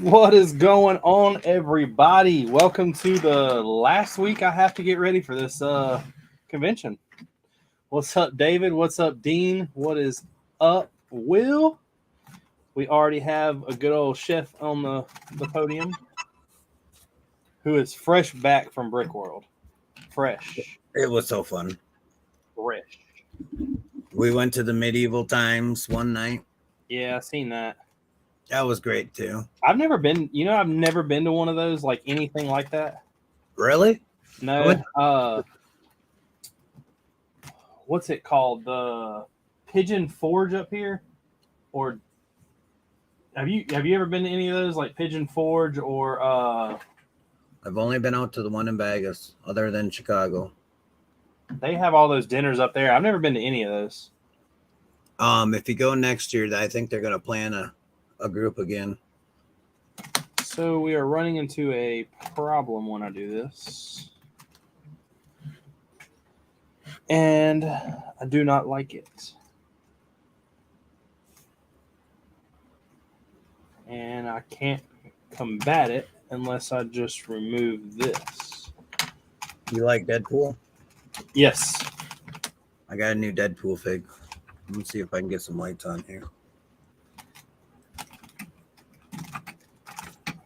What is going on, everybody? Welcome to the last week I have to get ready for this convention. What's up, David? What's up, Dean? What is up, Will? We already have a good old chef on the podium who is fresh back from Brick World. Fresh. It was so fun. Fresh. We went to the medieval times one night. Yeah, I seen that. That was great too. I've never been to one of those, like anything like that. Really? No. What's it called? The Pigeon Forge up here? Or have you ever been to any of those, like Pigeon Forge or I've only been out to the one in Vegas, other than Chicago. they have all those dinners up there. I've never been to any of those. If you go next year, I think they're gonna plan a group again. So we are running into a problem when I do this. And I do not like it. And I can't combat it unless I just remove this. You like Deadpool? Yes. I got a new Deadpool fig. Let me see if I can get some lights on here.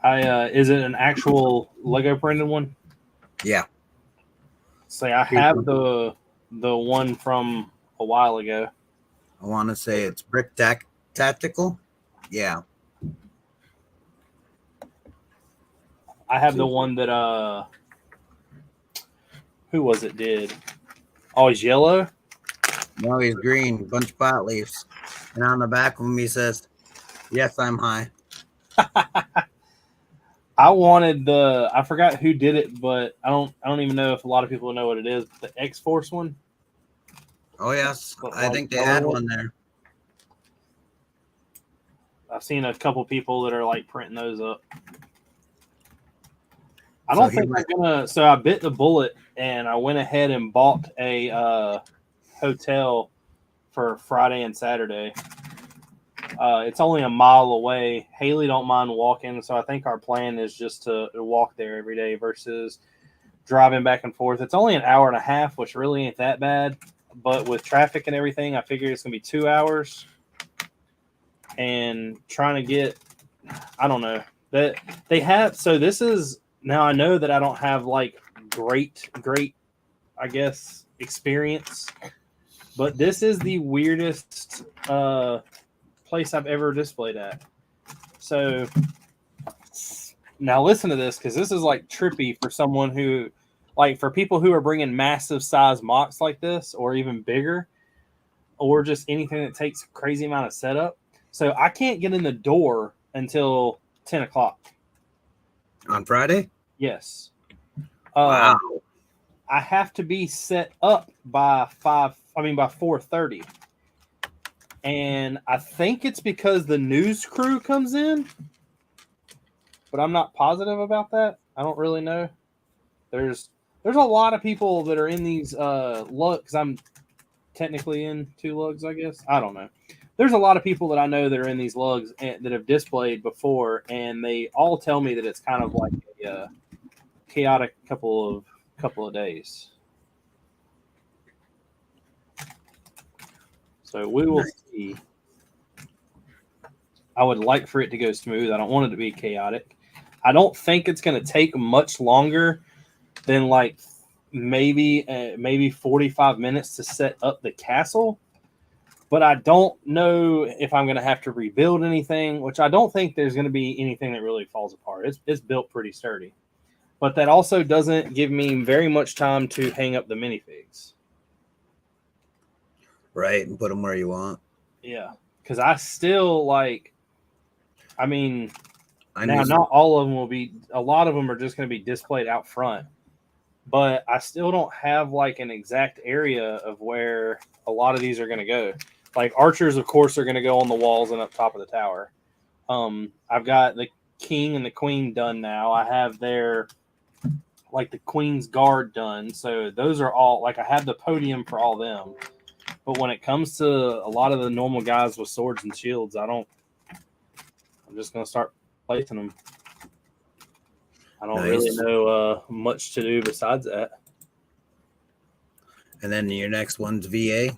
Is it an actual Lego printed one? Yeah. Say I have the one from a while ago. I want to say it's Brick Tactical. Yeah. I have the one that who was it did? Oh, he's yellow? No, he's green, bunch of pot leaves. And on the back of him he says, "Yes, I'm high." I wanted I forgot who did it, but I don't even know if a lot of people know what it is. The X-Force one. Oh yes, I think they color had one there. I've seen a couple people that are like printing those up. I don't think I'm gonna. So I bit the bullet and I went ahead and bought a hotel for Friday and Saturday. It's only a mile away. Haley don't mind walking, so I think our plan is just to walk there every day versus driving back and forth. It's only an hour and a half, which really ain't that bad. But with traffic and everything, I figure it's gonna be 2 hours. And trying to get, I don't know that they have. So this is now I know that I don't have like great, I guess, experience, but this is the weirdest place I've ever displayed at. So now listen to this, because this is like trippy for someone who, like, for people who are bringing massive size mocks like this or even bigger, or just anything that takes a crazy amount of setup. So I can't get in the door until 10 o'clock. On Friday? Yes. Wow. I have to be set up by 4:30. And I think it's because the news crew comes in, but I'm not positive about that. I don't really know. There's a lot of people that are in these lugs, because I'm technically in 2 lugs, I guess. I don't know. There's a lot of people that I know that are in these lugs that have displayed before, and they all tell me that it's kind of like a chaotic couple of days. So we will see. I would like for it to go smooth. I don't want it to be chaotic. I don't think it's going to take much longer than like maybe 45 minutes to set up the castle. But I don't know if I'm going to have to rebuild anything, which I don't think there's going to be anything that really falls apart. It's built pretty sturdy. But that also doesn't give me very much time to hang up the minifigs. Right, and put them where you want. Yeah, because I still now not all of them will be, a lot of them are just going to be displayed out front. But I still don't have like an exact area of where a lot of these are going to go. Like archers, of course, are going to go on the walls and up top of the tower. I've got the king and the queen done now. I have their, like, the queen's guard done. So those are all, like, I have the podium for all them. But when it comes to a lot of the normal guys with swords and shields, I'm just going to start placing them. I don't Nice. really know much to do besides that. And then your next one's VA.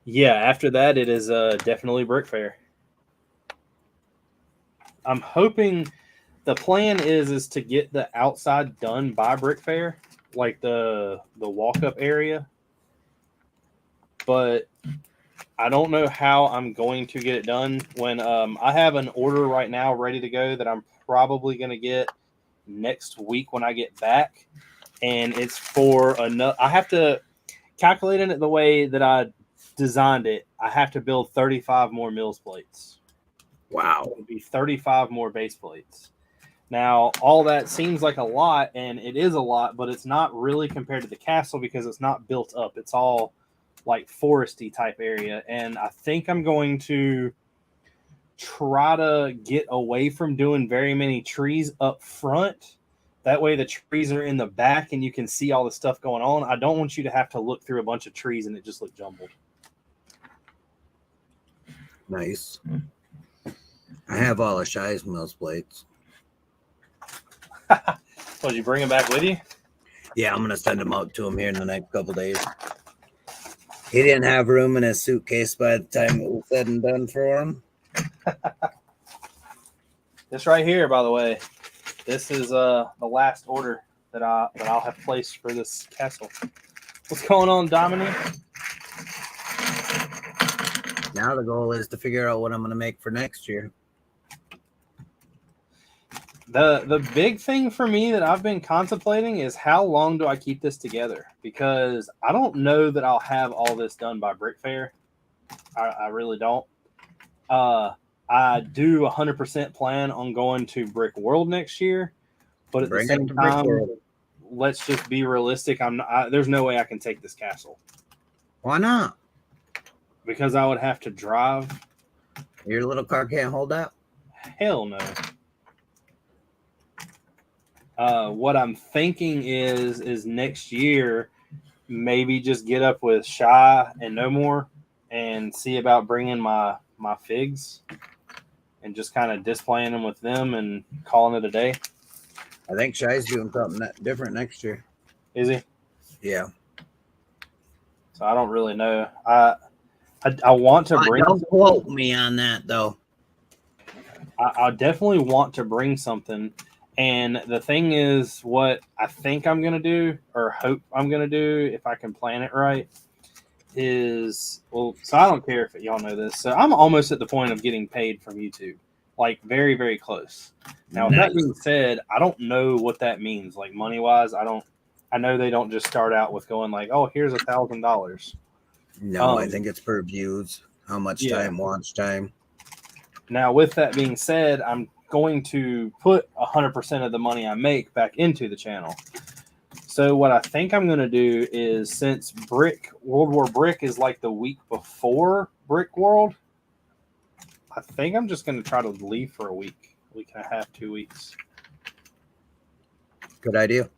Yeah, after that, it is definitely Brick Fair. I'm hoping the plan is to get the outside done by Brick Fair, like the walk up area. But I don't know how I'm going to get it done when I have an order right now ready to go that I'm probably going to get next week when I get back, and it's for another. I have to calculate it the way that I designed it. I have to build 35 more mills plates. Wow. It would be 35 more base plates. Now, all that seems like a lot, and it is a lot, but it's not really compared to the castle because it's not built up. It's all like foresty type area, and I think I'm going to try to get away from doing very many trees up front. That way the trees are in the back and you can see all the stuff going on. I don't want you to have to look through a bunch of trees and it just look jumbled. Nice. I have all of Shy's mills plates. Did you bring them back with you? Yeah, I'm going to send them out to him here in the next couple days. He didn't have room in his suitcase by the time it was said and done for him. This right here, by the way, this is the last order that I'll have placed for this castle. What's going on, Dominic? Now the goal is to figure out what I'm going to make for next year. The big thing for me that I've been contemplating is how long do I keep this together? Because I don't know that I'll have all this done by Brick Fair. I really don't. I do 100% plan on going to Brick World next year, but at the same time, let's just be realistic. There's no way I can take this castle. Why not? Because I would have to drive. Your little car can't hold out? Hell no. What I'm thinking is next year, maybe just get up with Shy and No More and see about bringing my figs and just kind of displaying them with them and calling it a day. I think Shy's doing something different next year. Is he? Yeah. So I don't really know. I want to bring. Don't quote me on that though. I definitely want to bring something. And the thing is, what I think I'm going to do, or hope I'm going to do, if I can plan it right, is, well, so I don't care if y'all know this. So I'm almost at the point of getting paid from YouTube. Like, very, very close. Now, with that being said, I don't know what that means. Like, money-wise, I know they don't just start out with going like, oh, here's $1,000. No, I think it's per views. How much time, watch time. Now, with that being said, I'm going to put 100% of the money I make back into the channel. So what I think I'm going to do is, since World War Brick is like the week before Brick World, I think I'm just going to try to leave for a week and a half, 2 weeks. Good idea.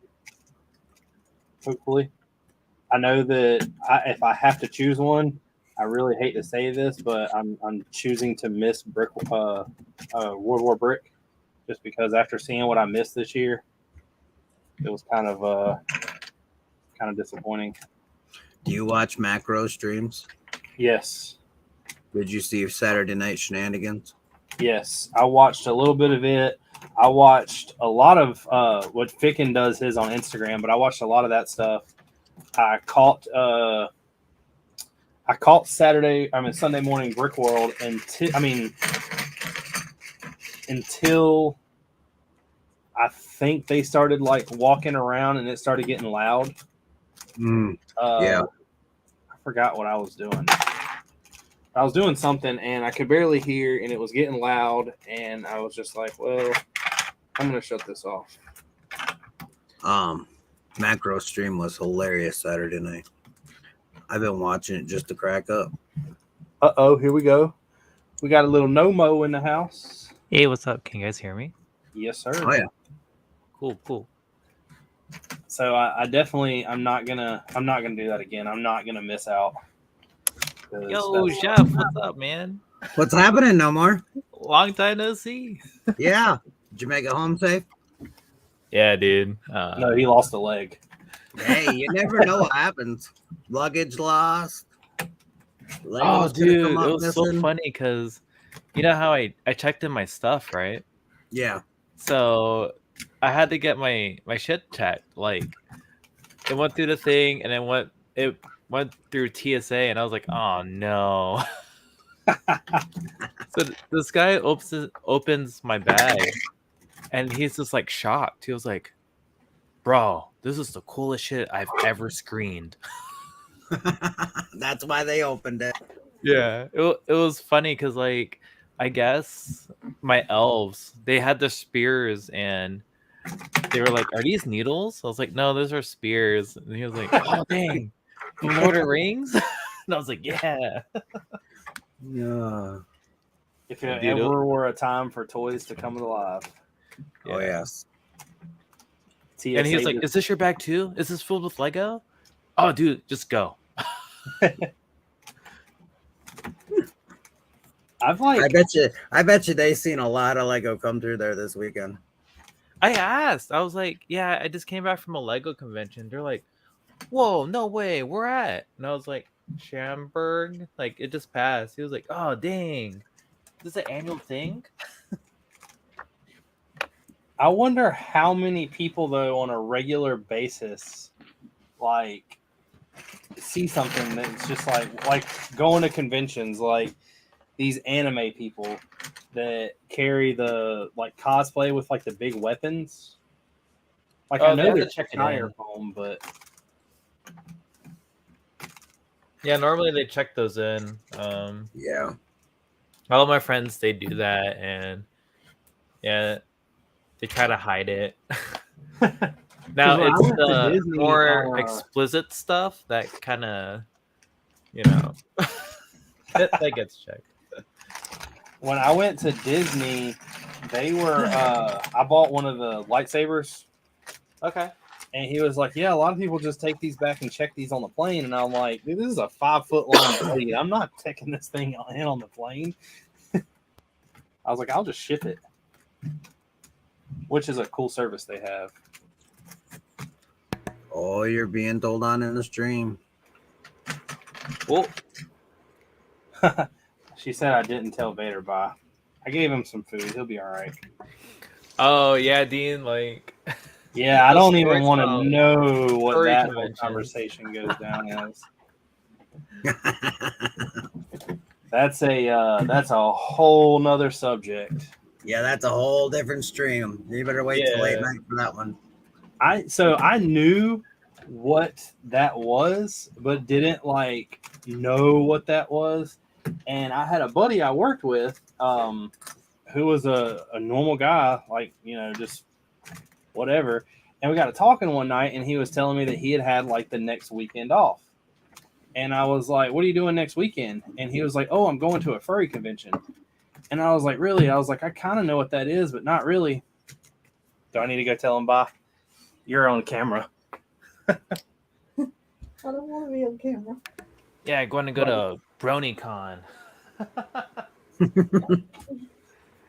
Hopefully. I know that if I have to choose one, I really hate to say this, but I'm choosing to miss World War Brick, just because after seeing what I missed this year, it was kind of disappointing. Do you watch macro streams? Yes. Did you see Saturday Night Shenanigans? Yes, I watched a little bit of it. I watched a lot of what Fickin does his on Instagram, but I watched a lot of that stuff. I caught Sunday morning Brick World until I think they started like walking around and it started getting loud. Yeah. I forgot what I was doing. I was doing something and I could barely hear and it was getting loud and I was just like, well, I'm going to shut this off. Macro stream was hilarious Saturday night. I've been watching it just to crack up. Uh-oh, here we go. We got a little No-Mo in the house. Hey, what's up? Can you guys hear me? Yes, sir. Oh, yeah. Cool. So I'm not gonna do that again. I'm not gonna miss out. Yo, Chef, what's up, man? What's happening no more? Long time no see. Yeah. Did you make it home safe? Yeah, dude. No, he lost a leg. Hey, you never know what happens. Luggage lost. Legos Oh, could have dude, come it up was so missing. funny because you know how I checked in my stuff, right? Yeah. So I had to get my shit checked. Like it went through the thing and then it went through TSA and I was like, oh no. So this guy opens my bag and he's just like shocked. He was like, bro, this is the coolest shit I've ever screened. That's why they opened it. Yeah, it was funny because like I guess my elves they had the spears and they were like, "Are these needles?" I was like, "No, those are spears." And he was like, "Oh dang, from Lord of the Rings?" And I was like, "Yeah, Yeah. If there Dude, ever were a time for toys to come alive, Oh, yes. TSA. And he was like, "Is this your bag too? Is this filled with Lego?" Oh, dude, just go. I've like I bet you they seen a lot of Lego come through there this weekend. I asked. I was like, "Yeah, I just came back from a Lego convention." They're like, "Whoa, no way, where at?" And I was like, "Shamburg." Like it just passed. He was like, "Oh, dang, is this an annual thing?" I wonder how many people though on a regular basis like see something that's just like going to conventions, like these anime people that carry the like cosplay with like the big weapons. Like I Oh, they know have to they're check it in. styrofoam, but Yeah, normally they check those in. Yeah. All of my friends they do that, and yeah, they try to hide it. Now when I it's went to the Disney, more explicit stuff that kind of, you know, that gets checked. when I went to Disney, they were I bought one of the lightsabers. Okay. And he was like, "Yeah, a lot of people just take these back and check these on the plane." And I'm like, "Dude, this is a 5-foot long blade. I'm not taking this thing in on the plane." I was like, "I'll just ship it," which is a cool service they have. Oh, you're being told on in the stream. Well, She said I didn't tell Vader bye. I gave him some food. He'll be all right. oh yeah, Dean. Like, Yeah, I those don't even stories want to about know what furry that whole conventions. conversation goes down as. That's a whole nother subject. Yeah, that's a whole different stream. You better wait till late Yeah. night for that one. I knew what that was, but didn't like know what that was. And I had a buddy I worked with, who was a normal guy, like, you know, just whatever. And we got to talking one night, and he was telling me that he had like the next weekend off. And I was like, "What are you doing next weekend?" And he was like, "Oh, I'm going to a furry convention." And I was like, "Really?" I was like, "I kind of know what that is, but not really." Do I need to go tell him bye? You're on camera. I don't want to be on camera. Yeah, going to go to BronyCon.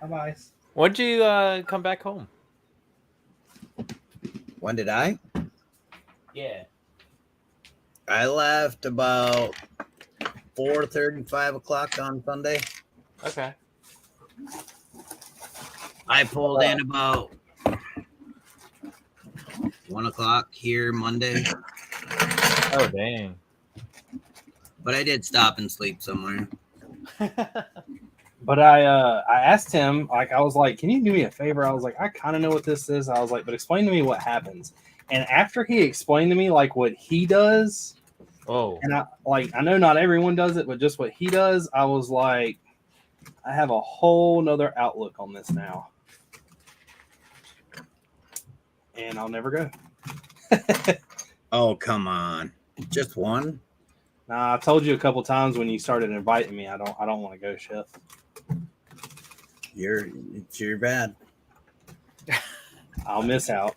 Bye-bye. When'd you come back home? When did I? Yeah. I left about 4:30, 5 o'clock on Sunday. Okay. I pulled in about 1 o'clock here Monday, Oh dang. but I did stop and sleep somewhere. But I asked him, like, I was like, "Can you do me a favor?" I was like, "I kind of know what this is." I was like, "But explain to me what happens." And after he explained to me like what he does, Oh. and I know not everyone does it, but just what he does, I was like, I have a whole nother outlook on this now. And I'll never go. Oh, come on. Just one? Nah, I told you a couple times when you started inviting me, I don't want to go, Chef. You're bad. I'll miss out.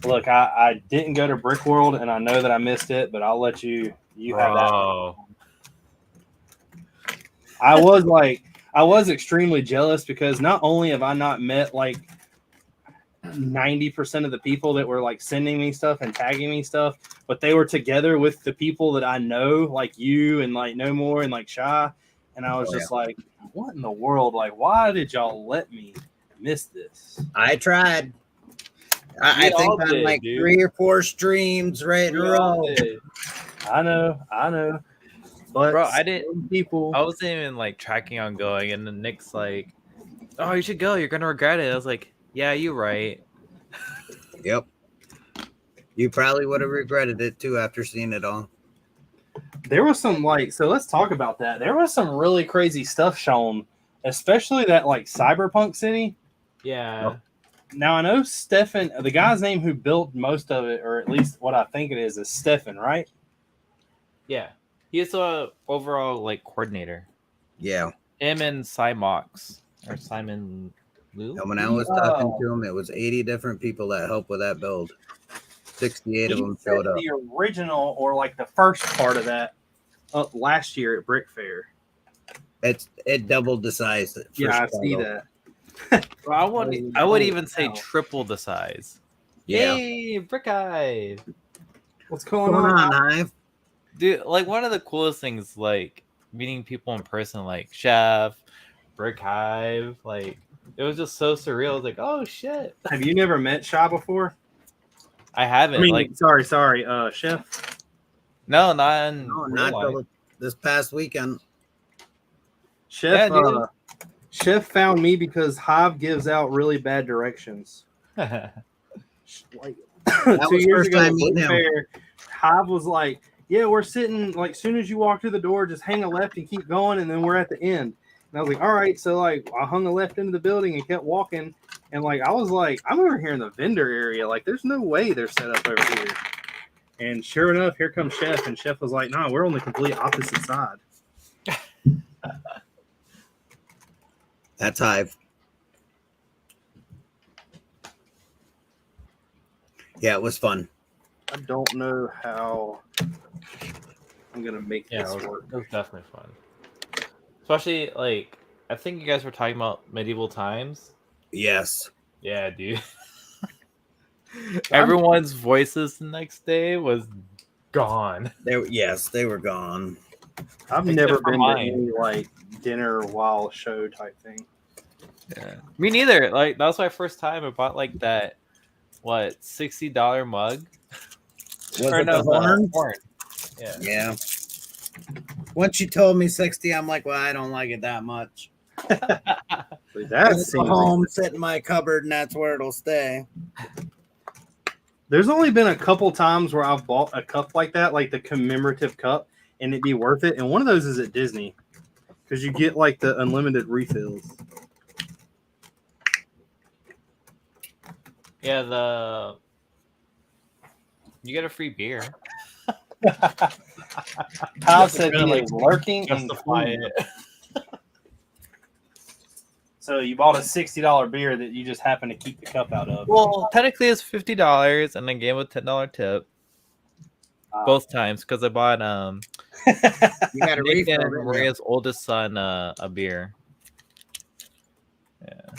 Look, I didn't go to Brick World, and I know that I missed it, but I'll let you have that. Oh. I was extremely jealous because not only have I not met like 90% of the people that were like sending me stuff and tagging me stuff, but they were together with the people that I know, like you and like No More and like Shy. And I was just like, what in the world? Like, why did y'all let me miss this? I tried. I think on like 3 or 4 streams right in a row. I know. But Bro, I didn't. People. I wasn't even like tracking on going, and then Nick's like, "Oh, you should go. You're gonna regret it." I was like, "Yeah, you're right." Yep. You probably would have regretted it too after seeing it all. There was some like, so let's talk about that. There was some really crazy stuff shown, especially that like Cyberpunk City. Yeah. Now I know Stefan, the guy's name who built most of it, or at least what I think it is Stefan, right? Yeah. He's a overall like coordinator. Yeah. Him and Cymox or Simon Lou. And when I was talking to him, it was 80 different people that helped with that build. 68 of them showed up. The original, or like the first part of that, up last year at Brick Fair. It doubled the size. Yeah, I see that. Well, I would even say triple the size. Yeah. Hey, Brick Hive. What's going on, Hive? Dude, like one of the coolest things, like meeting people in person, like Chef, Brick Hive, like it was just so surreal. I was like, oh shit. Have you never met Shaw before? I haven't. I mean, like, sorry, Chef. No, not in not till this past weekend. Chef, Chef found me because Hive gives out really bad directions. Yeah. Like, that 2 years ago, Fair, Hive was like, "Yeah, we're sitting like as soon as you walk through the door, just hang a left and keep going, and then we're at the end." And I was like, "All right." So like, I hung a left into the building and kept walking, and like I was like, "I'm over here in the vendor area. Like, there's no way they're set up over here." And sure enough, here comes Chef, and Chef was like, "No, we're on the complete opposite side." That's Hive. Yeah, it was fun. I don't know how I'm gonna make this work. It was definitely fun. Especially like I think you guys were talking about medieval times. Yes. Yeah, dude. Everyone's voices the next day was gone. They were gone. I've never been to any like dinner while show type thing. Yeah. Me neither. Like that was my first time. I bought like that $60 mug. Was it the horn? Yeah. Yeah. Once you told me 60, I'm like, well, I don't like it that much. That's home, sit in my cupboard, and that's where it'll stay. There's only been a couple times where I've bought a cup like that, like the commemorative cup, and it'd be worth it. And one of those is at Disney because you get like the unlimited refills. Yeah, you get a free beer. Kyle said he is lurking and it. So you bought a $60 beer that you just happen to keep the cup out of. Well, technically it's $50, and I gave a $10 tip both times because I bought you got a Nick and Maria's oldest son a beer. Yeah.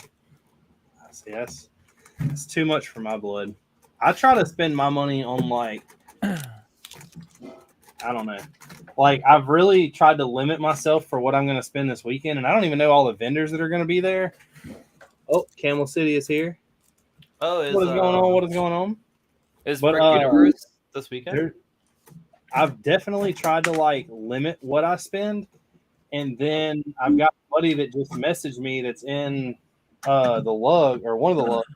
See, that's too much for my blood. I try to spend my money on like I don't know. Like, I've really tried to limit myself for what I'm going to spend this weekend, and I don't even know all the vendors that are going to be there. Oh, Camel City is here. Oh, what is going on? What is going on? Is Brickuniverse this weekend? I've definitely tried to, like, limit what I spend, and then I've got a buddy that just messaged me that's in the lug, or one of the lugs.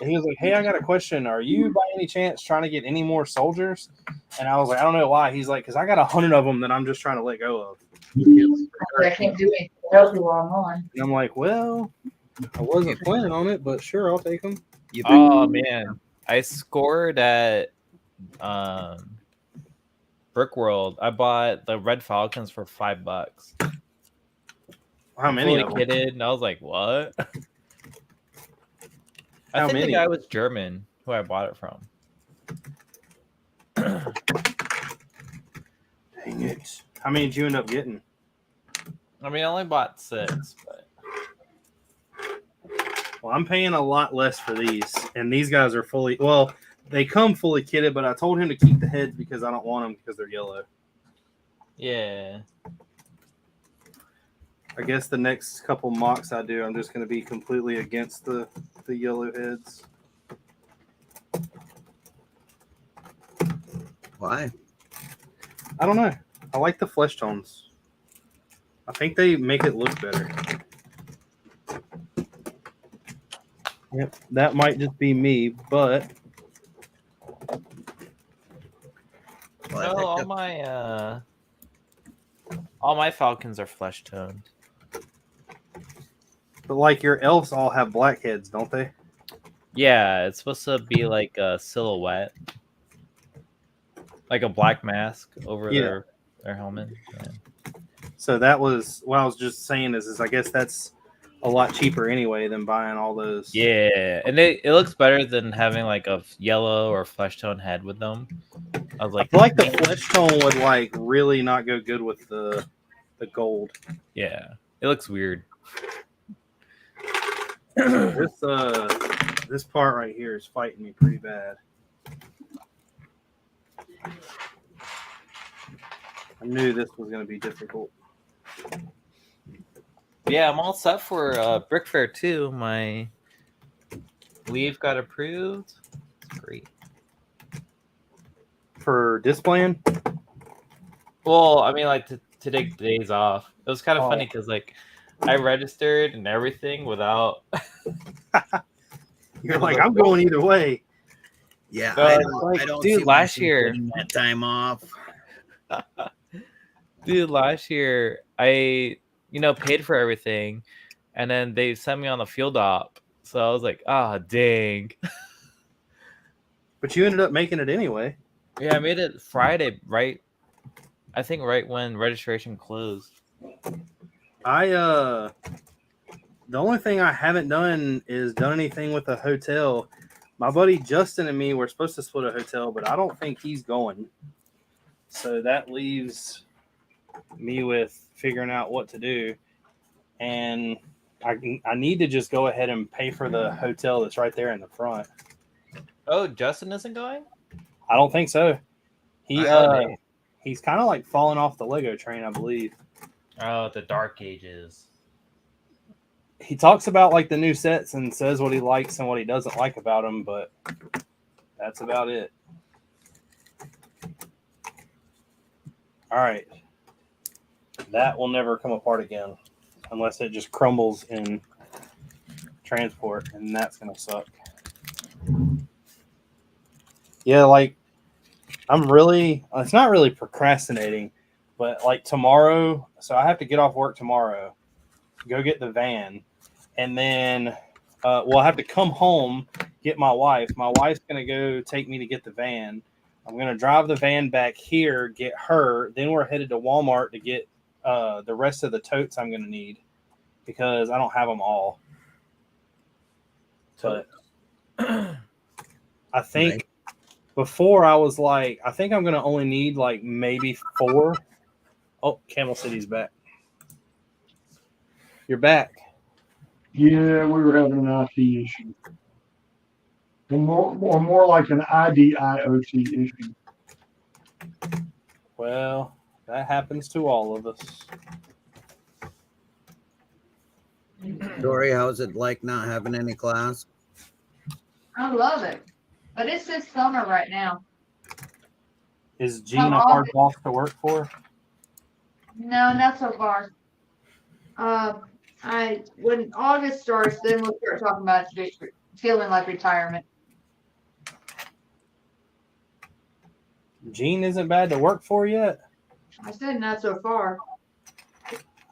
And he was like, "Hey, I got a question. Are you by any chance trying to get any more soldiers?" And I was like, "I don't know why." He's like, "Because I got 100 of them that I'm just trying to let go of." I can't do anything to help you while I'm on. And I'm like, "Well, I wasn't planning on it, but sure, I'll take them." Oh man, I scored at Brick World. I bought the Red Falcons for $5. How many? Kitted, and I was like, "What?" I think the guy was German who I bought it from. Dang it. How many did you end up getting? I mean, I only bought 6, but Well, I'm paying a lot less for these, and these guys are fully. Well, they come fully kitted, but I told him to keep the heads because I don't want them because they're yellow. yeah. I guess the next couple mocks I do, I'm just going to be completely against the yellow heads. Why? I don't know. I like the flesh tones. I think they make it look better. Yep, that might just be me, but Well, I No, picked all my falcons are flesh toned. like your elves all have black heads, don't they? Yeah, it's supposed to be like a silhouette, like a black mask over Yeah. their helmet. Yeah. So that was what I was just saying is I guess that's a lot cheaper anyway than buying all those. Yeah, and it looks better than having like a yellow or flesh tone head with them. I was I like, feel like the flesh tone would like really not go good with the gold. yeah, it looks weird. This part right here is fighting me pretty bad. I knew this was going to be difficult. Yeah, I'm all set for Brick Fair too. My leave got approved. It's great. For displaying? Well, I mean, like to take days off. It was kind of Oh. funny because like I registered and everything without. You're like, I'm going either way. Yeah, No, I don't dude, see last myself year- getting that time off. Dude, last year I paid for everything, and then they sent me on the field op. So I was like, dang. But you ended up making it anyway. Yeah, I made it Friday, right? I think right when registration closed. The only thing I haven't done is done anything with a hotel. My buddy Justin and me were supposed to split a hotel, but I don't think he's going. So that leaves me with figuring out what to do. And I need to just go ahead and pay for the hotel that's right there in the front. Oh, Justin isn't going? I don't think so. He Oh, he's kind of like falling off the Lego train, I believe. Oh, the Dark Ages. He talks about like the new sets and says what he likes and what he doesn't like about them, but that's about it. All right. That will never come apart again unless it just crumbles in transport, and that's going to suck. Yeah, like it's not really procrastinating, but like tomorrow, so I have to get off work tomorrow, go get the van, and then I have to come home, get my wife. My wife's going to go take me to get the van. I'm going to drive the van back here, get her. Then we're headed to Walmart to get the rest of the totes I'm going to need because I don't have them all. But I think before I was like, I think I'm going to only need like maybe 4. Oh, Camel City's back. You're back. Yeah, we were having an IT issue. And more like an IDIOT issue. Well, that happens to all of us. Dory, how's it like not having any class? I love it. But it's this summer right now. Is Gene a hard boss to work for? No, not so far. When August starts, then we'll start talking about feeling like retirement. Gene isn't bad to work for yet. I said not so far.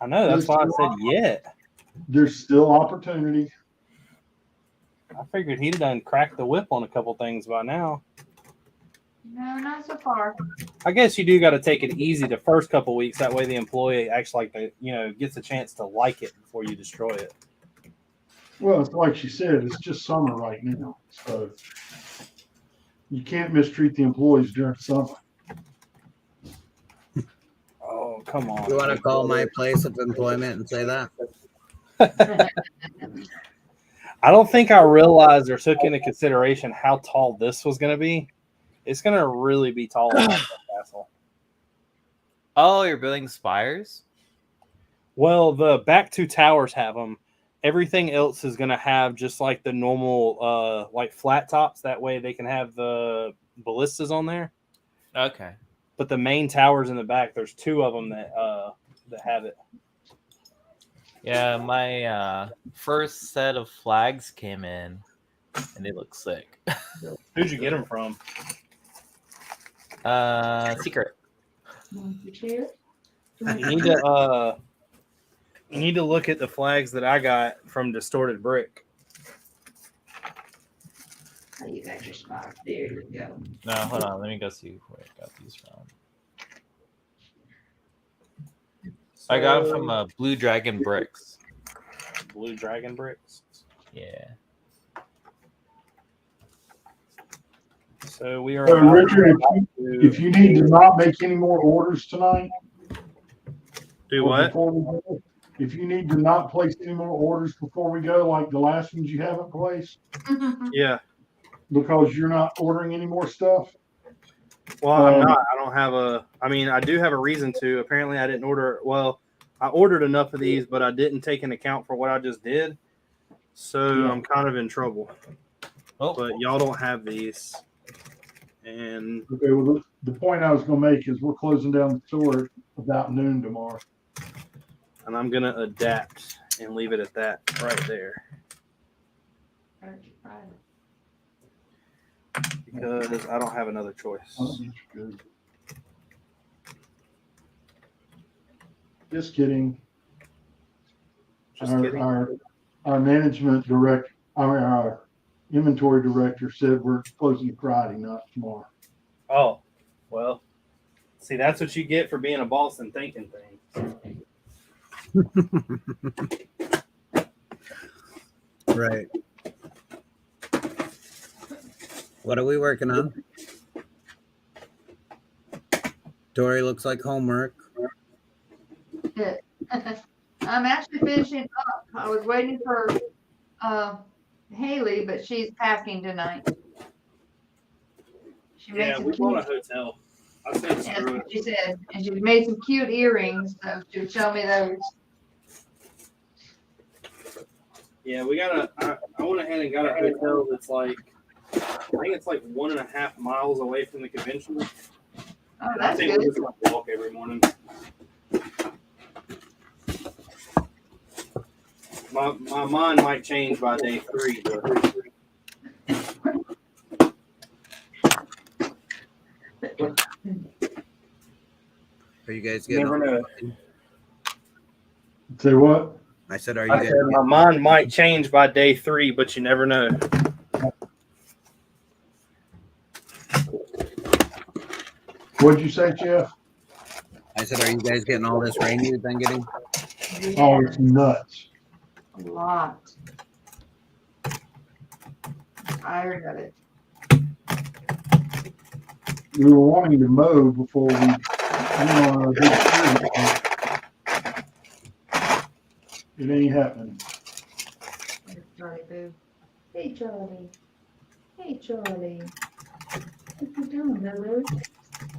I know, that's why I said yet. There's still opportunity. I figured he'd have done cracked the whip on a couple things by now. No, not so far. I guess you do got to take it easy the first couple weeks. That way the employee actually gets a chance to like it before you destroy it. Well, it's like she said, it's just summer right now. So you can't mistreat the employees during summer. Oh, come on. You want to call my place of employment and say that? I don't think I realized or took into consideration how tall this was going to be. It's going to really be tall in that castle. Oh, you're building spires? Well, the back two towers have them. Everything else is going to have just like the normal, like flat tops. That way they can have the ballistas on there. Okay. But the main towers in the back, there's two of them that have it. Yeah, my first set of flags came in, and they look sick. Who'd you get them from? Secret. You need to look at the flags that I got from Distorted Brick. Oh, you got your spot. There you go. No, hold on. Let me go see where I got these from. I got them from Blue Dragon Bricks. Blue Dragon Bricks. Yeah. So we are. So Richard, to if you need to not make any more orders tonight, do or what? before we go, if you need to not place any more orders before we go, like the last ones you haven't placed, Yeah. because you're not ordering any more stuff. Well, I'm not. I don't have a. I mean, I do have a reason to. Apparently, I didn't order. Well, I ordered enough of these, but I didn't take into account for what I just did. So Yeah. I'm kind of in trouble. Oh, But y'all don't have these, and Okay, well, the point I was going to make is we're closing down the store at about noon tomorrow. I'm gonna adapt and leave it at that right there because I don't have another choice. Oh, that's good. Just kidding. Just kidding. Our management director, our inventory director said we're closing Friday, not tomorrow. Oh, well, see, that's what you get for being a boss and thinking things. Right. What are we working on? Dory looks like homework. I'm actually finishing up. I was waiting for Haley, but she's packing tonight. She made Yeah, some we bought a cute, hotel. I said that's screw what it. she said, and she made some cute earrings, so she would show me those. Yeah, we got I went ahead and got a hotel that's like, I think it's like 1.5 miles away from the convention. Oh, I that's think good. we're just gonna walk every morning. My mind might change by day 3, but Are you guys you getting? never know. Say what? I said, are you I guys? said my mind might change by day 3, but you never know. What'd you say, Jeff? I said, are you guys getting all this rain you've been getting? Oh, it's nuts. A lot. Tired of it. We were wanting to mow before we went on our big trip. It ain't happening. Charlie Boo. Hey, Charlie. Hey, Charlie. What you doing, Lulu?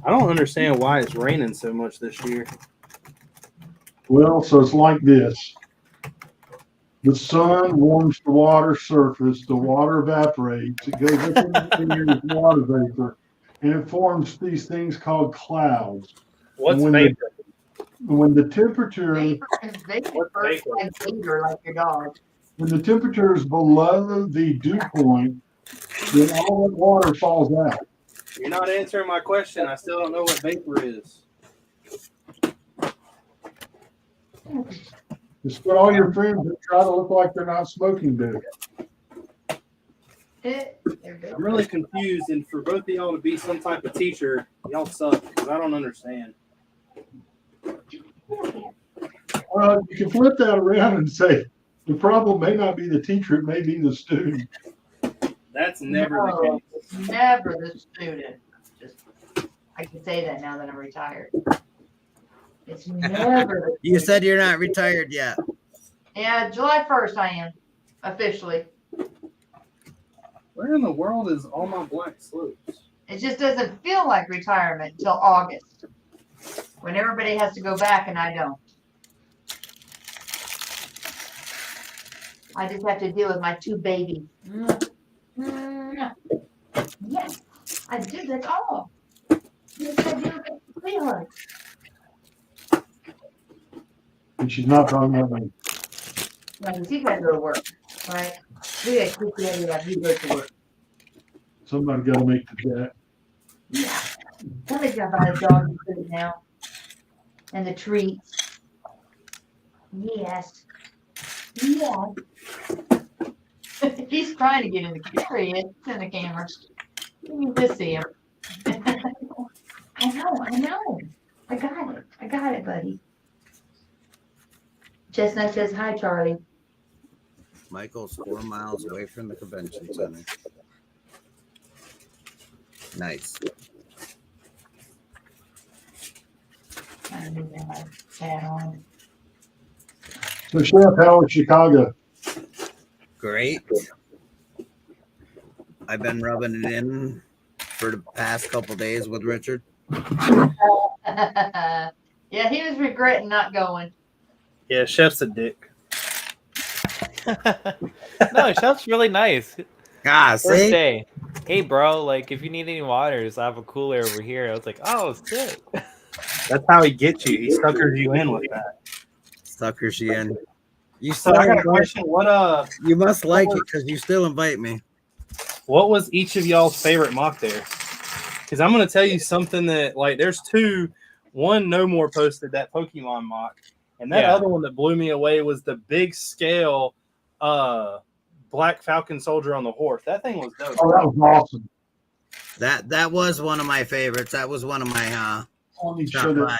I don't understand why it's raining so much this year. Well, so it's like this. The sun warms the water surface, the water evaporates, it goes up in the air as water vapor, and it forms these things called clouds. What's when vapor? When the temperature Vapor is vapor. Like gator, like your dog. when the temperature is below the dew point, then all that water falls out. You're not answering my question. I still don't know what vapor is. Just put all your friends that try to look like they're not smoking do. I'm really confused, and for both of y'all to be some type of teacher, y'all suck because I don't understand. You can flip that around and say the problem may not be the teacher, it may be the student. That's never the case. Never the student. Just I can say that now that I'm retired. It's never. You said you're not retired yet. Yeah, July 1st I am officially. Where in the world is all my black slopes? It just doesn't feel like retirement until August, when everybody has to go back and I don't. I just have to deal with my 2 babies. Yes, I do. That's all. Yes, I do. Sweetheart. And she's not talking about me. No, you gotta go to work, right? We gotta keep together like you go to work. Somebody got to make the debt. Yeah. Somebody's gotta buy the dog food now. And the treats. Yes. Yes. He's trying to get in the camera. He is in the camera. You can see him. I know. I got it, buddy. Chestnut says hi, Charlie. Michael's 4 miles away from the convention center. Nice. I don't even have my hat on. So, Chef, how was Chicago? Great. I've been rubbing it in for the past couple days with Richard. Yeah, he was regretting not going. Yeah, Chef's a dick. No, Chef's really nice. Ah, First see? day. Hey, bro, like, if you need any waters, I have a cooler over here. I was like, oh, sick. That's how he gets you. He suckers you in with that. Suckers you in. You So still I got a invite- question. You must like it because you still invite me. What was each of y'all's favorite mock there? Because I'm gonna tell you something that like there's 2. One No More posted that Pokemon mock, and that Yeah. other one that blew me away was the big scale Black Falcon Soldier on the horse. That thing was dope. Oh, that was awesome. That was one of my favorites. That was one of my Only top should have. 5.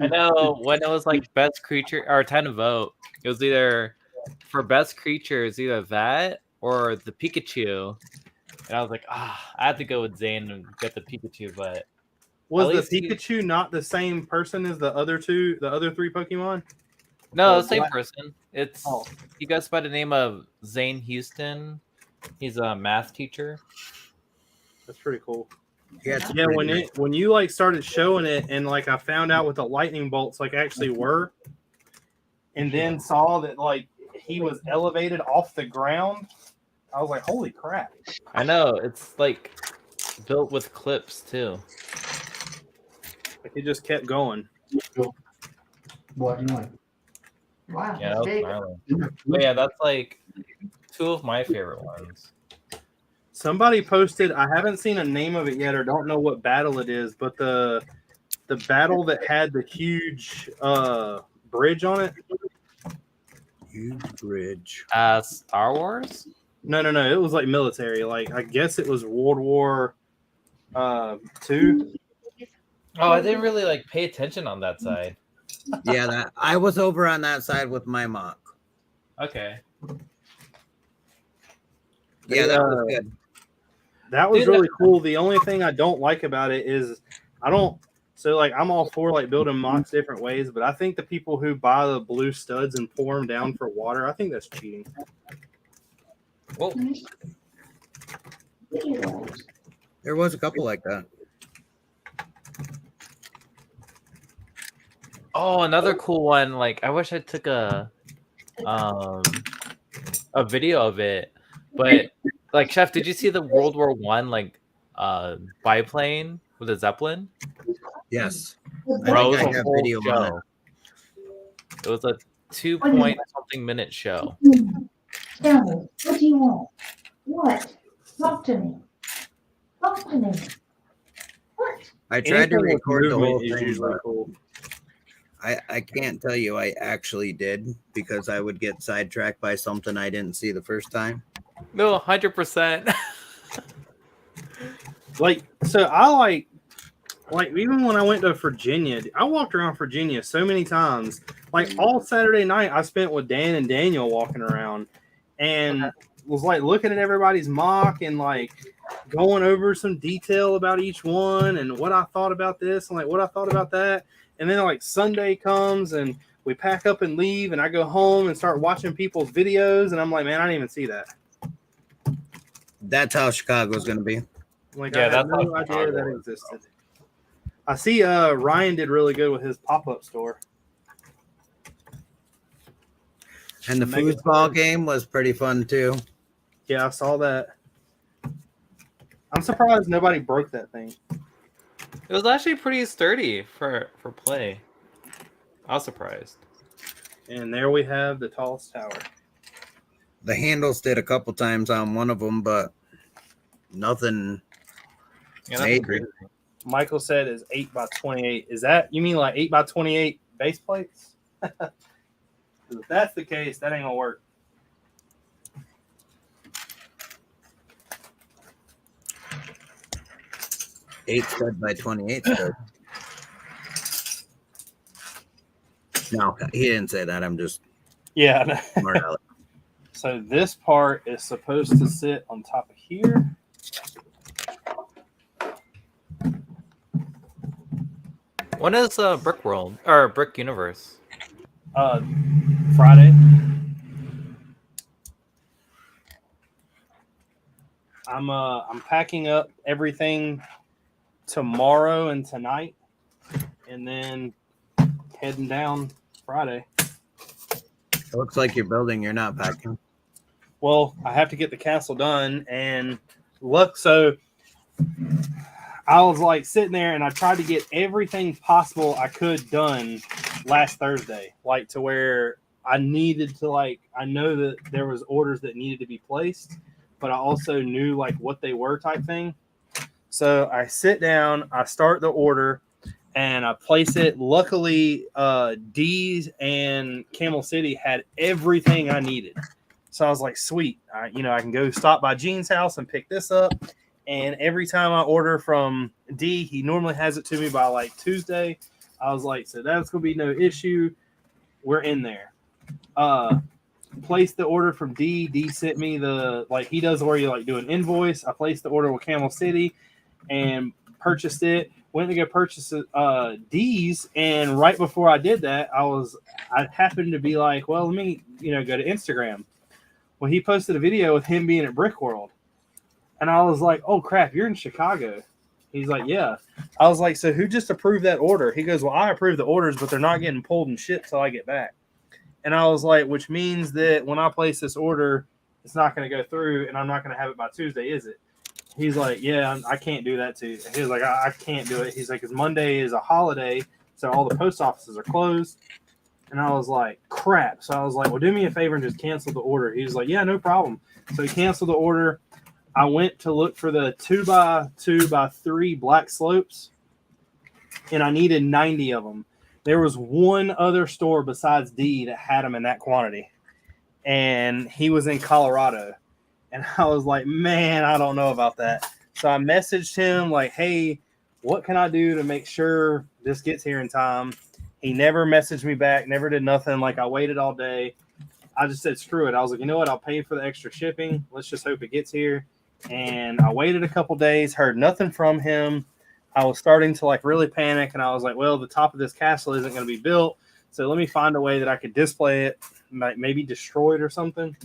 I know when it was like best creature or time to vote, it was either for best creature, it's either that or the Pikachu. And I was like, I had to go with Zane and get the Pikachu, but Was At the least he- Pikachu not the same person as the other 3 Pokemon? no, Oh, the same Black- person. It's Oh. he goes by the name of Zane Houston. He's a math teacher. That's pretty cool. Yeah, it's Yeah, pretty when you like started showing it and like I found out what the lightning bolts like actually were, and then saw that like he was elevated off the ground, I was like, holy crap. I know, it's like built with clips too. Like it just kept going. Black and white. Wow, Yeah, that's that was big. gnarly. But yeah, that's like 2 of my favorite ones. Somebody posted, I haven't seen a name of it yet or don't know what battle it is, but the battle that had the huge bridge on it. huge bridge. Star Wars? No, it was like military. Like I guess it was World War II. Oh, I didn't really like pay attention on that side. Yeah, that I was over on that side with my mock. Okay. Yeah, that was good. That was Dude, really cool. The only thing I don't like about it is I'm all for like building mocks different ways, but I think the people who buy the blue studs and pour them down for water, I think that's cheating. Well, There was a couple like that. oh, another cool one. Like, I wish I took a video of it, but like, Chef, did you see the World War One like biplane with a Zeppelin? Yes. Bro, it I was a have whole video on show. It was a 2-point-something-minute show. Tell me, what do you want? What? Talk to me. Talk to me. What? I tried to Anything with record the whole movement is thing, usually but cool. I can't tell you I actually did because I would get sidetracked by something I didn't see the first time. No, 100%. Like, so I like even when I went to Virginia, I walked around Virginia so many times. Like all Saturday night, I spent with Dan and Daniel walking around, and was like looking at everybody's mock and like going over some detail about each one and what I thought about this and like what I thought about that. And then like Sunday comes and we pack up and leave, and I go home and start watching people's videos, and I'm like, man, I didn't even see that. That's how Chicago's going to be. Like, Yeah, I had that's no how idea Chicago that is. existed. I see Ryan did really good with his pop-up store. And the Mega foosball Toys. game was pretty fun too. Yeah, I saw that. I'm surprised nobody broke that thing. It was actually pretty sturdy for play. I was surprised. And there we have the tallest tower. The handles did a couple times on one of them, but nothing. Yeah, that's Major. crazy. Michael said is 8x28. Is that, you mean like 8x28 base plates? If that's the case, that ain't gonna work. Eight stud by 28 stud. No, he didn't say that. I'm just Yeah. smart aleck. So this part is supposed to sit on top of here. When is Brick World or Brickuniverse? Friday. I'm packing up everything tomorrow and tonight, and then heading down Friday. It looks like you're building. You're not packing. Well, I have to get the castle done, and look, so I was like sitting there, and I tried to get everything possible I could done last Thursday, like to where I needed to, like, I know that there was orders that needed to be placed, but I also knew like what they were type thing. So I sit down, I start the order, and I place it. Luckily, D's and Camel City had everything I needed. So I was like, sweet. I can go stop by Gene's house and pick this up. And every time I order from D, he normally has it to me by like Tuesday. I was like, so that's going to be no issue. We're in there. Placed the order from D. D sent me he does where you like do an invoice. I placed the order with Camel City and purchased it. Went to go purchase D's, and right before I did that, I happened to be like, well, let me go to Instagram. Well, he posted a video with him being at Brick World, and I was like, oh crap, you're in Chicago. He's like, yeah. I was like, so who just approved that order? He goes, well, I approved the orders, but they're not getting pulled and shipped till I get back. And I was like, which means that when I place this order, it's not going to go through, and I'm not going to have it by Tuesday, is it? He's like, yeah, I can't do that too. He was like, I can't do it. He's like, because Monday is a holiday, so all the post offices are closed. And I was like, crap. So I was like, well, do me a favor and just cancel the order. He was like, yeah, no problem. So he canceled the order. I went to look for the 2x2x3 black slopes, and I needed 90 of them. There was one other store besides D that had them in that quantity, and he was in Colorado. And I was like, man, I don't know about that. So I messaged him like, hey, what can I do to make sure this gets here in time? He never messaged me back, never did nothing. Like, I waited all day. I just said, screw it. I was like, you know what? I'll pay for the extra shipping. Let's just hope it gets here. And I waited a couple days, heard nothing from him. I was starting to like really panic, and I was like, well, the top of this castle isn't going to be built, so let me find a way that I could display it, maybe destroy it or something.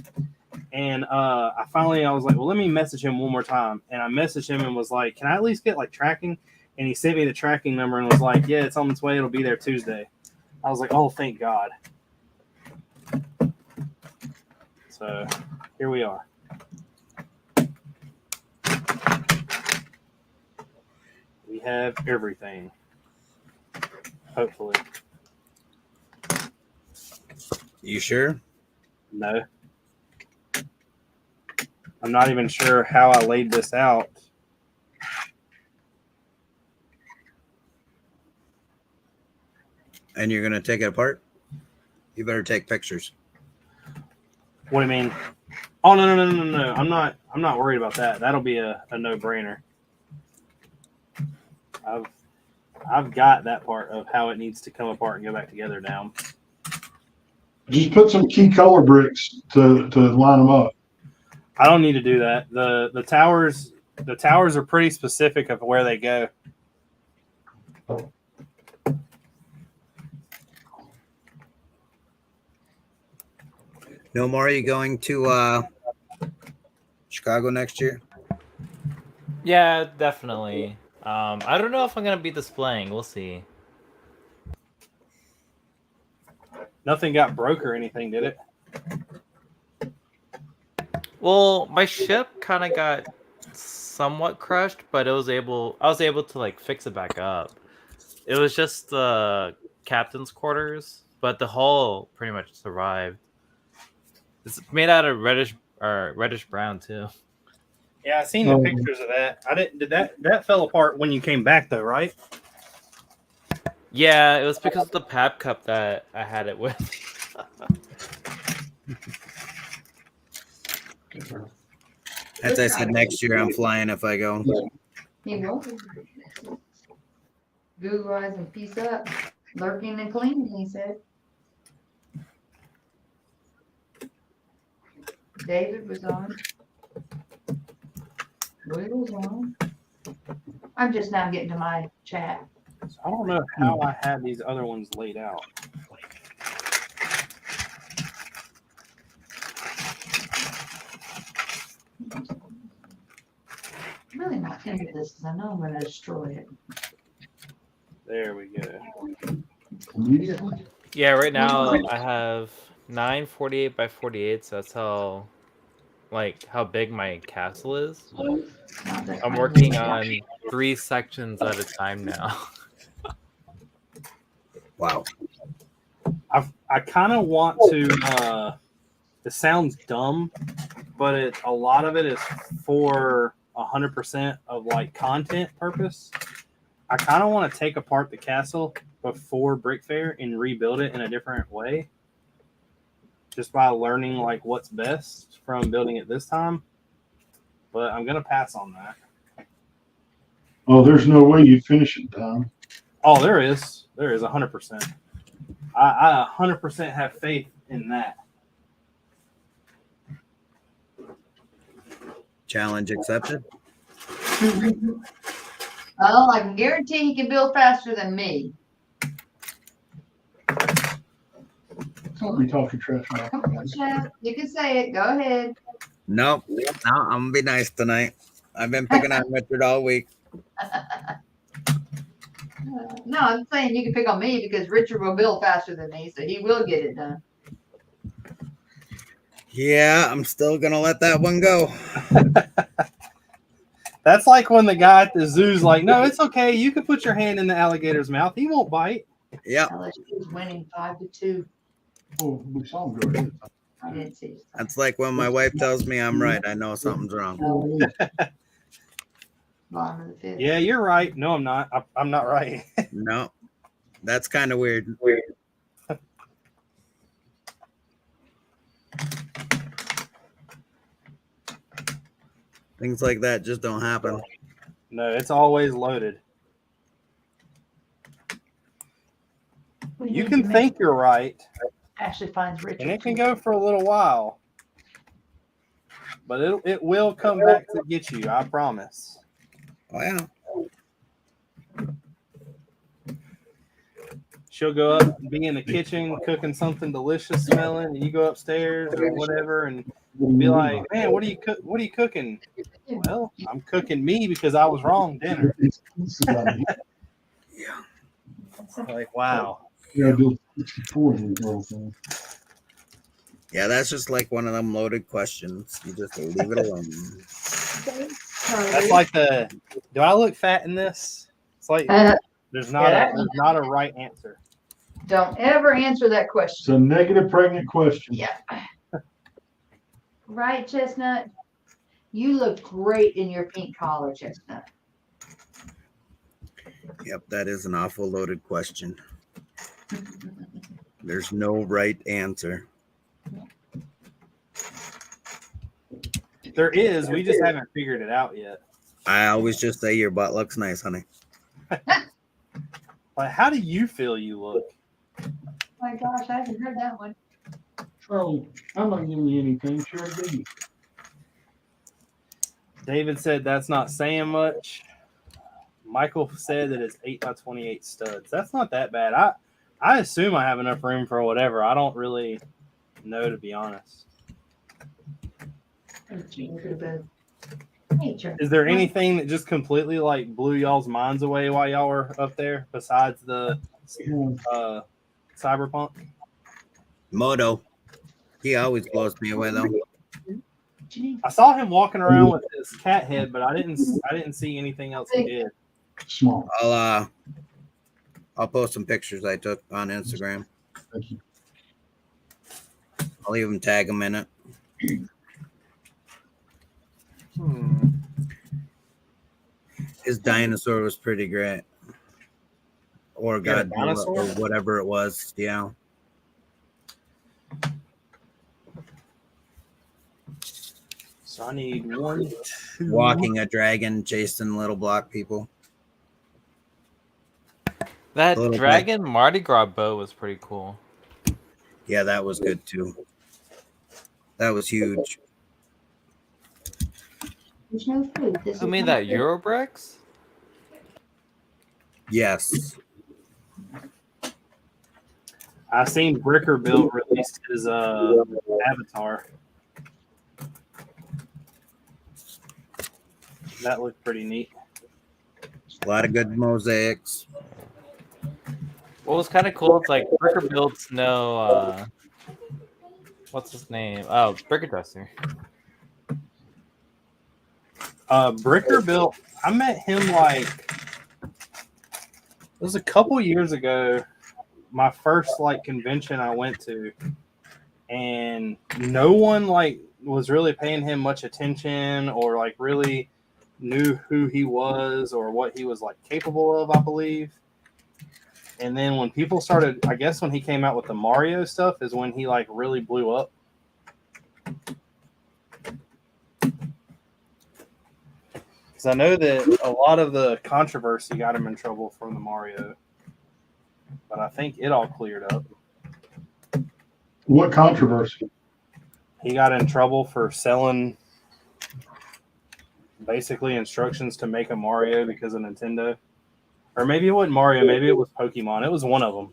And I was like, well, let me message him one more time. And I messaged him and was like, can I at least get like tracking? And he sent me the tracking number and was like, yeah, it's on its way. It'll be there Tuesday. I was like, oh, thank God. So here we are. We have everything. Hopefully. You sure? No. I'm not even sure how I laid this out. And you're gonna take it apart? You better take pictures. What do you mean? Oh no. I'm not worried about that. That'll be a no-brainer. I've got that part of how it needs to come apart and go back together down. Just put some key color bricks to line them up. I don't need to do that. The towers are pretty specific of where they go. No more. Are you going to Chicago next year? Yeah, definitely. I don't know if I'm gonna be displaying. We'll see. Nothing got broke or anything, did it? Well, my ship kind of got somewhat crushed, but I was able to like fix it back up. It was just the captain's quarters, but the hull pretty much survived. It's made out of reddish brown too. Yeah, I seen the pictures of that. I didn't. Did that fell apart when you came back though, right? Yeah, it was because of the pap cup that I had it with. As I said, next year I'm flying if I go. He will. Goo rise and peace up. Lurking and cleaning, he said. David was on. Will was on. I'm just now getting to my chat. So I don't know how I had these other ones laid out. I'm really not into this because I know I'm going to destroy it. There we go. Immediately. Yeah, right now I have 948 by 48, so that's how big my castle is. I'm working on 3 sections at a time now. Wow. I kind of want to. It sounds dumb, but a lot of it is for 100% of like content purpose. I kind of want to take apart the castle before Brick Fair and rebuild it in a different way, just by learning like what's best from building it this time. But I'm gonna pass on that. Oh, there's no way you finish it, Tom. Oh, there is 100%. I 100% have faith in that. Challenge accepted. Oh, I can guarantee he can build faster than me. We talking trash about. Come on, Chef. You can say it. Go ahead. Nope. No, I'm gonna be nice tonight. I've been picking on Richard all week. No, I'm saying you can pick on me because Richard will build faster than me, so he will get it done. Yeah, I'm still gonna let that one go. That's like when the guy at the zoo's like, "No, it's okay. You can put your hand in the alligator's mouth. He won't bite." Yep. LSU is winning 5-2. Oh, we saw him go ahead. I didn't see it. That's like when my wife tells me I'm right. I know something's wrong. Bottom of the fifth. Yeah, you're right. No, I'm not. I'm not right. No, that's kind of weird. Things like that just don't happen. No, it's always loaded. We You need can to think you're right, Ashley finds Richard. and it can go for a little while, but it will come back to get you. I promise. Oh yeah. She'll go up and be in the kitchen cooking something delicious smelling, and you go upstairs or whatever and be like, "Man, what are you cooking?" Well, I'm cooking me because I was wrong dinner. Yeah. Like, wow. Yeah, do 64 of these little things. Yeah, that's just like one of them loaded questions. You just leave it alone. That's like do I look fat in this? It's like there's not a right answer. Don't ever answer that question. It's a negative pregnant question. Yeah. Right, Chestnut? You look great in your pink collar, Chestnut. Yep, that is an awful loaded question. There's no right answer. There is. We just haven't figured it out yet. I always just say your butt looks nice, honey. Like, how do you feel you look? Oh my gosh, I haven't heard that one. Oh, I'm not giving you anything. Sure, I did. David said that's not saying much. Michael said that it's 8x28 studs. That's not that bad. I assume I have enough room for whatever. I don't really know, to be honest. Is there anything that just completely like blew y'all's minds away while y'all were up there besides the Cyberpunk? Moto. He always blows me away though. I saw him walking around with his cat head, but I didn't see anything else he did. Small. I'll post some pictures I took on Instagram. Thank you. I'll even tag him in it. His dinosaur was pretty great. Or God, dinosaur? or whatever it was. Yeah. So I need 1, 2. Walking a dragon, chasing little block people. That Little dragon Mardi Gras boat was pretty cool. Yeah, that was good too. That was huge. There's no food. This Who is made not that? food. Eurobricks? Yes. I seen Bricker Built released his avatar. That looked pretty neat. A lot of good mosaics. What was kind of cool, it's like Bricker Built's no what's his name? Oh, Brickadresser. Bricker Built, I met him like it was a couple years ago. My first like convention I went to, and no one like was really paying him much attention or like really knew who he was or what he was like capable of, I believe. And then when people started, I guess when he came out with the Mario stuff is when he like really blew up. Because I know that a lot of the controversy got him in trouble from the Mario, but I think it all cleared up. What controversy? He got in trouble for selling basically instructions to make a Mario because of Nintendo. Or maybe it wasn't Mario, maybe it was Pokemon. It was one of them.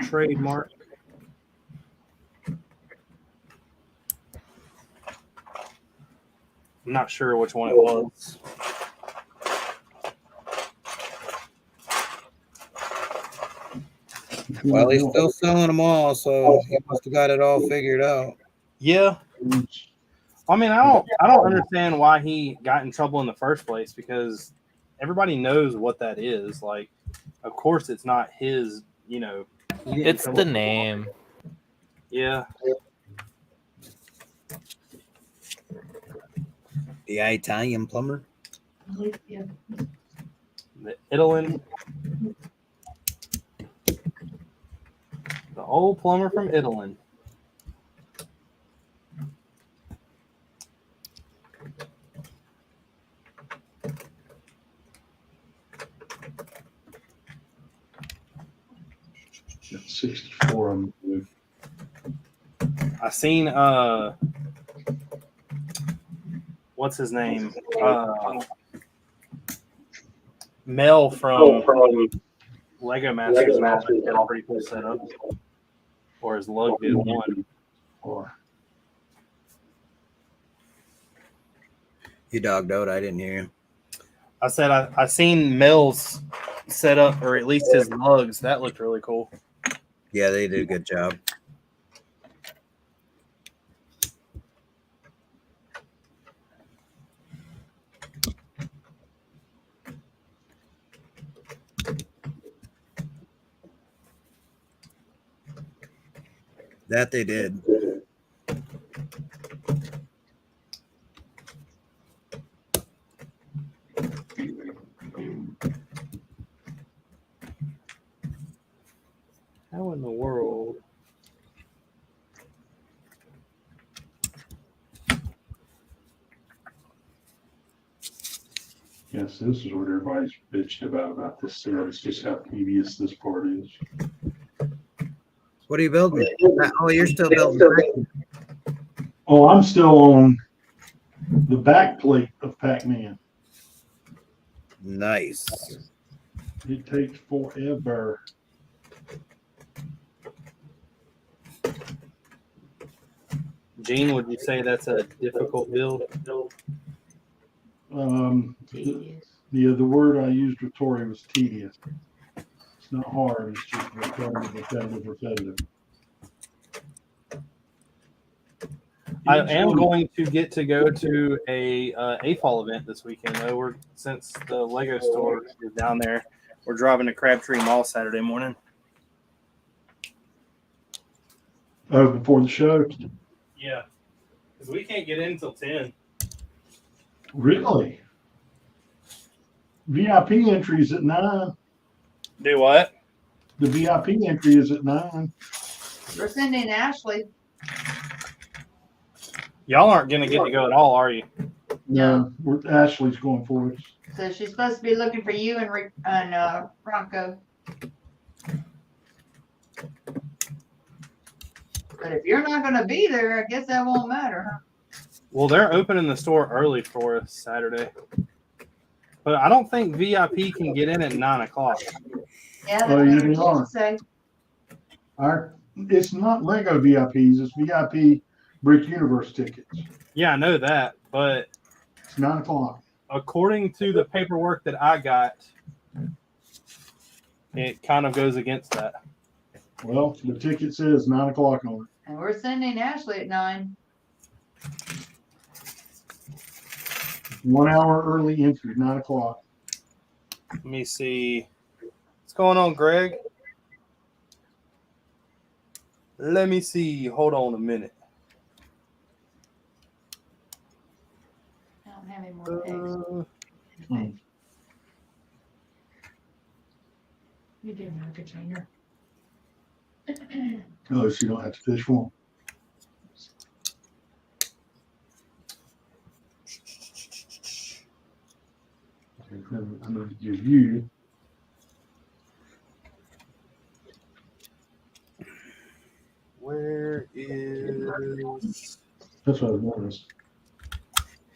Trademark. I'm not sure which one it was. Well, he's still selling them all, so he must have got it all figured out. Yeah. I mean, I don't understand why he got in trouble in the first place because everybody knows what that is. Like, of course, it's not his. You know, It's the name. Yeah. The Italian plumber. Yeah. The Italin. The old plumber from Italin. Got 64 of them. I seen what's his name? Mel from Lego Masters had a pretty cool setup. Or his lug did one. Or You dogged out. I didn't hear you. I said I seen Mel's setup, or at least his lugs. That looked really cool. Yeah, they did a good job. That they did. How in the world? yeah, Yes, this is what everybody's bitched about this set. It's just how tedious this part is. What are you building? Oh, you're still building. Oh, I'm still on the back plate of Pac-Man. Nice. It takes forever. Gene, would you say that's a difficult build? The word I used with Tori was tedious. It's not hard. It's just repetitive. I am going to get to go to a AFOL event this weekend, though. Since the Lego store is down there, we're driving to Crabtree Mall Saturday morning. Oh, before the show? Yeah, because we can't get in until 10. Really? VIP entry is at 9. Do what? The VIP entry is at 9. We're sending Ashley. Y'all aren't going to get to go at all, are you? No, Ashley's going for us. So she's supposed to be looking for you and Bronco. But if you're not going to be there, I guess that won't matter, huh? Well, they're opening the store early for us Saturday. But I don't think VIP can get in at 9 o'clock. Yeah, that's Oh, what yeah, you they are. say. It's not Lego VIPs, it's VIP Brickuniverse tickets. Yeah, I know that. But It's 9 o'clock. according to the paperwork that I got, it kind of goes against that. Well, the ticket says 9 o'clock on it. And we're sending Ashley at 9. 1 hour early entry, 9 o'clock. Let me see. What's going on, Greg? Let me see. Hold on a minute. I don't have any more eggs. You do have a container. Oh, so you don't have to fish for them. I'm going to give you. Where is... That's what I was wondering.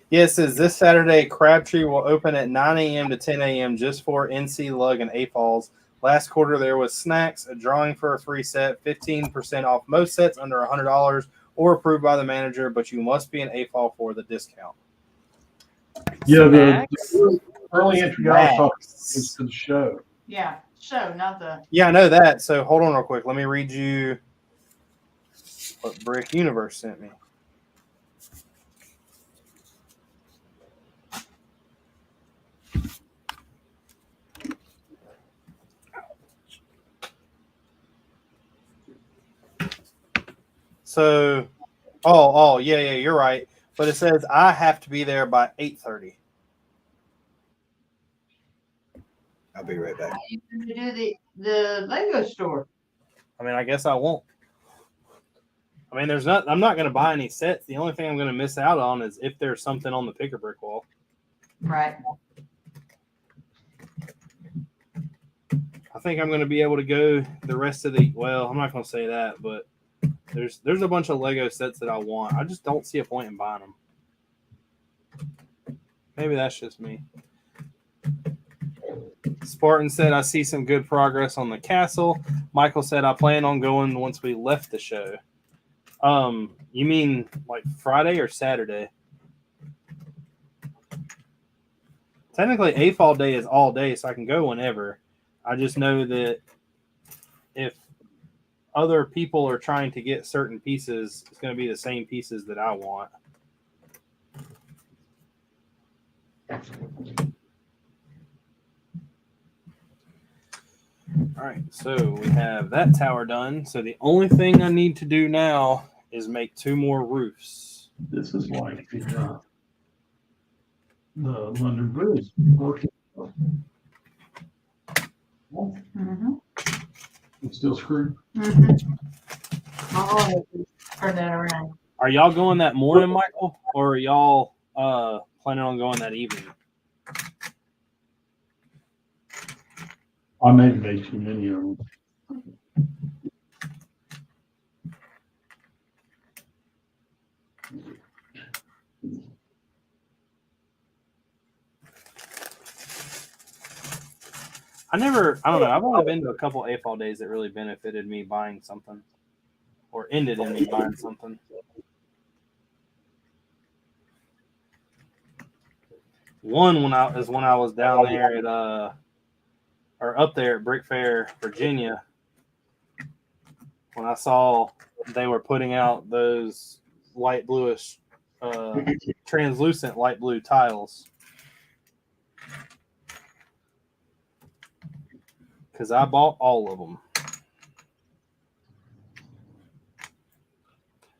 Yeah, it says this Saturday, Crabtree will open at 9 a.m. to 10 a.m. just for NC Lug and AFOLs. Last quarter, there was snacks, a drawing for a free set, 15% off most sets under $100 or approved by the manager, but you must be an AFOL for the discount. Yeah, Snacks? the early entry I was talking is to the show. Yeah, show, not the. Yeah, I know that. So hold on real quick. Let me read you what Brickuniverse sent me. So, yeah, you're right. But it says I have to be there by 8:30. I'll be right back. You can do the Lego store. I mean, I guess I won't. I mean, I'm not going to buy any sets. The only thing I'm going to miss out on is if there's something on the pick a brick wall. Right. I think I'm going to be able to go the rest of the. Well, I'm not going to say that, but there's a bunch of Lego sets that I want. I just don't see a point in buying them. Maybe that's just me. Spartan said, I see some good progress on the castle. Michael said, I plan on going once we left the show. You mean like Friday or Saturday? Technically, AFOL day is all day, so I can go whenever. I just know that if other people are trying to get certain pieces, it's going to be the same pieces that I want. All right, so we have that tower done. So the only thing I need to do now is make 2 more roofs. This is like the London Bridge. Mm-hmm. It's still screwed. Mm-hmm. I'll turn that around. Are y'all going that morning, Michael, or are y'all planning on going that evening? I may make too many of them. I don't know. I've only been to a couple AFOL days that really benefited me buying something or ended in me buying something. One when I was down there at or up there at Brick Fair, Virginia, when I saw they were putting out those light bluish, translucent light blue tiles. Because I bought all of them.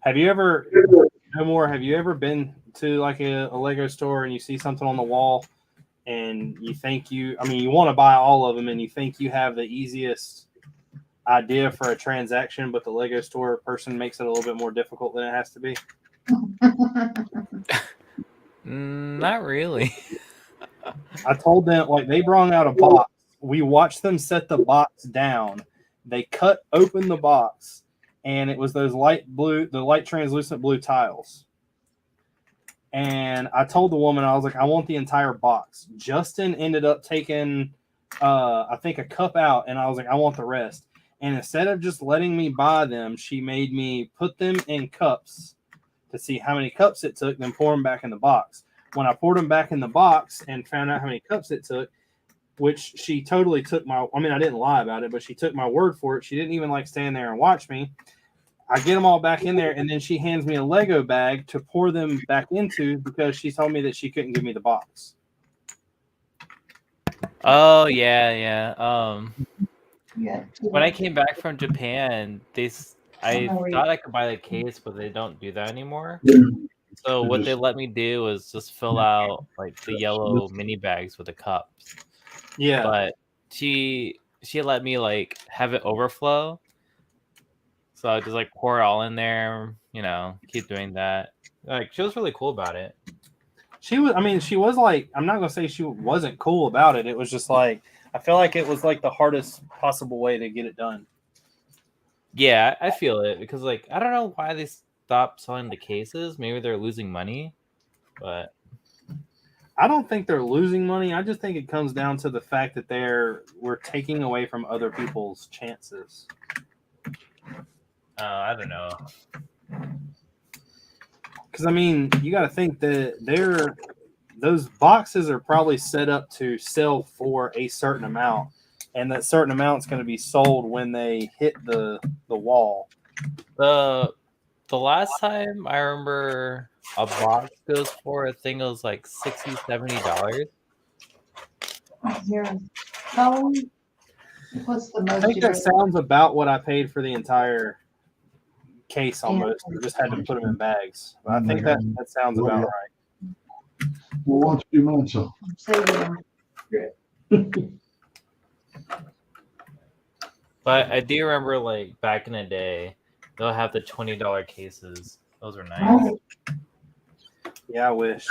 Have you ever been to like a Lego store and you see something on the wall and you think you want to buy all of them and you think you have the easiest idea for a transaction, but the Lego store person makes it a little bit more difficult than it has to be? Not really. I told them, like, they brought out a box. We watched them set the box down. They cut open the box, and it was those light translucent blue tiles. And I told the woman, I was like, I want the entire box. Justin ended up taking, I think, a cup out, and I was like, I want the rest. And instead of just letting me buy them, she made me put them in cups to see how many cups it took, then pour them back in the box. When I poured them back in the box and found out how many cups it took, which she totally took I didn't lie about it, but she took my word for it. She didn't even like stand there and watch me. I get them all back in there, and then she hands me a Lego bag to pour them back into because she told me that she couldn't give me the box. Oh yeah. Yeah. When I came back from Japan, I thought I could buy the case, but they don't do that anymore. So what they let me do was just fill out like the yellow mini bags with the cups. Yeah. But she let me like have it overflow. So I just like pour it all in there, keep doing that. Like she was really cool about it. She was like, I'm not gonna say she wasn't cool about it. It was just like, I feel like it was like the hardest possible way to get it done. Yeah, I feel it because like I don't know why they stopped selling the cases. Maybe they're losing money, but I don't think they're losing money. I just think it comes down to the fact that we're taking away from other people's chances. I don't know. Because you got to think that those boxes are probably set up to sell for a certain amount, and that certain amount is going to be sold when they hit the wall. The last time I remember a box goes for, I think it was like $60-$70. What's the I most? think that sounds about what I paid for the entire case almost. We just had to put them in bags. But I think that sounds about right. Well, once 2 months off. But I do remember like back in the day, they'll have the $20 cases. Those are nice. Yeah, I wish.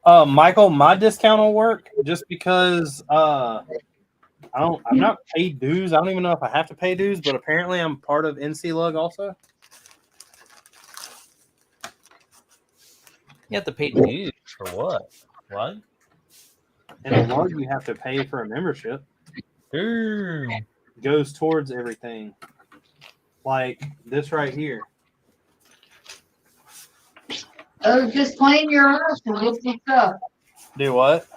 Michael, my discount will work just because I'm not paid dues. I don't even know if I have to pay dues, but apparently I'm part of NC Lug also. You have to pay dues for what? What? In a Lug, you have to pay for a membership. It goes towards everything. Like this right here. Oh, just claim you're us and get the stuff. Do what?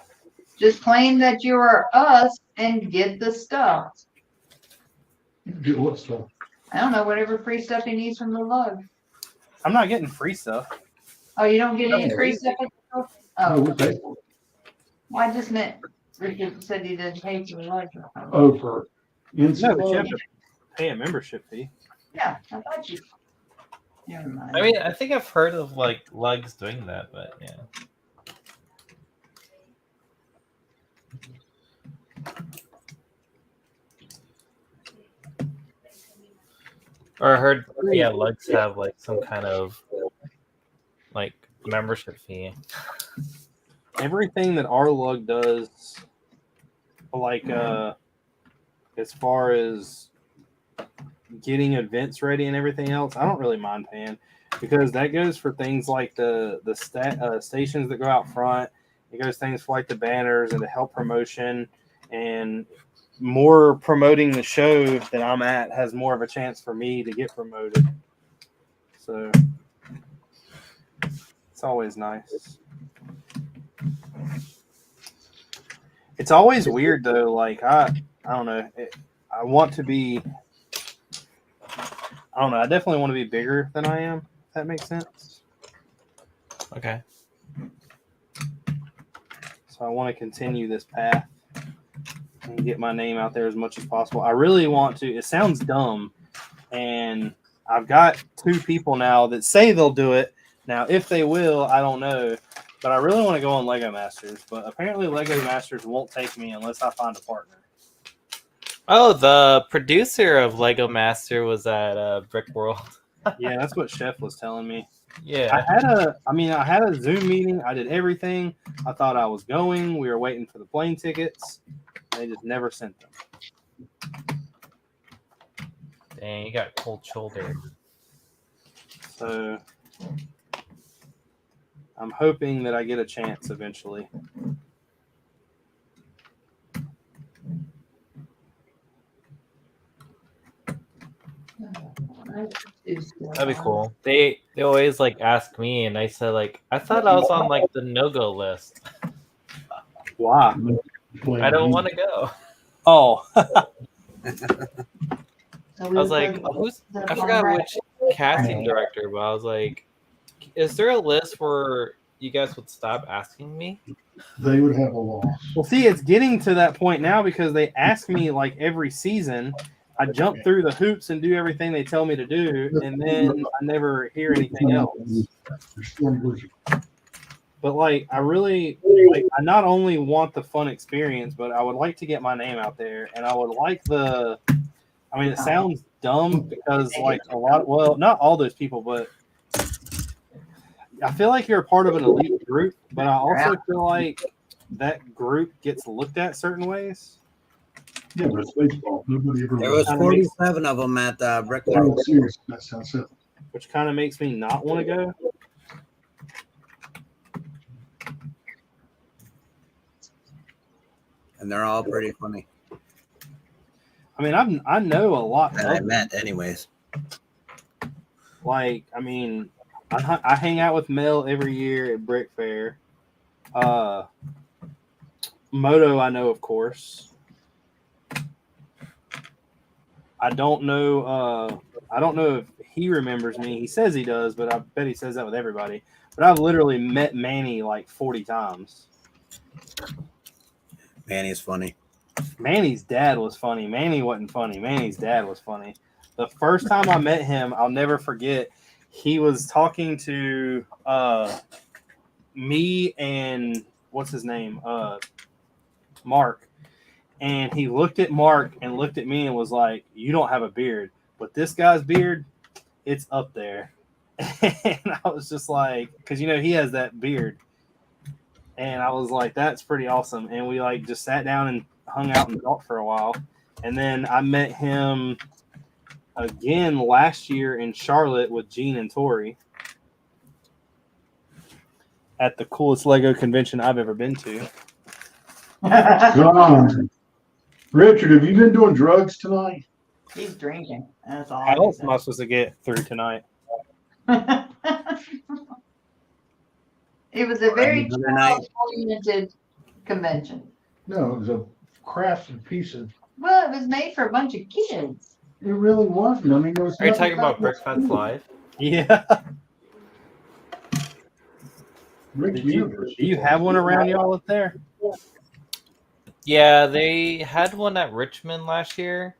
Just claim that you are us and get the stuff. Get what stuff? I don't know, whatever free stuff he needs from the lug. I'm not getting free stuff. Oh, you don't get any free stuff? Oh, Oh, okay. well, I just meant Richard said he didn't pay for the lug. Oh, for inside. No, but you have to pay a membership fee. Yeah, I thought you. Never mind. I mean, I think I've heard of like lugs doing that, but yeah. Or I heard, yeah, lugs have like some kind of like membership fee. Everything that our lug does like as far as getting events ready and everything else, I don't really mind paying, because that goes for things like the stations that go out front. It goes things for like the banners and the help promotion, and more promoting the show that I'm at has more of a chance for me to get promoted. So it's always nice. It's always weird though. Like I don't know. I want to be. I don't know. I definitely want to be bigger than I am. If that makes sense. Okay. So I want to continue this path and get my name out there as much as possible. I really want to. It sounds dumb, and I've got 2 people now that say they'll do it. Now, if they will, I don't know. But I really want to go on Lego Masters. But apparently, Lego Masters won't take me unless I find a partner. Oh, the producer of Lego Master was at Brick World. Yeah, that's what Chef was telling me. Yeah. I had a Zoom meeting. I did everything. I thought I was going. We were waiting for the plane tickets. They just never sent them. Dang, you got cold shoulder. So I'm hoping that I get a chance eventually. That'd be cool. They always like ask me, and I said like I thought I was on like the no-go list. Why? I don't want to go. Oh, I was like, who's? I forgot which casting director, but I was like, is there a list where you guys would stop asking me? They would have a loss. well, see, it's getting to that point now because they ask me like every season. I jump through the hoops and do everything they tell me to do, and then I never hear anything else. But like, I really, like, I not only want the fun experience, but I would like to get my name out there, and I would like the. I mean, it sounds dumb because like a lot. Well, not all those people, but I feel like you're a part of an elite group. But I also feel like that group gets looked at certain ways. Yeah, but it's baseball. Nobody ever. There was 47 of them at Brickin. Oh, serious. That sounds simple. Which kind of makes me not want to go. And they're all pretty funny. I mean, I know a lot. That I met, anyways. Like, I mean, I hang out with Mel every year at Brick Fair. Moto, I know, of course. I don't know if he remembers me. He says he does, but I bet he says that with everybody. But I've literally met Manny like 40 times. Manny's funny. Manny's dad was funny. Manny wasn't funny. Manny's dad was funny. The first time I met him, I'll never forget. He was talking to me and what's his name? Mark. And he looked at Mark and looked at me and was like, "You don't have a beard, but this guy's beard, it's up there." And I was just like, because you know he has that beard, and I was like, "That's pretty awesome." And we like just sat down and hung out and talked for a while, and then I met him again last year in Charlotte with Gene and Tori at the coolest Lego convention I've ever been to. God. Richard, have you been doing drugs tonight? He's drinking. That's all. How else am I supposed to get through tonight? It was a very Another night. child-oriented convention. No, it was a crafted piece of. Well, it was made for a bunch of kids. It really wasn't. I mean, there was. Are you nothing talking about about Brickfest Live? Yeah. Brickuniverse. Do you have one around y'all up there? Yeah, they had one at Richmond last year,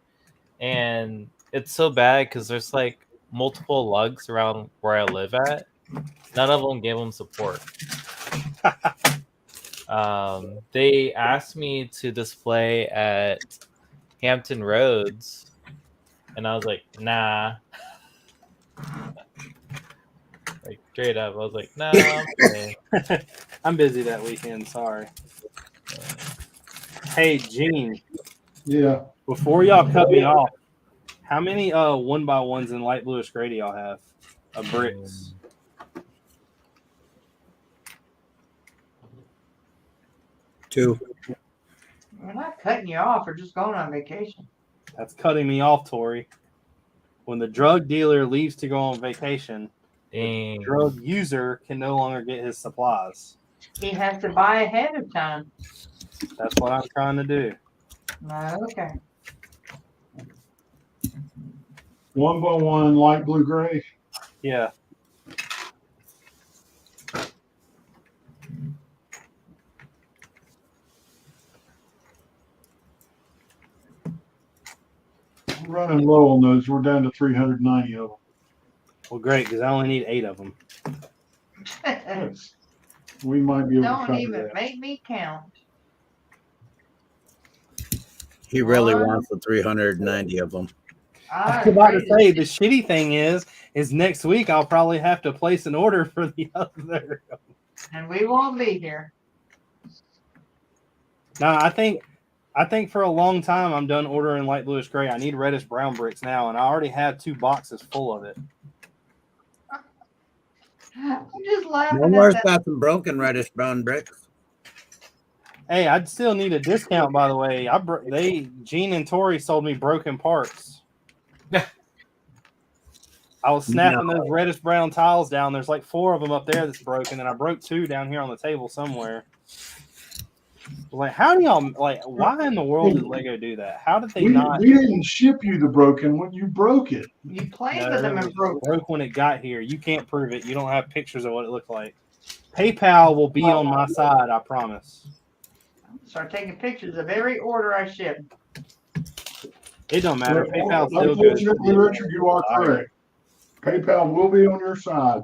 and it's so bad because there's like multiple lugs around where I live at. None of them gave them support. They asked me to display at Hampton Roads, and I was like, nah. Like straight up, I was like, nah. I'm okay. I'm busy that weekend. Sorry. Hey, Gene, Yeah. before y'all cut me off, how many 1x1s in light bluish gray do y'all have? A Bricks. Two. We're not cutting you off. We're just going on vacation. That's cutting me off, Tori. When the drug dealer leaves to go on vacation, the Dang. drug user can no longer get his supplies. He has to buy ahead of time. That's what I'm trying to do. Okay. 1x1 light blue gray. Yeah. I'm running low on those. We're down to 390 of Well, great, because I only need 8 of them. them. We might be able to Don't cover even that. make me count. He really One. wants the 390 of them. I was about to say, the shitty thing is next week I'll probably have to place an order for the other. And we won't be here. No, I think for a long time I'm done ordering light bluish gray. I need reddish brown bricks now, and I already have 2 boxes full of it. I'm just No laughing more at that. got some broken reddish brown bricks. Hey, I'd still need a discount, by the way. Gene and Tori sold me broken parts. I was snapping those reddish brown tiles down. There's like 4 of them up there that's broken, and I broke 2 down here on the table somewhere. Like, how do y'all why in the world did Lego do that? How did they not? We didn't ship you the broken when you broke it. You played No, with them and it broke. broke when it got here. You can't prove it. You don't have pictures of what it looked like. PayPal will be on my side, I promise. Start taking pictures of every order I ship. It don't matter. PayPal still good. Unfortunately, Richard, you are correct. PayPal will be on your side.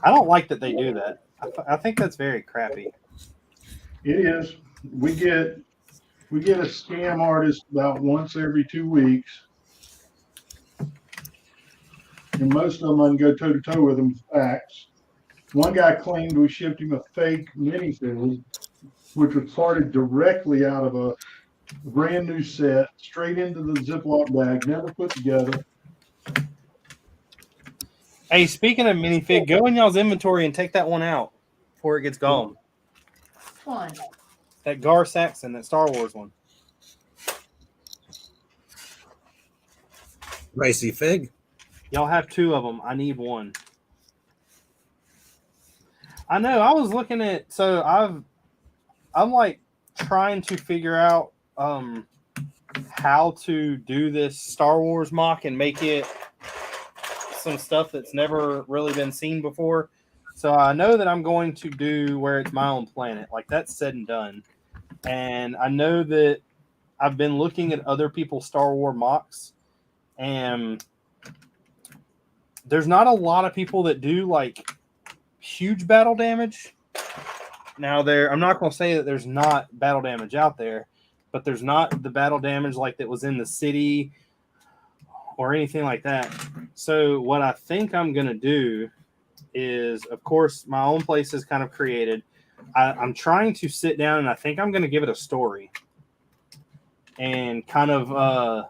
I don't like that they do that. I think that's very crappy. It is. We get a scam artist about once every 2 weeks. And most of them I can go toe to toe with them with facts. One guy claimed we shipped him a fake minifig, which was parted directly out of a brand new set, straight into the Ziploc bag, never put together. Hey, speaking of minifig, go in y'all's inventory and take that one out before it gets gone. One. That Gar Saxon, that Star Wars one. Spicy fig. Y'all have 2 of them. I need 1. I know. I was looking at. So I'm like trying to figure out how to do this Star Wars mock and make it some stuff that's never really been seen before. So I know that I'm going to do where it's my own planet. Like, that's said and done. And I know that I've been looking at other people's Star Wars mocks, and there's not a lot of people that do like huge battle damage. Now, I'm not going to say that there's not battle damage out there, but there's not the battle damage like that was in the city or anything like that. So what I think I'm going to do is, of course, my own place is kind of created. I'm trying to sit down, and I think I'm going to give it a story and kind of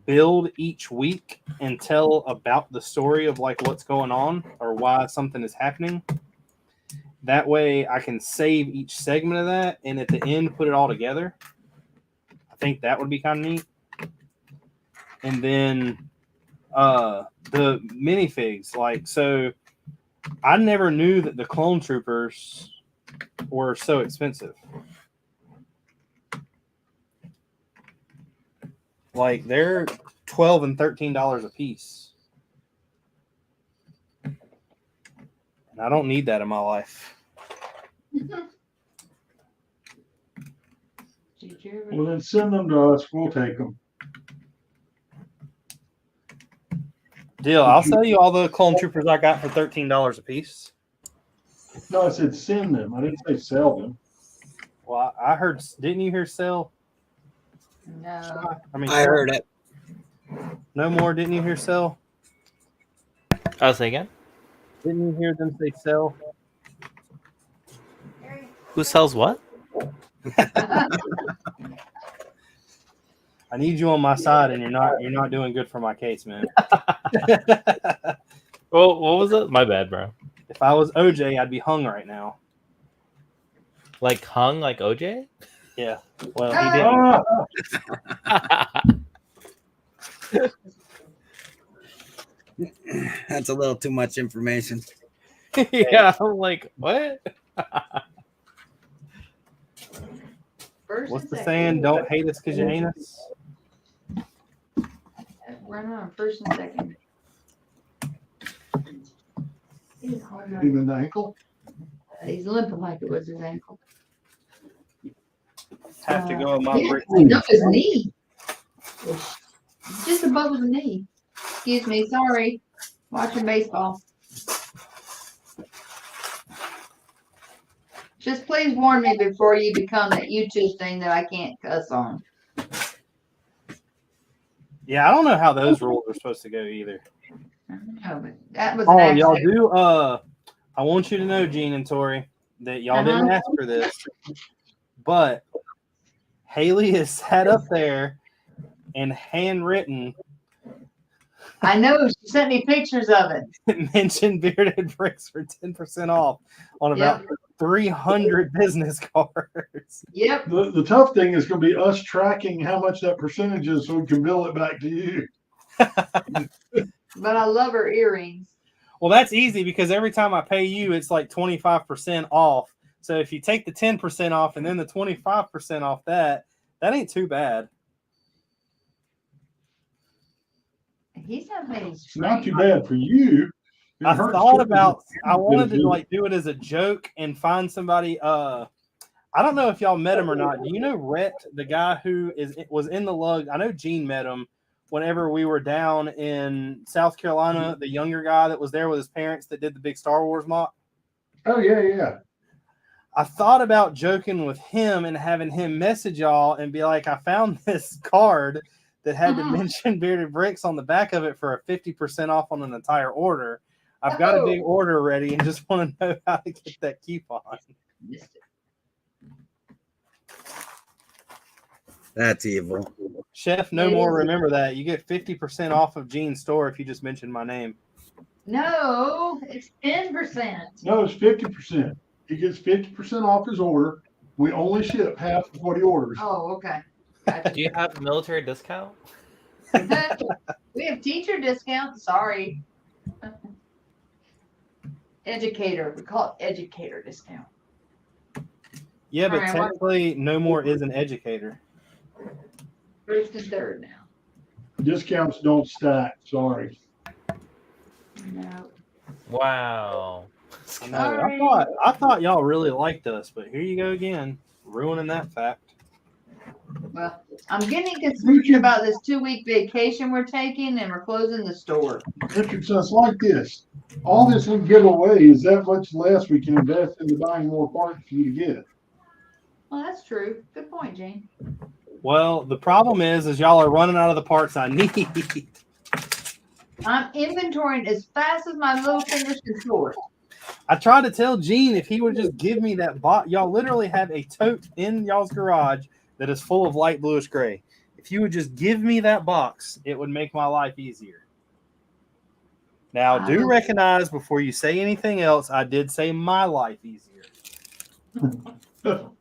build each week and tell about the story of like what's going on or why something is happening. That way I can save each segment of that and at the end put it all together. I think that would be kind of neat. And then the minifigs, like, so I never knew that the clone troopers were so expensive. Like, they're $12 and $13 a piece. And I don't need that in my life. Well, then send them to us. We'll take them. Deal. I'll sell you all the clone troopers I got for $13 a piece. No, I said send them. I didn't say sell them. Well, I heard. Didn't you hear sell? No. I heard it. No more. Didn't you hear sell? I'll say again. Didn't you hear them say sell? Who sells what? I need you on my side, and you're not doing good for my case, man. Well, what was it? My bad, bro. If I was OJ, I'd be hung right now. Like hung like OJ? Yeah. Well, he didn't. That's a little too much information. Yeah, I'm like, what? First What's and the second. saying? Don't hate us because you ain't us. Run on first and second. He's hard on- Even the ankle. He's limping like it was his ankle. Have to go on my Yeah, brick. no, his knee. Just above his knee. Excuse me, sorry. Watching baseball. Just please warn me before you become that YouTube thing that I can't cuss on. Yeah, I don't know how those rules are supposed to go either. I don't know, but that was an Oh, y'all accident. do. I want you to know, Gene and Tori, that y'all didn't ask for this, but Haley is sat up there and handwritten I know, she sent me pictures of it. mentioned Bearded Bricks for 10% off on about 300 business cards. Yep. The tough thing is going to be us tracking how much that percentage is so we can bill it back to you. But I love her earrings. Well, that's easy because every time I pay you, it's like 25% off. So if you take the 10% off and then the 25% off that ain't too bad. He's not made It's not too bad for you. It I hurts thought too. about, I wanted to like do it as a joke and find somebody. I don't know if y'all met him or not. Do you know Rhett, the guy who was in the lug? I know Gene met him whenever we were down in South Carolina. The younger guy that was there with his parents that did the big Star Wars mock. Oh yeah, yeah. I thought about joking with him and having him message y'all and be like, I found this card that had to mention Bearded Bricks on the back of it for a 50% off on an entire order. I've got a big order ready and just want to know how to get that coupon. That's evil. Chef, no more. Remember that. You get 50% off of Gene's store if you just mention my name. No, it's 10%. No, it's 50%. He gets 50% off his order. We only ship half of what he orders. Oh, okay. Do you have military discount? We have teacher discount. Sorry. Educator. We call it educator discount. Yeah, but All right, technically, no more is an educator. First and third now. Discounts don't stack. Sorry. No. Wow. I know. I thought y'all really liked us, but here you go again, ruining that fact. Well, I'm getting concerned about this 2-week vacation we're taking, and we're closing the store. Richard says like this. All this we give away is that much less we can invest into buying more parts for you to get. Well, that's true. Good point, Jane. Well, the problem is y'all are running out of the parts I need. I'm inventorying as fast as my little fingers can sort. I tried to tell Gene if he would just give me that box. Y'all literally have a tote in y'all's garage that is full of light bluish gray. If you would just give me that box, it would make my life easier. Now, do recognize before you say anything else, I did say my life easier. Oh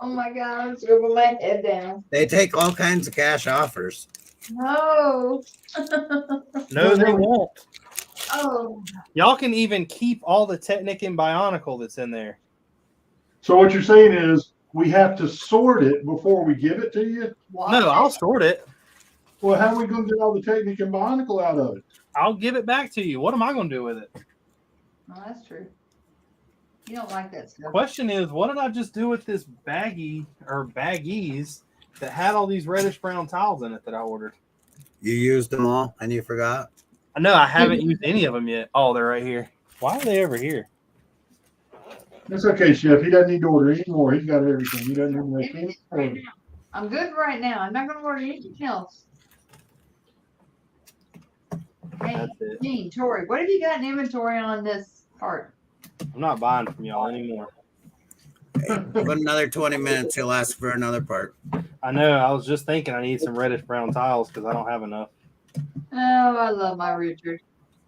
my God, I'm scribbling my head down. They take all kinds of cash offers. No. No, they won't. Oh. Y'all can even keep all the Technic and Bionicle that's in there. So what you're saying is we have to sort it before we give it to you? No, I'll sort it. Well, how are we going to get all the Technic and Bionicle out of it? I'll give it back to you. What am I going to do with it? Oh, that's true. You don't like that stuff. Question is, what did I just do with this baggie or baggies that had all these reddish brown tiles in it that I ordered? You used them all and you forgot? No, I haven't used any of them yet. Oh, they're right here. Why are they over here? That's okay, Chef. He doesn't need to order any more. He's got everything. He doesn't need to make any Right order. now. I'm good right now. I'm not going to order anything else. Hey, That's it. Gene, Tori, what have you got in inventory on this part? I'm not buying from y'all anymore. Give it another 20 minutes. He'll ask for another part. I know. I was just thinking I need some reddish brown tiles because I don't have enough. Oh, I love my Richard.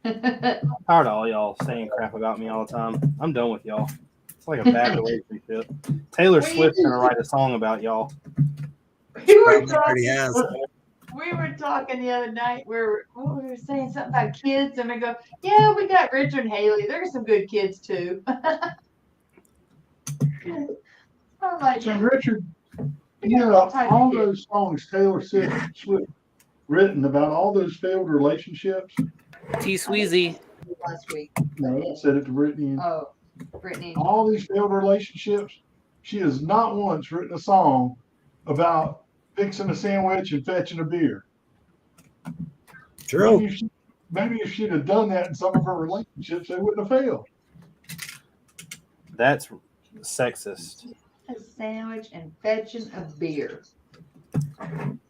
Tired of all y'all saying crap about me all the time. I'm done with y'all. It's like a bad relationship. Taylor Swift's gonna write a song about y'all. We were Already has. talking the other night. We were saying something about kids, and I go, "Yeah, we got Richard and Haley. There's some good kids too." I'm like, So Richard, we you got know, all types all of kids. those songs Taylor Swift written about all those failed relationships. T Sweezy. Last week. No, I said it to Brittany. Oh, Brittany. All these failed relationships, she has not once written a song about fixing a sandwich and fetching a beer. True. Maybe if she'd have done that in some of her relationships, they wouldn't have failed. That's sexist. A sandwich and fetching a beer. I'm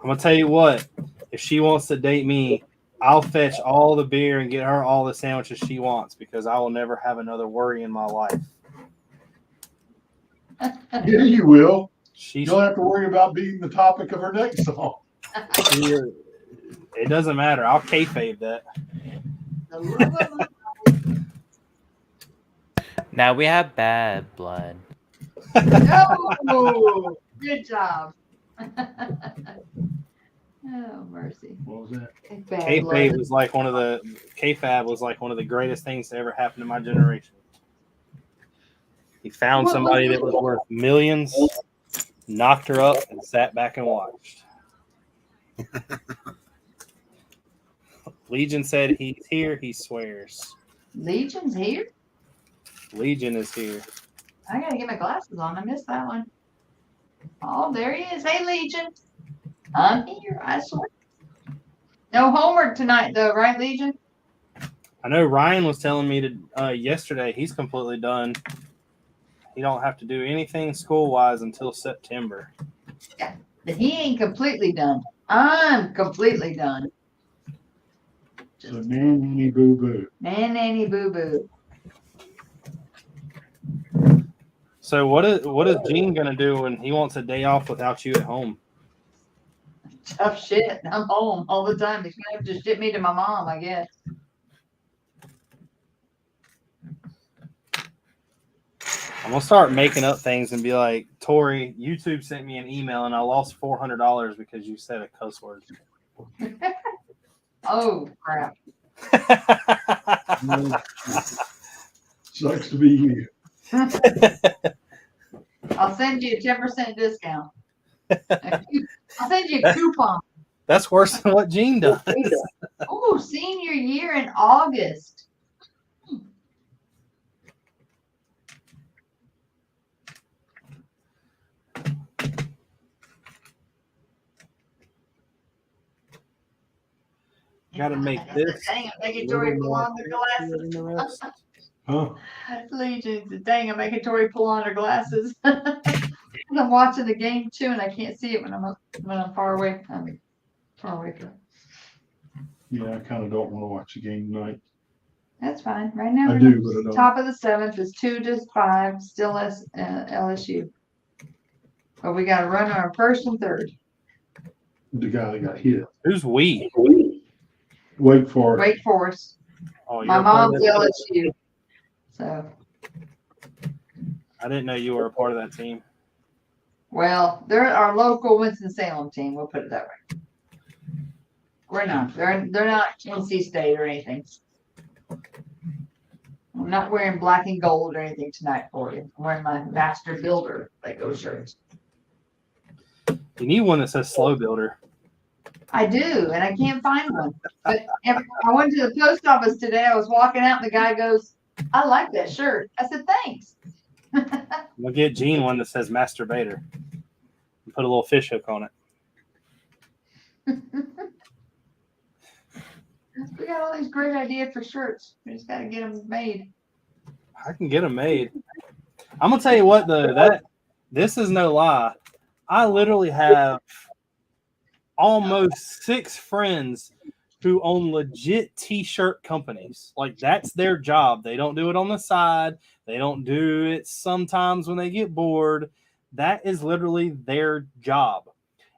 gonna tell you what. If she wants to date me, I'll fetch all the beer and get her all the sandwiches she wants because I will never have another worry in my life. Yeah, you will. She's You'll have to worry about being the topic of her next song. It doesn't matter. I'll kayfabe that. The love of my Now we have bad blood. Oh, good job. Oh, mercy. What was that? Bad Kayfabe blood. was like one of the greatest things to ever happen in my generation. He found What somebody was that was worth millions, knocked her up, and sat back and watched. Legion said he's here. He swears. Legion's here? Legion is here. I gotta get my glasses on. I missed that one. Oh, there he is. Hey, Legion. I'm here. I swear. No homework tonight, though, right, Legion? I know Ryan was telling me to yesterday he's completely done. He don't have to do anything school-wise until September. Yeah, but he ain't completely done. I'm completely done. So nanny boo boo. Nanny boo boo. So what is Gene gonna do when he wants a day off without you at home? Tough shit. I'm home all the time. He's gonna have to ship me to my mom, I guess. I'm gonna start making up things and be like, Tori, YouTube sent me an email and I lost $400 because you said a cuss word. Oh crap. Sucks to be you. I'll send you a 10% discount. I'll send you a coupon. That's worse than what Gene does. Oh, senior year in August. Gotta make this. Dang, I'm making Tori pull on the glasses. Huh? Legion, dang, I'm making Tori pull on her glasses. I'm watching the game too, and I can't see it when I'm far away. I'm far away from it. Yeah, I kind of don't want to watch the game tonight. That's fine. Right now, I we're do, but I don't. top of the seventh is 2-5, still LSU. But we got a runner on first and third. The guy that got hit. Who's we? Wake Forest. Wake Forest. Oh, you're My a part of mom's that team? LSU. So, I didn't know you were a part of that team. well, they're our local Winston-Salem team. We'll put it that way. We're not. They're not NC State or anything. I'm not wearing black and gold or anything tonight for you. I'm wearing my Master Builder Lego shirt. You need one that says slow builder. I do, and I can't find one. But I went to the post office today. I was walking out, and the guy goes, "I like that shirt." I said, "Thanks." We'll get Gene one that says masturbator. Put a little fish hook on it. We got all these great ideas for shirts. We just got to get them made. I can get them made. I'm gonna tell you what though, this is no lie. I literally have almost 6 friends who own legit t-shirt companies. Like that's their job. They don't do it on the side. They don't do it sometimes when they get bored. That is literally their job.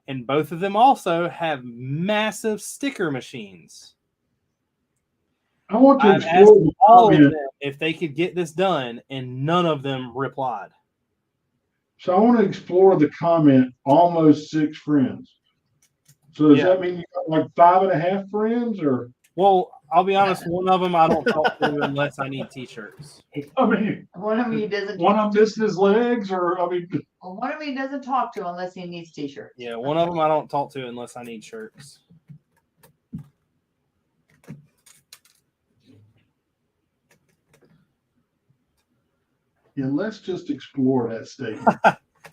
And both of them also have massive sticker machines. I want to I've asked explore the all of comment. them if they could get this done, and none of them replied. So I want to explore the comment, almost 6 friends. So does Yeah. that mean you got like 5.5 friends, or? Well, I'll be honest, one of them I don't talk to unless I need t-shirts. I mean, One of them he doesn't. one of them missed his legs, or I mean, Well, one of them he doesn't talk to unless he needs t-shirts. Yeah, one of them I don't talk to unless I need shirts. yeah, let's just explore that statement.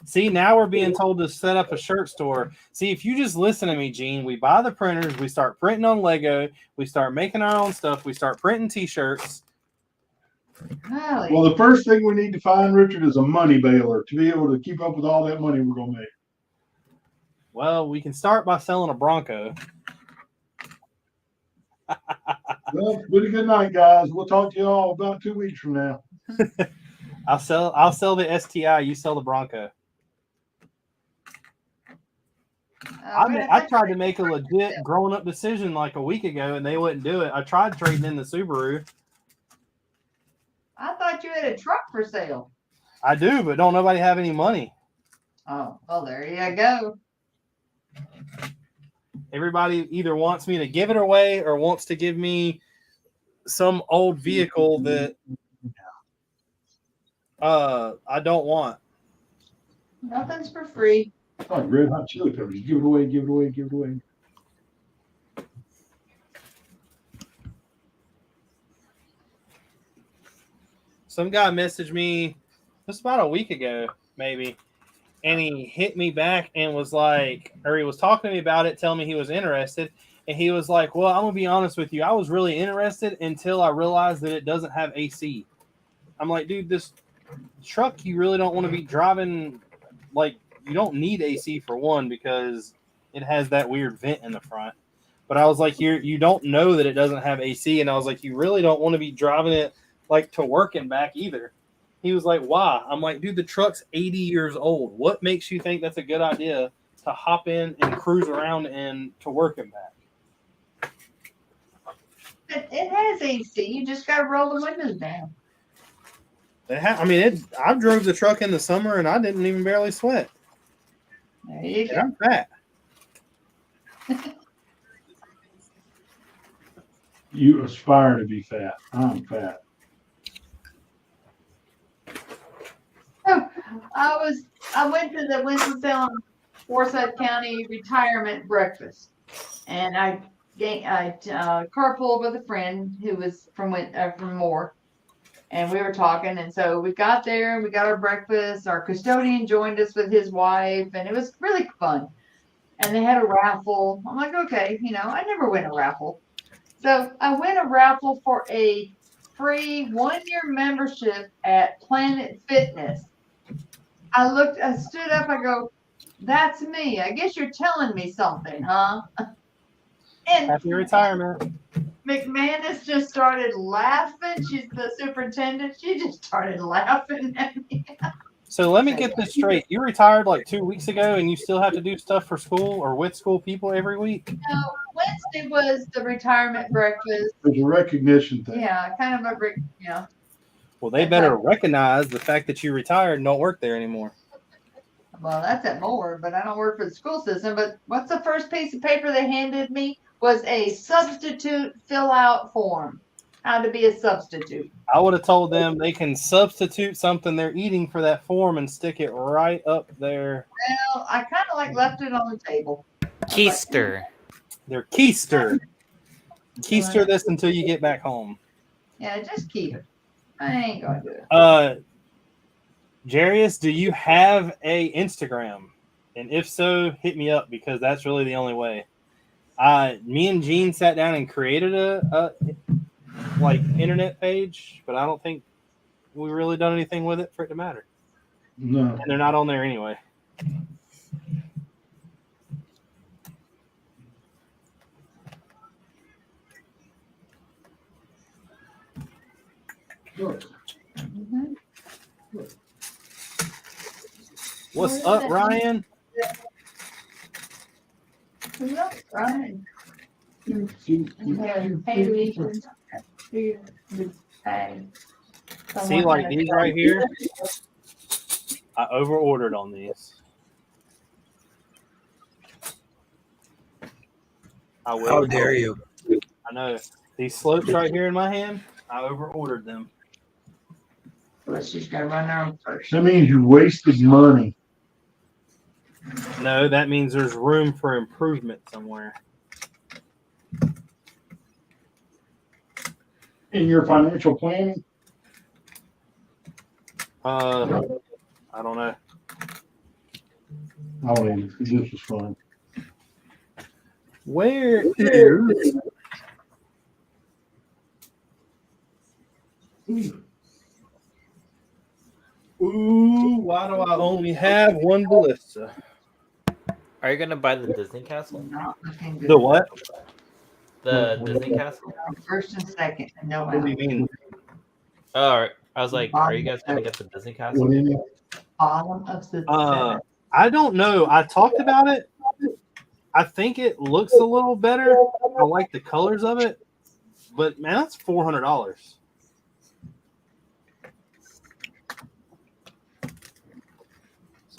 See, now we're being told to set up a shirt store. See, if you just listen to me, Gene, we buy the printers, we start printing on Lego, we start making our own stuff, we start printing t-shirts. Golly. Well, the first thing we need to find, Richard, is a money bailer to be able to keep up with all that money we're going to make. Well, we can start by selling a Bronco. Well, good night, guys. We'll talk to you all about 2 weeks from now. I'll sell the STI, you sell the Bronco. I tried to make a legit grown-up decision like a week ago, and they wouldn't do it. I tried trading in the Subaru. I thought you had a truck for sale. I do, but don't nobody have any money. Oh, well, there you go. Everybody either wants me to give it away or wants to give me some old vehicle that I don't want. Nothing's for free. Like Red Hot Chili Peppers. Give it away, give it away, give it away. Some guy messaged me just about a week ago, maybe, and he hit me back and was like, or he was talking to me about it, telling me he was interested, and he was like, well, I'm going to be honest with you. I was really interested until I realized that it doesn't have AC. I'm like, dude, this truck, you really don't want to be driving, like, you don't need AC for one because it has that weird vent in the front. But I was like, you don't know that it doesn't have AC, and I was like, you really don't want to be driving it like to work and back either. He was like, why? I'm like, dude, the truck's 80 years old. What makes you think that's a good idea to hop in and cruise around and to work and back? It has AC. You just got to roll the windows down. I drove the truck in the summer and I didn't even barely sweat. There you go. And I'm fat. You aspire to be fat. I'm fat. I went to the Winston-Salem Forsyth County retirement breakfast, and I carpooled with a friend who was from Moore, and we were talking, and so we got there and we got our breakfast. Our custodian joined us with his wife, and it was really fun. And they had a raffle. I'm like, okay, I never win a raffle, so I win a raffle for a free 1-year membership at Planet Fitness. I stood up, I go, that's me. I guess you're telling me something, huh? And Happy retirement. McManus just started laughing. She's the superintendent. She just started laughing at me. So let me get this straight. You retired like 2 weeks ago and you still have to do stuff for school or with school people every week? No, Wednesday was the retirement breakfast. It's a recognition thing. Yeah, kind of Well, they better recognize the fact that you retired and don't work there anymore. Well, that's at Moore, but I don't work for the school system. But what's the first piece of paper they handed me? Was a substitute fill-out form. How to be a substitute. I would have told them they can substitute something they're eating for that form and stick it right up there. Well, I kind of left it on the table. Keister. They're keister. Keister this until you get back home. Yeah, just keep it. I ain't gonna do it. Jarius, do you have a Instagram? And if so, hit me up because that's really the only way. Me and Gene sat down and created a internet page, but I don't think we really done anything with it for it to matter. No. And they're not on there anyway. Sure. Mm-hmm. What's up, Ryan? What's up, Ryan? See, like these right here, I over ordered on these. I will. How dare you? I know these slopes right here in my hand. I over ordered them. Let's just gotta run our own first. That means you wasted money. No, that means there's room for improvement somewhere. In your financial planning, I don't know. oh, this was fun. Where is? Ooh, why do I only have one ballista? Are you gonna buy the Disney castle? Not looking good. The what? The Disney castle? First and second, and no What do you out. mean? Oh, all right. I was like, are you guys gonna get the Disney castle? What in it? Bottom of the seven. I don't know. I talked about it. I think it looks a little better. I like the colors of it, but man, that's $400.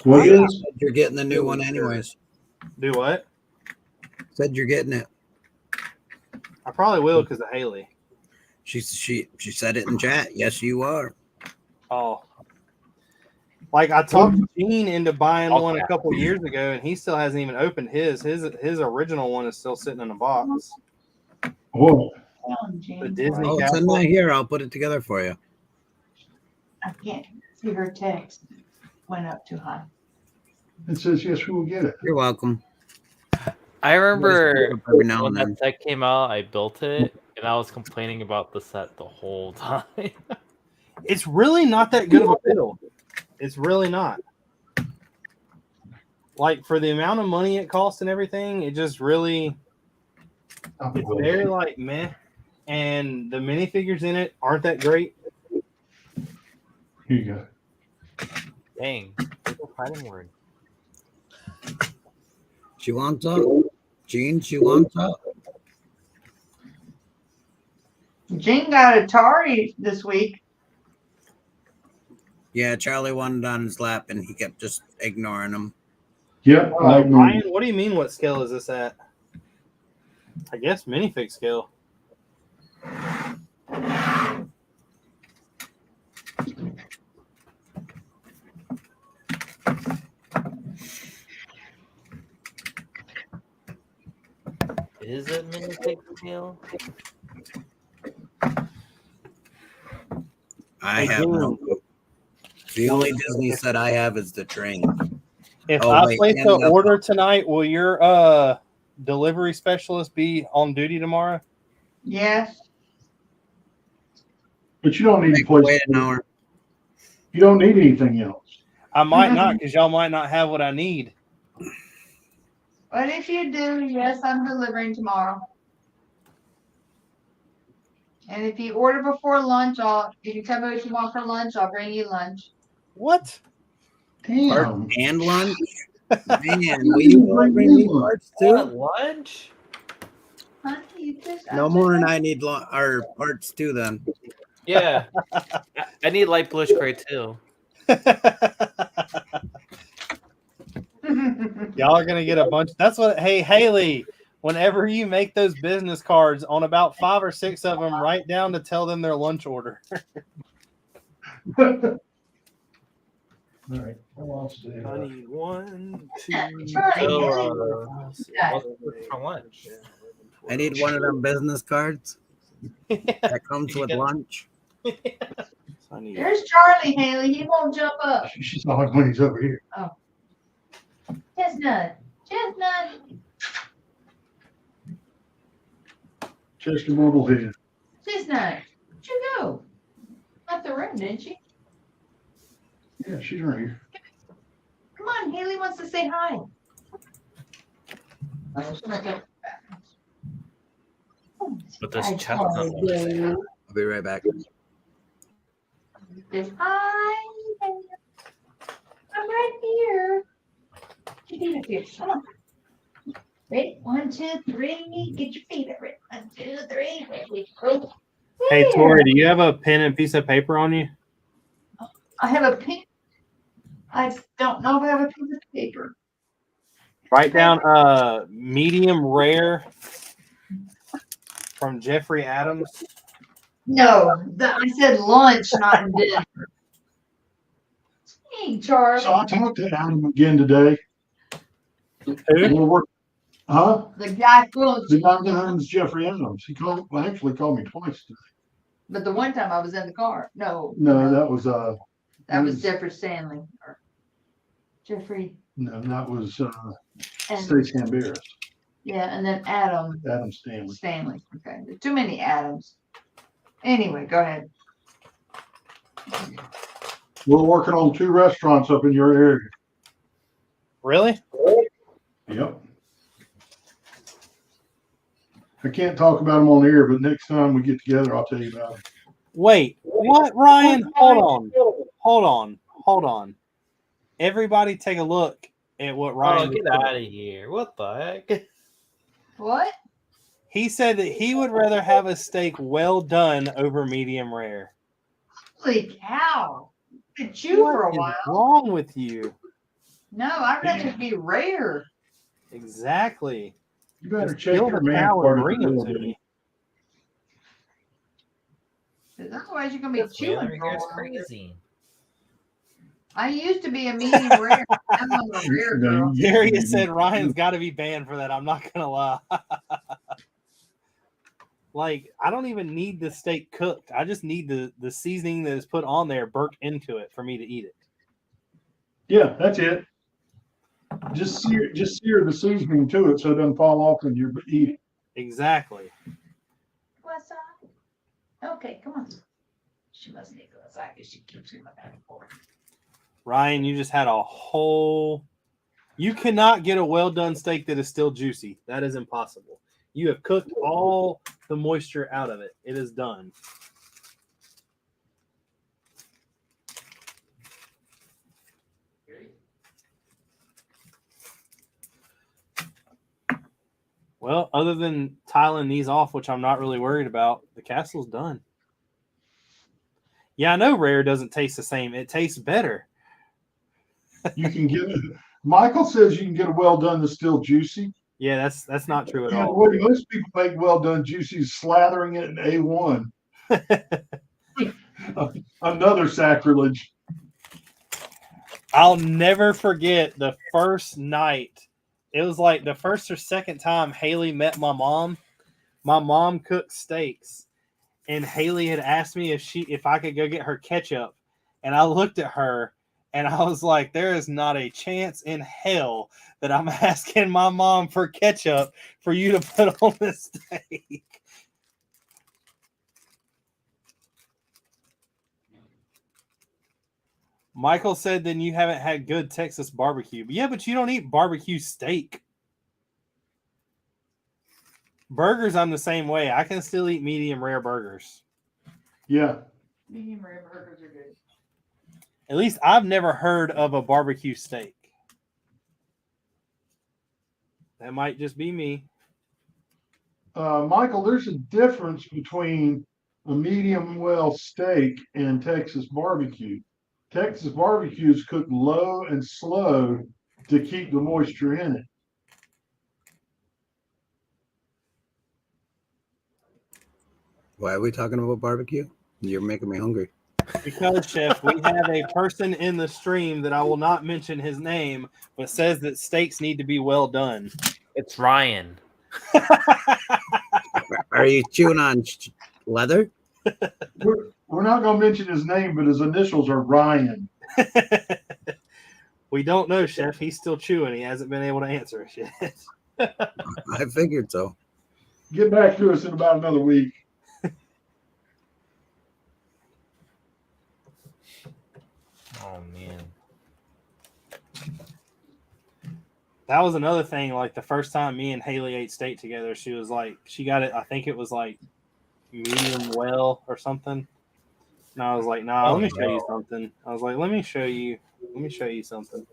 What You is? said you're getting the new one anyways. Do what? Said you're getting it. I probably will because of Haley. She said it in chat. Yes, you are. Oh, like I talked Gene into buying one Okay. a couple years ago, and he still hasn't even opened his. His original one is still sitting in a box. Whoa. The Disney Oh, it's in castle. there. Here, I'll put it together for you. I can't see her text. Went up too high. It says yes, we will get it. You're welcome. I remember Every now when and then. that set came out, I built it, and I was complaining about the set the whole time. It's really not that good of a build. It's really not. Like for the amount of money it costs and everything, it just really it's very like meh. And the minifigures in it aren't that great. Here you go. Dang, where's the fighting word? She wants up. Jean, she wants up. Gene got Atari this week. Yeah, Charlie wanted on his lap and he kept just ignoring him. Yep. Ryan, what do you mean? What scale is this at? I guess minifig scale. Is it minifig scale? I have no clue. The only Disney set I have is the train. If Oh, I wait, place and an the- order tonight, will your delivery specialist be on duty tomorrow? Yes. But you don't need to Like, place. wait an hour. You don't need anything else. I might not, because y'all might not have what I need. But if you do, yes, I'm delivering tomorrow. And if you order before lunch, if you tell me what you want for lunch, I'll bring you lunch. What? Damn. And lunch? Man, will you bring me parts What, too? lunch? Honey, you just No more than I need or parts too then. Yeah. I need light bluish gray too. Y'all are gonna get a bunch. That's what. Hey, Haley. Whenever you make those business cards, on about 5 or 6 of them, write down to tell them their lunch order. All right. Who else do you I have? need 1, 2. So, what's for lunch? I need one of them business cards that comes with lunch. I need. There's Charlie, Haley. He won't jump up. She's not when he's over here. Chestnut. Chestnut. Chester Bubblehead. Chestnut. Where'd you go? Left the room, didn't she? Yeah, she's right here. Come on, Haley wants to say hi. But this Hi, chestnut Charlie. one. I'll be right back. Just hi. I'm right here. here. Come on. Ready? 1, 2, 3. Get your feet up. Ready? 1, 2, 3. Ready? Go. Hey, There. Tori, do you have a pen and piece of paper on you? I have a pen. I don't know if I have a piece of paper. Write down medium rare from Jeffrey Adams. No, I said lunch, not dinner. Hey, Charlie. So I talked to Adam again today. Who? We're working, huh? The guy close. The guy that owns Jeffrey Adams. He actually called me twice today. But the one time I was in the car. No, No, that was Jeffrey Stanley. Or Jeffrey no, that was and Stacey Amberis. yeah, and then Adam Stanley. Stanley. Okay, there's too many Adams. Anyway, go ahead. We're working on 2 restaurants up in your area. Really? Yep. I can't talk about them on air, but next time we get together, I'll tell you about it. Wait, what, Ryan? Hold on. Everybody take a look at what Ryan Oh, get out of here. What the heck? What? He said that he would rather have a steak well done over medium rare. Holy cow! Been chew for a What is while. wrong with you? No, I'd rather it be rare. Exactly. You better Just check kill your the man cow part and of bring the him deal, to dude. me. 'Cause otherwise, you're gonna be This chewing man for a here's while. crazy. I used to be a medium rare. I'm a rare No, girl. you- Darius said Ryan's got to be banned for that. I'm not gonna lie. Like, I don't even need the steak cooked. I just need the seasoning that is put on there burnt into it for me to eat it. Yeah, that's it. Just sear the seasoning to it so it doesn't fall off when you're eating. Exactly. Go outside. Okay, come on. She must need to go outside because she keeps coming back and forth. Ryan, you just had a whole. You cannot get a well done steak that is still juicy. That is impossible. You have cooked all the moisture out of it. It is done. Well, other than tiling these off, which I'm not really worried about, the castle's done. Yeah, I know rare doesn't taste the same. It tastes better. You can get Michael says you can get a well done that's still juicy. Yeah, that's not true at And the all. way most people make well done juicy is slathering it in A1. Another sacrilege. I'll never forget the first night. It was like the first or second time Haley met my mom. My mom cooked steaks, and Haley had asked me if I could go get her ketchup, and I looked at her and I was like, there is not a chance in hell that I'm asking my mom for ketchup for you to put on this steak. Michael said, then you haven't had good Texas barbecue. Yeah, but you don't eat barbecue steak. Burgers, I'm the same way. I can still eat medium rare burgers. Yeah. Medium rare burgers are good. At least I've never heard of a barbecue steak. That might just be me. Michael, there's a difference between a medium well steak and Texas barbecue. Texas barbecue is cooked low and slow to keep the moisture in it. Why are we talking about barbecue? You're making me hungry. Because, Chef, we have a person in the stream that I will not mention his name, but says that steaks need to be well done. It's Ryan. Are you chewing on leather? We're not going to mention his name, but his initials are Ryan. We don't know, Chef. He's still chewing. He hasn't been able to answer us yet. I figured so. Get back to us in about another week. Oh man. That was another thing. Like the first time me and Haley ate steak together, she was like, she got it. I think it was like medium well or something. And I was like, nah, let me show you something. I was like, let me show you something.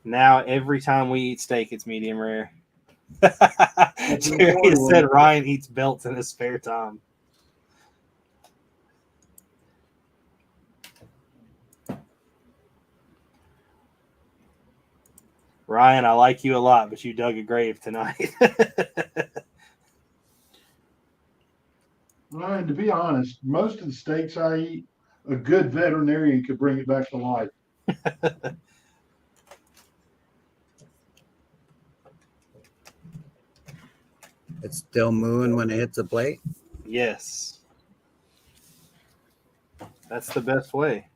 Now every time we eat steak, it's medium rare. Jerry said Ryan eats belts in his spare time. Ryan, I like you a lot, but you dug a grave tonight. Ryan, to be honest, most of the steaks I eat, a good veterinarian could bring it back to life. It's still mooing when it hits a plate. Yes. That's the best way.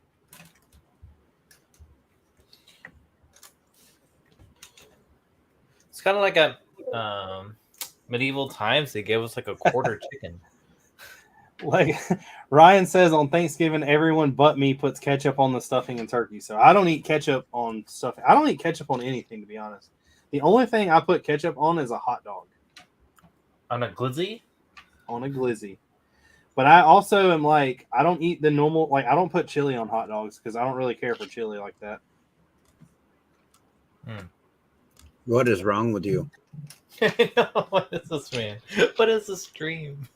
It's kind of like a medieval times. They gave us like a quarter chicken. Like Ryan says, on Thanksgiving, everyone but me puts ketchup on the stuffing and turkey. So I don't eat ketchup on stuffing. I don't eat ketchup on anything, to be honest. The only thing I put ketchup on is a hot dog. On a glizzy? On a glizzy. But I also am like, I don't eat the normal, like, I don't put chili on hot dogs because I don't really care for chili like that. What is wrong with you? I know. What is this, man? What is this dream?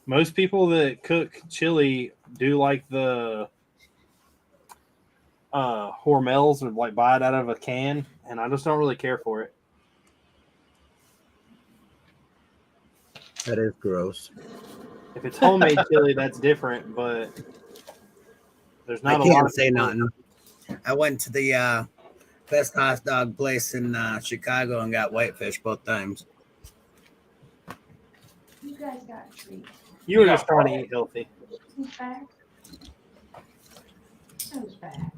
Most people that cook chili do like the Hormels or like buy it out of a can, and I just don't really care for it. That is gross. If it's homemade chili, that's different, but there's I not a lot can't of say people- nothing. I went to the best hot dog place in Chicago and got whitefish both times. You guys got treats. You were just trying to eat healthy. Who's back? Who's back?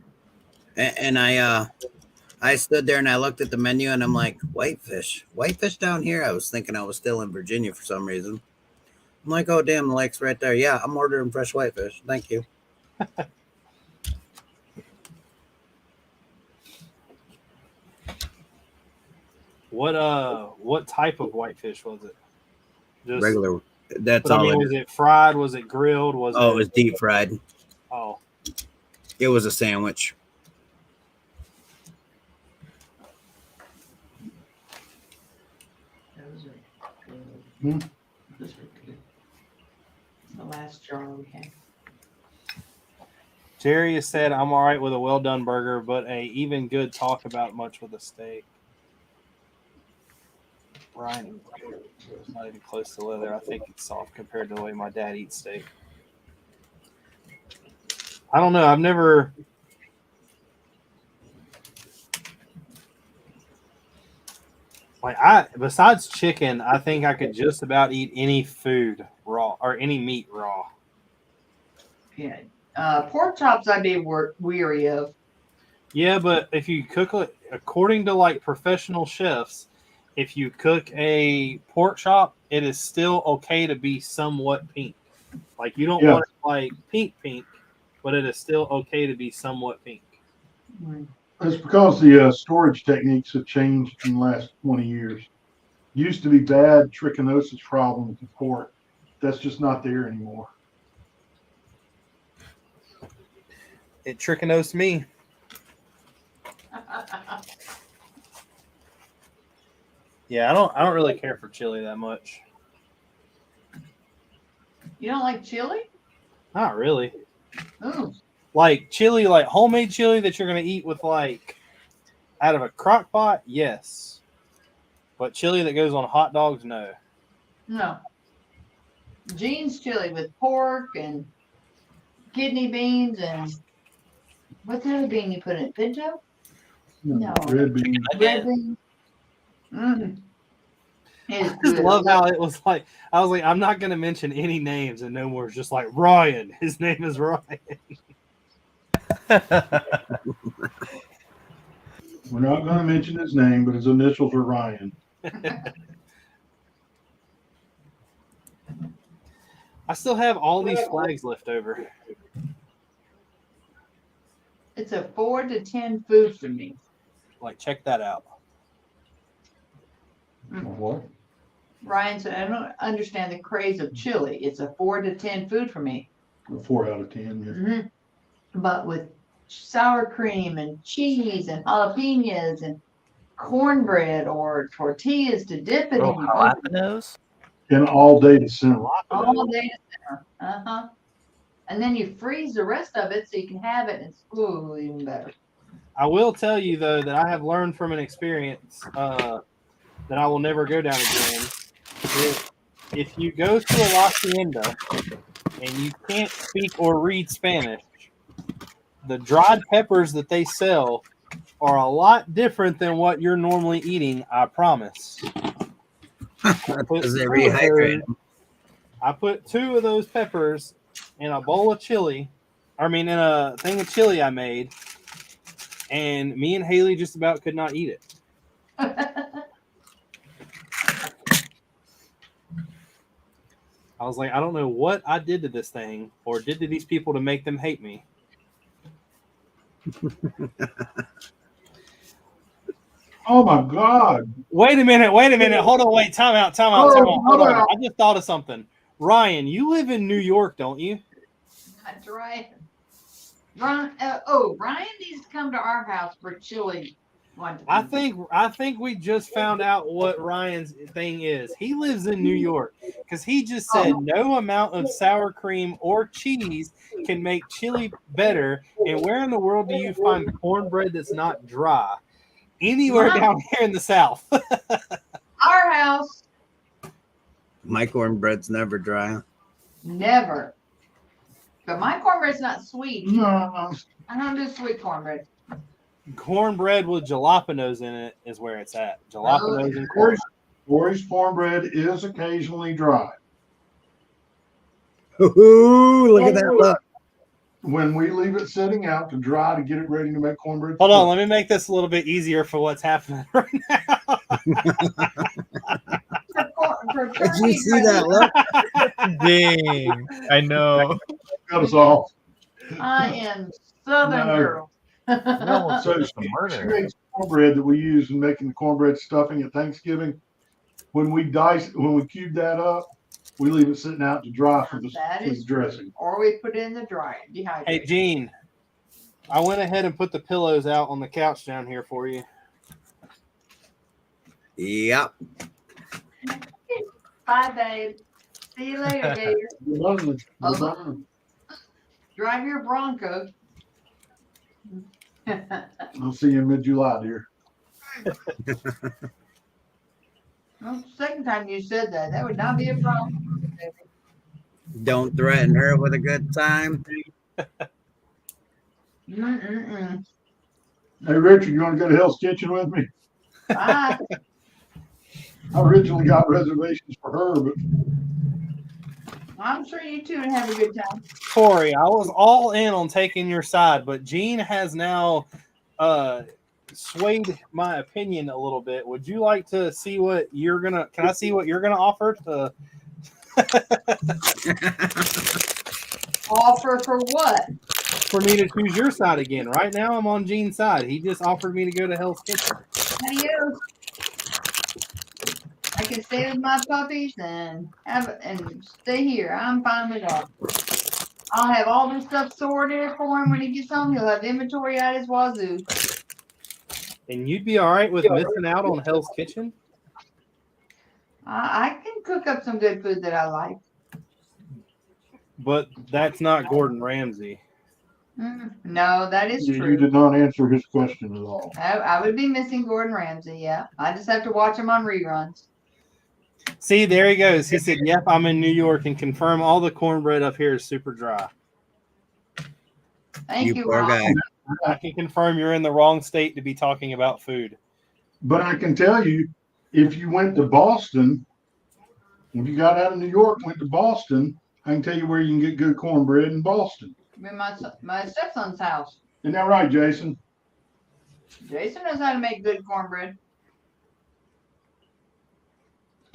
And I stood there and I looked at the menu and I'm like, whitefish down here. I was thinking I was still in Virginia for some reason. I'm like, oh damn, the lake's right there. Yeah, I'm ordering fresh whitefish. Thank you. What type of whitefish was it? Just Regular. That's But I all mean, it was is. it fried? Was it grilled? Was Oh, it it? was deep fried. Oh, It was a sandwich. Those are good. Hmm. Those are good. The last jar we had. Jerry has said I'm all right with a well done burger, but a even good talk about much with a steak. Ryan, it's not even close to leather. I think it's soft compared to the way my dad eats steak. I don't know. I've never. Besides chicken, I think I could just about eat any food raw or any meat raw. Yeah. Pork chops I'd be weary of. Yeah, but if you cook it according to like professional chefs, if you cook a pork chop, it is still okay to be somewhat pink. Like you don't want it like pink, but it is still okay to be somewhat pink. It's because the storage techniques have changed in the last 20 years. Used to be bad trichinosis problems with pork. That's just not there anymore. It trichinos me. Yeah, I don't really care for chili that much. You don't like chili? Not really. Ooh. Like chili, like homemade chili that you're gonna eat with like out of a crock pot, yes. But chili that goes on hot dogs, no. No. Jean's chili with pork and kidney beans and what's the other bean you put in it? Pinto? No. Red bean. Red bean. Mm. I just love how it was like, I was like, I'm not going to mention any names, and no more. It's just like Ryan. His name is Ryan. We're not going to mention his name, but his initials are Ryan. I still have all these flags left over. It's a 4 to 10 food for me. Like, check that out. What? Ryan said, I don't understand the craze of chili. It's a 4 to 10 food for me. A 4 out of 10. Yeah. But with sour cream and cheese and jalapenos and cornbread or tortillas to dip it Oh, in. jalapenos. In all data center. All day dinner. Uh-huh. And then you freeze the rest of it so you can have it and it's even better. I will tell you though that I have learned from an experience that I will never go down again. If you go to a hacienda and you can't speak or read Spanish, the dried peppers that they sell are a lot different than what you're normally eating. I promise. Because they rehydrate them. I put 2 of those peppers in a bowl of chili. In a thing of chili I made, and me and Haley just about could not eat it. I was like, I don't know what I did to this thing or did to these people to make them hate me. Oh my God. Wait a minute. Hold on, time out. Hold on. I just thought of something. Ryan, you live in New York, don't you? That's right. Ryan needs to come to our house for chili. I think we just found out what Ryan's thing is. He lives in New York because he just said no amount of sour cream or cheese can make chili better. And where in the world do you find cornbread that's not dry? Anywhere down here in the South. Our house. My cornbread's never dry. Never. But my cornbread's not sweet. No. I don't do sweet cornbread. Cornbread with jalapenos in it is where it's at. Jalapenos and corn. Corey's cornbread is occasionally dry. Ooh, look at that look. When we leave it sitting out to dry to get it ready to make cornbread. Hold on, let me make this a little bit easier for what's happening right now. Did you see that look? Dang, I know. Cut us off. I am Southern girl. No, So it's a she murder. makes cornbread that we use in making the cornbread stuffing at Thanksgiving. When we cube that up, we leave it sitting out to dry for the dressing. Or we put it in the dryer, dehydrated. Hey, Gene, I went ahead and put the pillows out on the couch down here for you. Yep. Bye, babe. See you later, Gator. Drive your Bronco. I'll see you in mid-July, dear. Well, second time you said that, that would not be a problem. Don't threaten her with a good time. Mm-mm-mm. Hey, Richard, you want to go to Hell's Kitchen with me? Bye. I originally got reservations for her, but I'm sure you two would have a good time. Corey, I was all in on taking your side, but Gene has now swayed my opinion a little bit. Would you like to see what you're gonna? Can I see what you're gonna offer to? Offer for what? For me to choose your side again. Right now, I'm on Gene's side. He just offered me to go to Hell's Kitchen. Adios. I can stay with my puppies and stay here. I'm fine with all. I'll have all this stuff sorted for him when he gets home. He'll have inventory at his wazoo. And you'd be all right with missing out on Hell's Kitchen? I can cook up some good food that I like. But that's not Gordon Ramsay. No, that is true. you did not answer his question at all. I would be missing Gordon Ramsay, yeah. I just have to watch him on reruns. See, there he goes. He said, yep, I'm in New York and confirm all the cornbread up here is super dry. Thank you, poor Ron. guy. I can confirm you're in the wrong state to be talking about food. But I can tell you, if you went to Boston, if you got out of New York and went to Boston, I can tell you where you can get good cornbread in Boston. In my stepson's house. Isn't that right, Jason? Jason knows how to make good cornbread.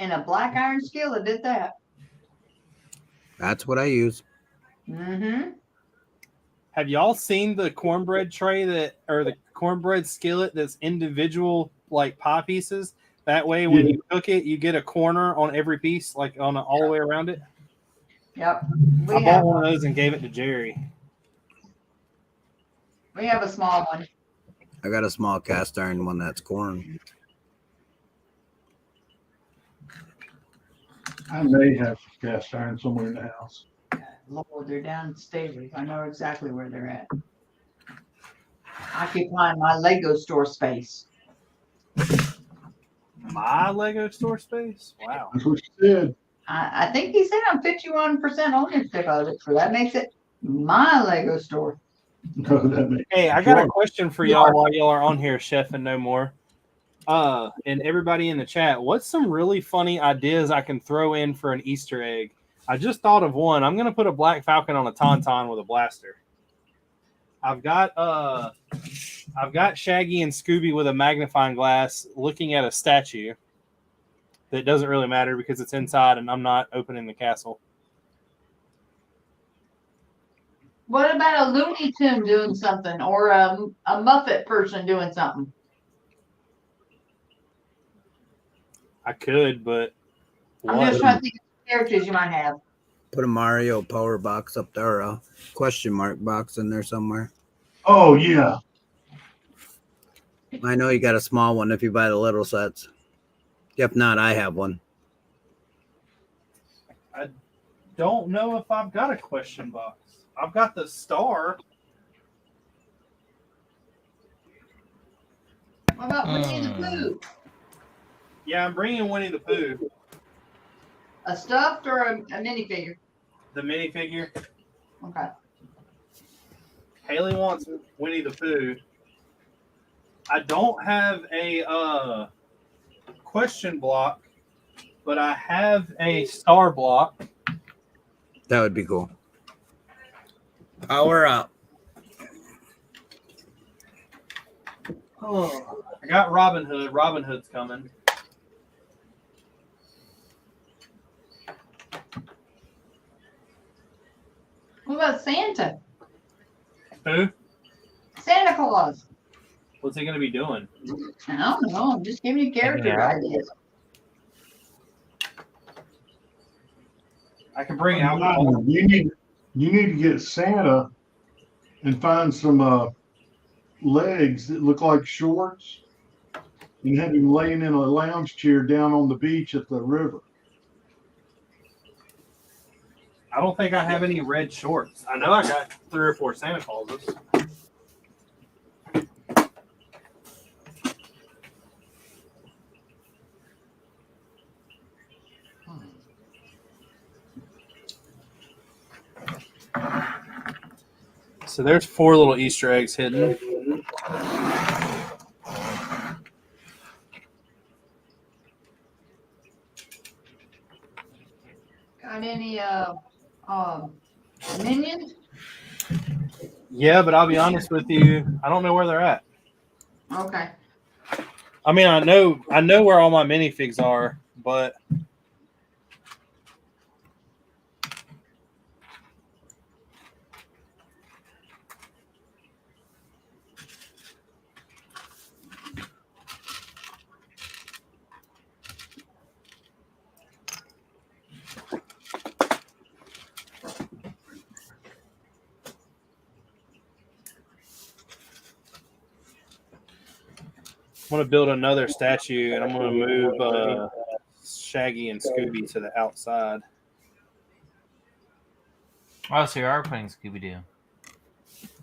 And a black iron skillet did that. That's what I use. Mm-hmm. Have y'all seen the cornbread tray or the cornbread skillet that's individual like pie pieces? That way, when you cook it, you get a corner on every piece, like on all the way around it. Yep. I bought one of those and gave it to Jerry. We have a small one. I got a small cast iron one that's corn. I may have cast iron somewhere in the house. Lord, they're downstairs. I know exactly where they're at. Occupying my Lego store space. My Lego store space? Wow. That's what she said. I think he said I'm 51% ownership of it, so that makes it my Lego store. No, that makes Hey, I got a sure. question for y'all while y'all are on here, Chef and No More. And everybody in the chat, what's some really funny ideas I can throw in for an Easter egg? I just thought of one. I'm gonna put a Black Falcon on a Tauntaun with a blaster. I've got Shaggy and Scooby with a magnifying glass looking at a statue that doesn't really matter because it's inside and I'm not opening the castle. What about a Looney Tune doing something or a Muppet person doing something? I could, but I'm what? just trying to think of characters you might have. Put a Mario power box up there, a question mark box in there somewhere. Oh yeah. I know you got a small one if you buy the little sets. If not, I have one. I don't know if I've got a question box. I've got the star. What about Winnie the Pooh? Yeah, I'm bringing Winnie the Pooh. A stuffed or a minifigure? The minifigure. Okay. Haley wants Winnie the Pooh. I don't have a question block, but I have a star block. That would be cool. Power up. Oh, I got Robin Hood. Robin Hood's coming. What about Santa? Who? Santa Claus. What's he going to be doing? I don't know. I'm just giving you character Yeah. ideas. I can bring alcohol. You need to get Santa and find some legs that look like shorts and have him laying in a lounge chair down on the beach at the river. I don't think I have any red shorts. I know I got 3 or 4 Santa Clauses. So there's 4 little Easter eggs hidden. Got any minions? Yeah, but I'll be honest with you, I don't know where they're at. Okay. I mean, I know where all my minifigs are, but I'm gonna build another statue, and I'm gonna move Shaggy and Scooby to the outside. Oh, so you are putting Scooby Doo.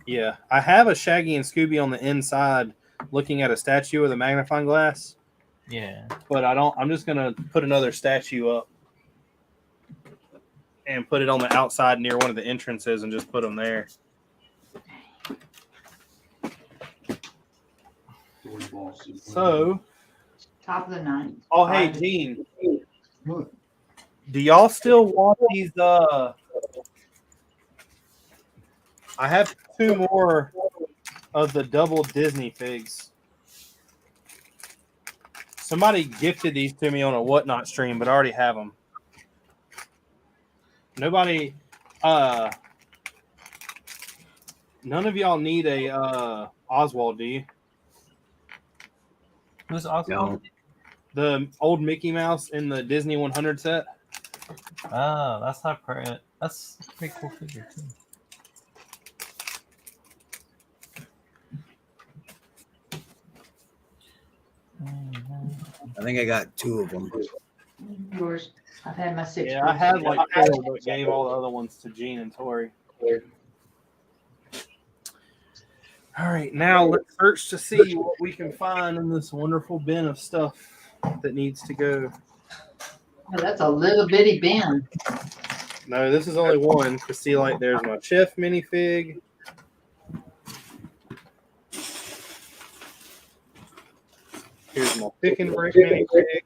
Yeah, I have a Shaggy and Scooby on the inside, looking at a statue with a magnifying glass. Yeah. But I don't. I'm just gonna put another statue up and put it on the outside near one of the entrances, and just put them there. So, Top of the ninth. oh hey, Gene, do y'all still want these? I have 2 more of the double Disney figs. Somebody gifted these to me on a Whatnot stream, but I already have them. Nobody, none of y'all need a Oswald, do you? Who's Oswald? No. The old Mickey Mouse in the Disney 100 set. Oh, that's not That's a pretty cool figure too. I think I got 2 of them. Yours. I've had my 6. Yeah, I had like 4, but gave all the other ones to Gene and Tori. All right, now let's search to see what we can find in this wonderful bin of stuff that needs to go. Oh, that's a little bitty bin. No, this is only one. To see, like, there's my chef minifig. Here's my pick and break minifig.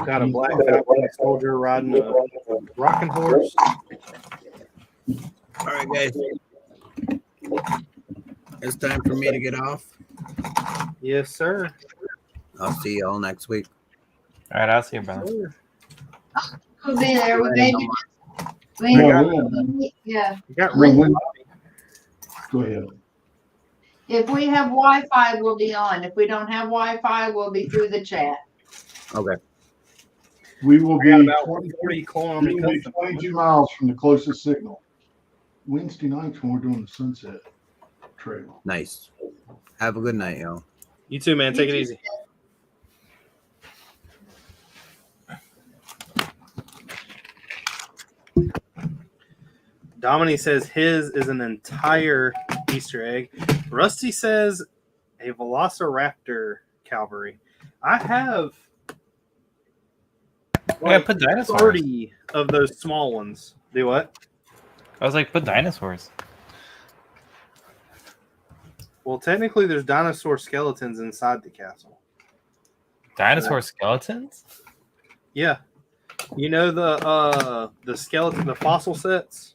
Got a black Falcon soldier riding a rocking horse. All right, guys. It's time for me to get off. Yes, sir. I'll see y'all next week. All right, I'll see you, brother. We'll be there. We maybe. Yeah. You got Well, ring. when- Go ahead. If we have Wi-Fi, we'll be on. If we don't have Wi-Fi, we'll be through the chat. Okay. We will I got be about 20 40 we kilometers. will be 22 miles from the closest signal. Wednesday nights when we're doing the Sunset Trail. Nice. Have a good night, y'all. You too, man. Take it easy. Dominique says his is an entire Easter egg. Rusty says a Velociraptor Calvary. I have Yeah, put dinosaurs. 30 of those small ones. Do what? I was like, put dinosaurs. Well, technically, there's dinosaur skeletons inside the castle. Dinosaur skeletons? Yeah, you know the skeleton, the fossil sets.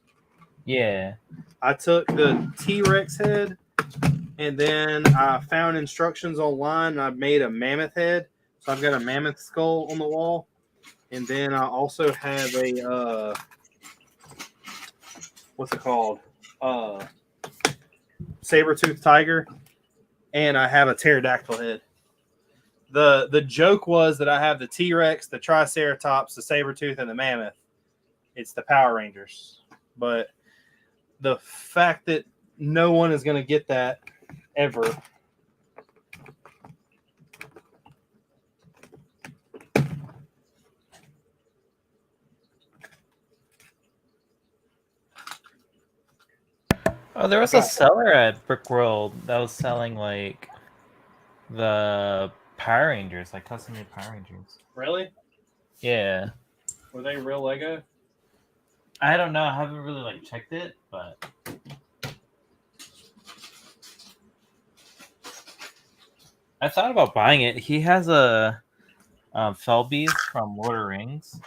Yeah. I took the T-Rex head, and then I found instructions online, and I made a mammoth head. So I've got a mammoth skull on the wall, and then I also have a what's it called? Saber-toothed tiger, and I have a pterodactyl head. The joke was that I have the T-Rex, the Triceratops, the Saber-tooth, and the mammoth. It's the Power Rangers. But the fact that no one is going to get that ever. Oh, there was a seller at Brick World that was selling like the Power Rangers, like custom made Power Rangers. Really? Yeah. Were they real Lego? I don't know. I haven't really like checked it, but I thought about buying it. He has a Felbeast from Lord of the Rings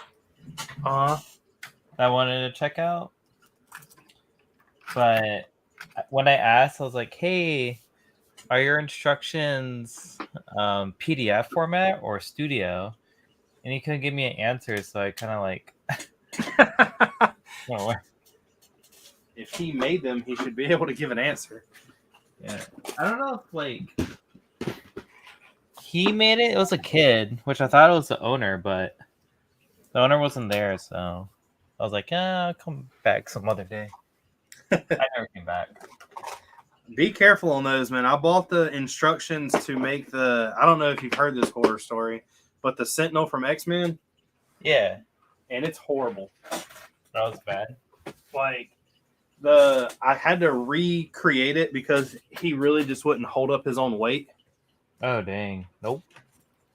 that I wanted to check out. But when I asked, I was like, hey, are your instructions PDF format or studio? And he couldn't give me an answer, so I kind of like... no. If he made them, he should be able to give an answer. Yeah. I don't know if, like... He made it. It was a kid, which I thought it was the owner, but the owner wasn't there, so I was like, I'll come back some other day. I never came back. Be careful on those, man. I bought the instructions to make the... I don't know if you've heard this horror story, but the Sentinel from X-Men. Yeah. And it's horrible. That was bad. Like, I had to recreate it because he really just wouldn't hold up his own weight. Oh, dang. Nope.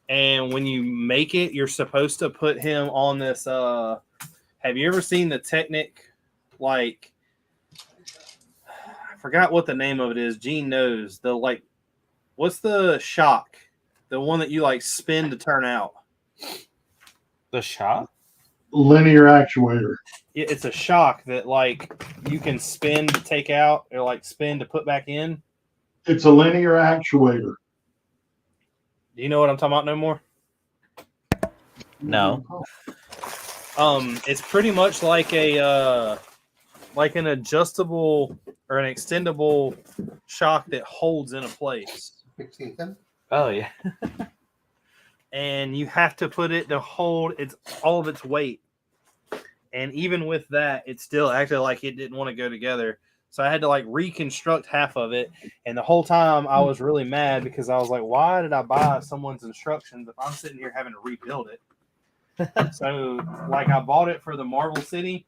And when you make it, you're supposed to put him on this. Have you ever seen the Technic? Like, I forgot what the name of it is. Gene knows. What's the shock? The one that you like spin to turn out. The shop? Linear actuator. It's a shock that like you can spin to take out or like spin to put back in. It's a linear actuator. Do you know what I'm talking about no more? No. It's pretty much like like an adjustable or an extendable shock that holds in a place. Oh, yeah. And you have to put it to hold all of its weight. And even with that, it still acted like it didn't want to go together. So I had to like reconstruct half of it. And the whole time I was really mad because I was like, why did I buy someone's instructions if I'm sitting here having to rebuild it? So like I bought it for the Marvel City.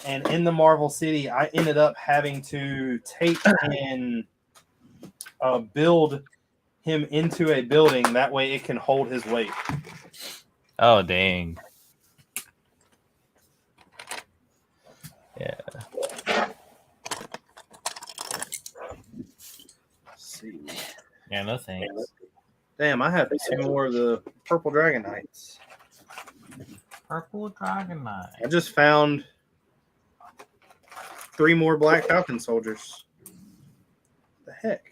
And in the Marvel City, I ended up having to take and build him into a building. That way it can hold his weight. Oh, dang. Yeah. Let's see. Yeah, no thanks. Damn, I have 2 more of the purple Dragon Knights. Purple Dragon Knight. I just found 3 more Black Falcon soldiers. The heck?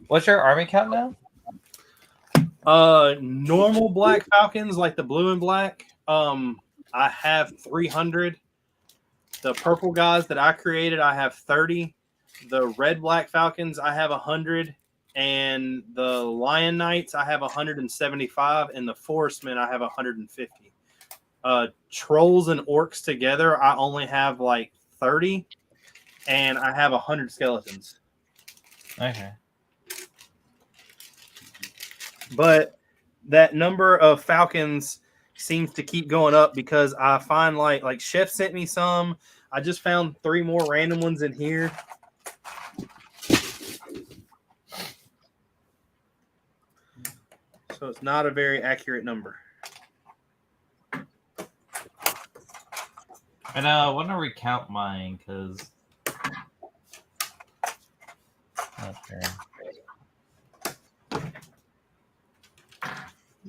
What's your army count now? Normal Black Falcons, like the blue and black, I have 300. The purple guys that I created, I have 30. The red Black Falcons, I have 100. And the Lion Knights, I have 175. And the Forestmen, I have 150. Trolls and Orcs together, I only have like 30. And I have 100 skeletons. Okay. But that number of Falcons seems to keep going up because I find like Chef sent me some. I just found 3 more random ones in here. So it's not a very accurate number. And I want to recount mine because. Okay.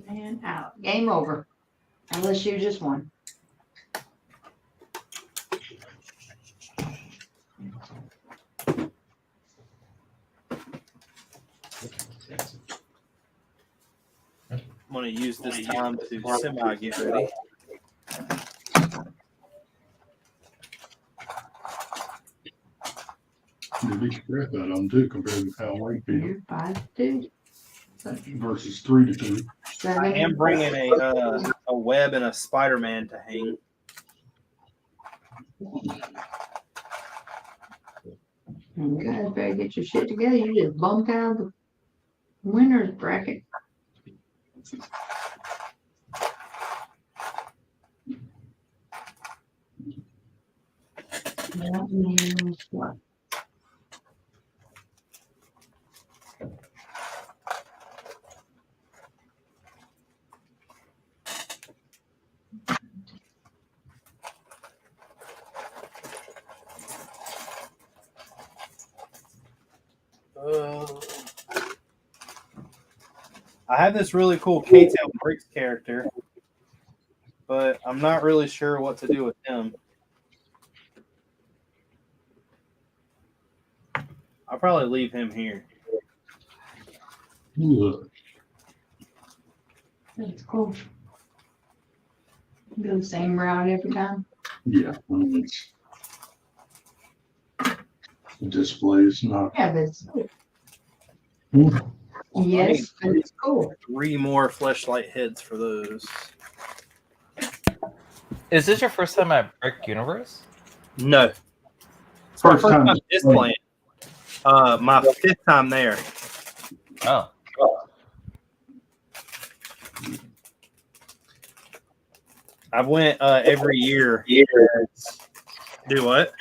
Man, out. Game over. Unless you just won. I'm going to use this time to semi get ready. You beat the crap out of them too, compared to how late people You're 5-2. versus 3-2. I am bringing a web and a Spider-Man to hang. You guys better get your shit together. You just bumped out of the winner's bracket. That means what? I have this really cool K-Tail Bricks character, but I'm not really sure what to do with him. I'll probably leave him here. Look, That's cool. Go the same route every time. yeah, I mean, it's the display is not. Yeah, but it's Hmm. yes, but it's cool. 3 more fleshlight heads for those. Is this your first time at Brickuniverse? No. It's my First first time time displaying. My 5th time there. Oh. I went every year. Do what?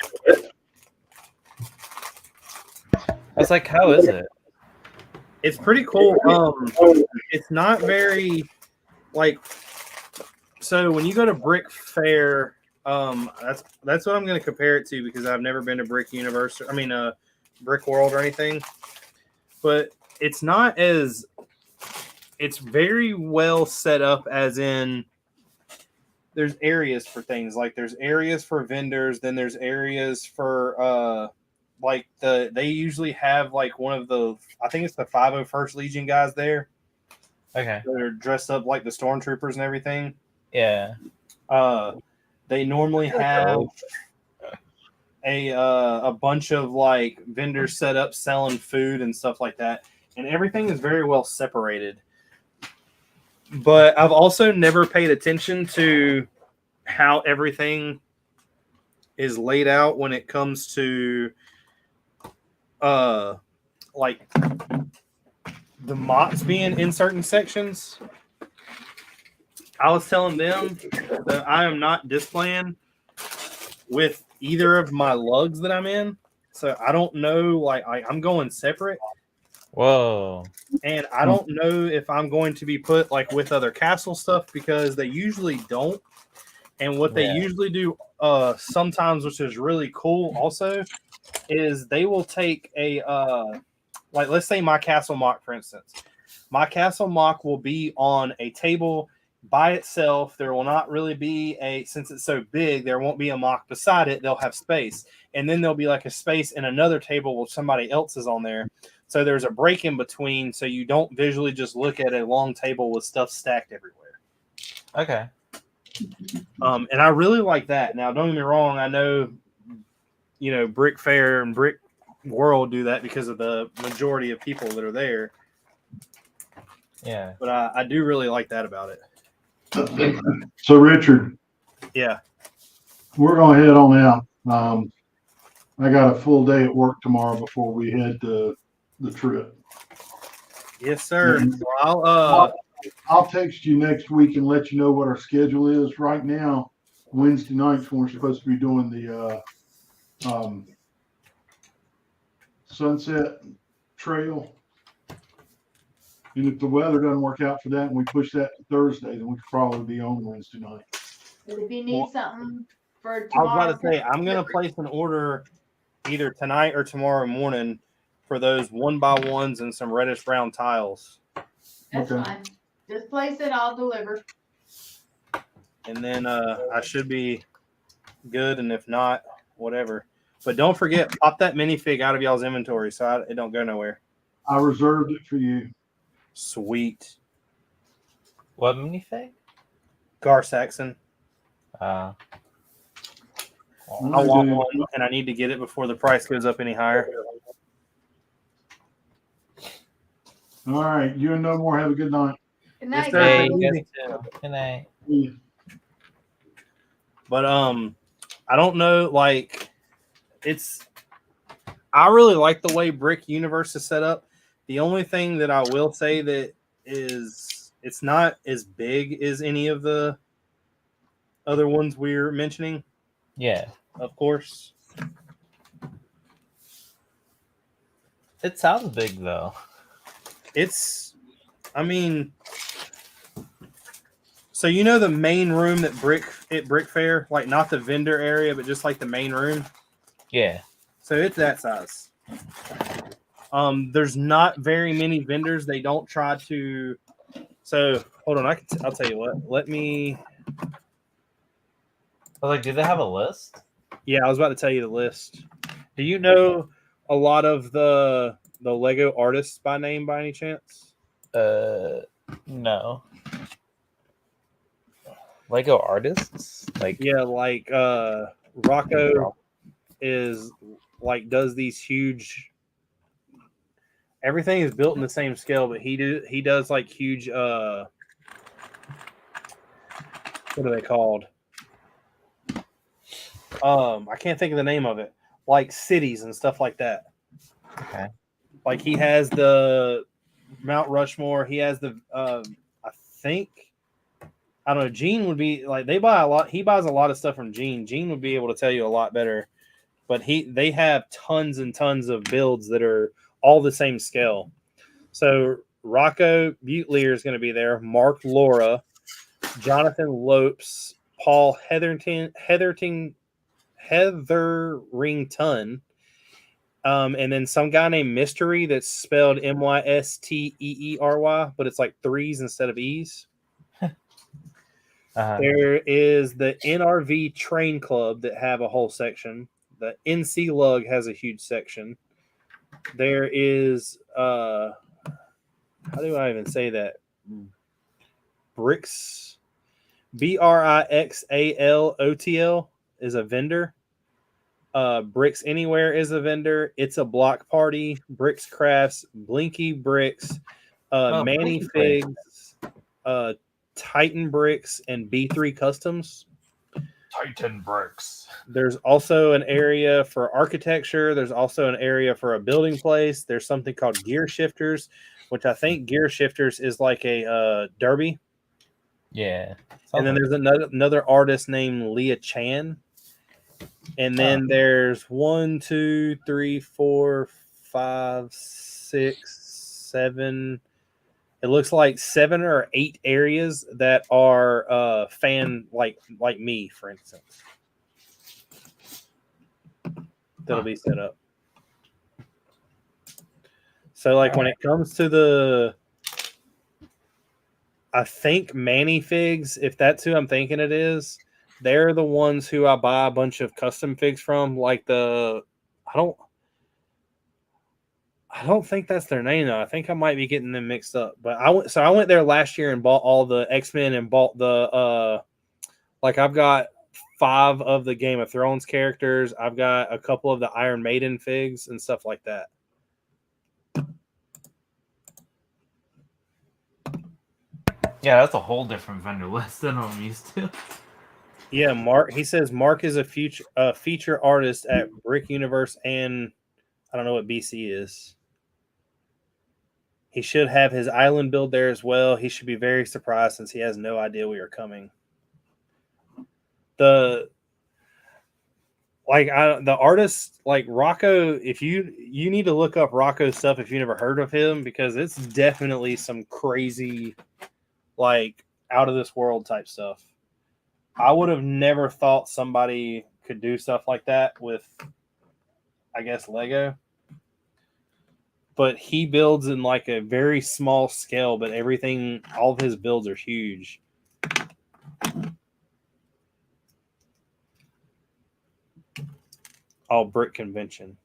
I was like, how is it? It's pretty cool. It's not very like. So when you go to Brick Fair, that's what I'm going to compare it to because I've never been to Brickuniverse. I mean, Brick World or anything. But it's not as. It's very well set up, as in. There's areas for things, like there's areas for vendors, then there's areas for like they usually have like one of the, I think it's the 501st Legion guys there. Okay. They're dressed up like the stormtroopers and everything. Yeah. They normally have a bunch of like vendors set up selling food and stuff like that, and everything is very well separated. But I've also never paid attention to how everything is laid out when it comes to like the mocks being in certain sections. I was telling them that I am not displaying with either of my lugs that I'm in. So I don't know, like I'm going separate. Whoa. And I don't know if I'm going to be put like with other castle stuff because they usually don't. And what they usually do sometimes, which is really cool also, is they will take a like let's say my castle mock, for instance. My castle mock will be on a table by itself. There will not really be since it's so big, there won't be a mock beside it. They'll have space. And then there'll be like a space in another table where somebody else is on there. So there's a break in between so you don't visually just look at a long table with stuff stacked everywhere. Okay. And I really like that. Now, don't get me wrong. I know, Brick Fair and Brick World do that because of the majority of people that are there. Yeah. But I do really like that about it. So, Richard, Yeah. we're going to head on out. I got a full day at work tomorrow before we head to the trip. Yes, sir. Well, I'll text you next week and let you know what our schedule is. Right now, Wednesday nights when we're supposed to be doing the Sunset Trail. And if the weather doesn't work out for that and we push that to Thursday, then we could probably be on Wednesday night. But if you need something for I was tomorrow, about to say, I'm going to place an order either tonight or tomorrow morning for those 1x1s and some reddish brown tiles. that's Okay. fine. Just place it, I'll deliver. And then I should be good. And if not, whatever. But don't forget, pop that minifig out of y'all's inventory so it don't go nowhere. I reserved it for you. Sweet. What minifig? Gar Saxon. Uh, I want one, and I need to get it before the price goes up any higher. All right. You and No More have a good night. Good night, Yes, sir. hey, guys. you too. Good night. Yeah. But I don't know, like I really like the way Brickuniverse is set up. The only thing that I will say that is it's not as big as any of the other ones we're mentioning. Yeah. Of course. It sounds big though. So the main room that Brick Fair, like not the vendor area, but just like the main room. Yeah. So it's that size. There's not very many vendors. They don't try to. So hold on, I'll tell you what. Let me. I was like, do they have a list? Yeah, I was about to tell you the list. Do you know a lot of the Lego artists by name by any chance? No. Lego artists? Like Rocco is does these huge. Everything is built in the same scale, but he does like huge. What are they called? I can't think of the name of it. Like cities and stuff like that. Okay. Like he has the Mount Rushmore. He has the I think. I don't know. Gene would be like they buy a lot. He buys a lot of stuff from Gene. Gene would be able to tell you a lot better. But they have tons and tons of builds that are all the same scale. So Rocco Butler is going to be there. Mark Laura, Jonathan Lopes, Paul Hetherington, and then some guy named Mystery that's spelled Mysteery, but it's like threes instead of E's. There is the NRV Train Club that have a whole section. The NC Lug has a huge section. There is how do I even say that? Brix, BRIXALOTL is a vendor. Bricks Anywhere is a vendor. It's a Block Party. Bricks Crafts, Blinky Bricks, Manny Figs, Titan Bricks, and B3 Customs. Titan Bricks. There's also an area for architecture. There's also an area for a building place. There's something called gear shifters, which I think gear shifters is like a derby. Yeah. And then Sounds there's another artist named Leah Chan. And then there's 1, 2, 3, 4, 5, 6, 7. It looks like 7 or 8 areas that are fan like me, for instance. That'll be set up. So like when it comes to the, I think Manny Figs, if that's who I'm thinking it is, they're the ones who I buy a bunch of custom figs from. Like I don't think that's their name though. I think I might be getting them mixed up. But I went there last year and bought all the X-Men and bought the like I've got 5 of the Game of Thrones characters. I've got a couple of the Iron Maiden figs and stuff like that. Yeah, that's a whole different vendor list than I'm used to. Yeah, Mark. He says Mark is a feature artist at Brickuniverse, and I don't know what BC is. He should have his island build there as well. He should be very surprised since he has no idea we are coming. The artist like Rocco. If you need to look up Rocco's stuff if you never heard of him, because it's definitely some crazy, like out of this world type stuff. I would have never thought somebody could do stuff like that with, I guess, Lego. But he builds in like a very small scale, but everything, all of his builds are huge. All brick convention.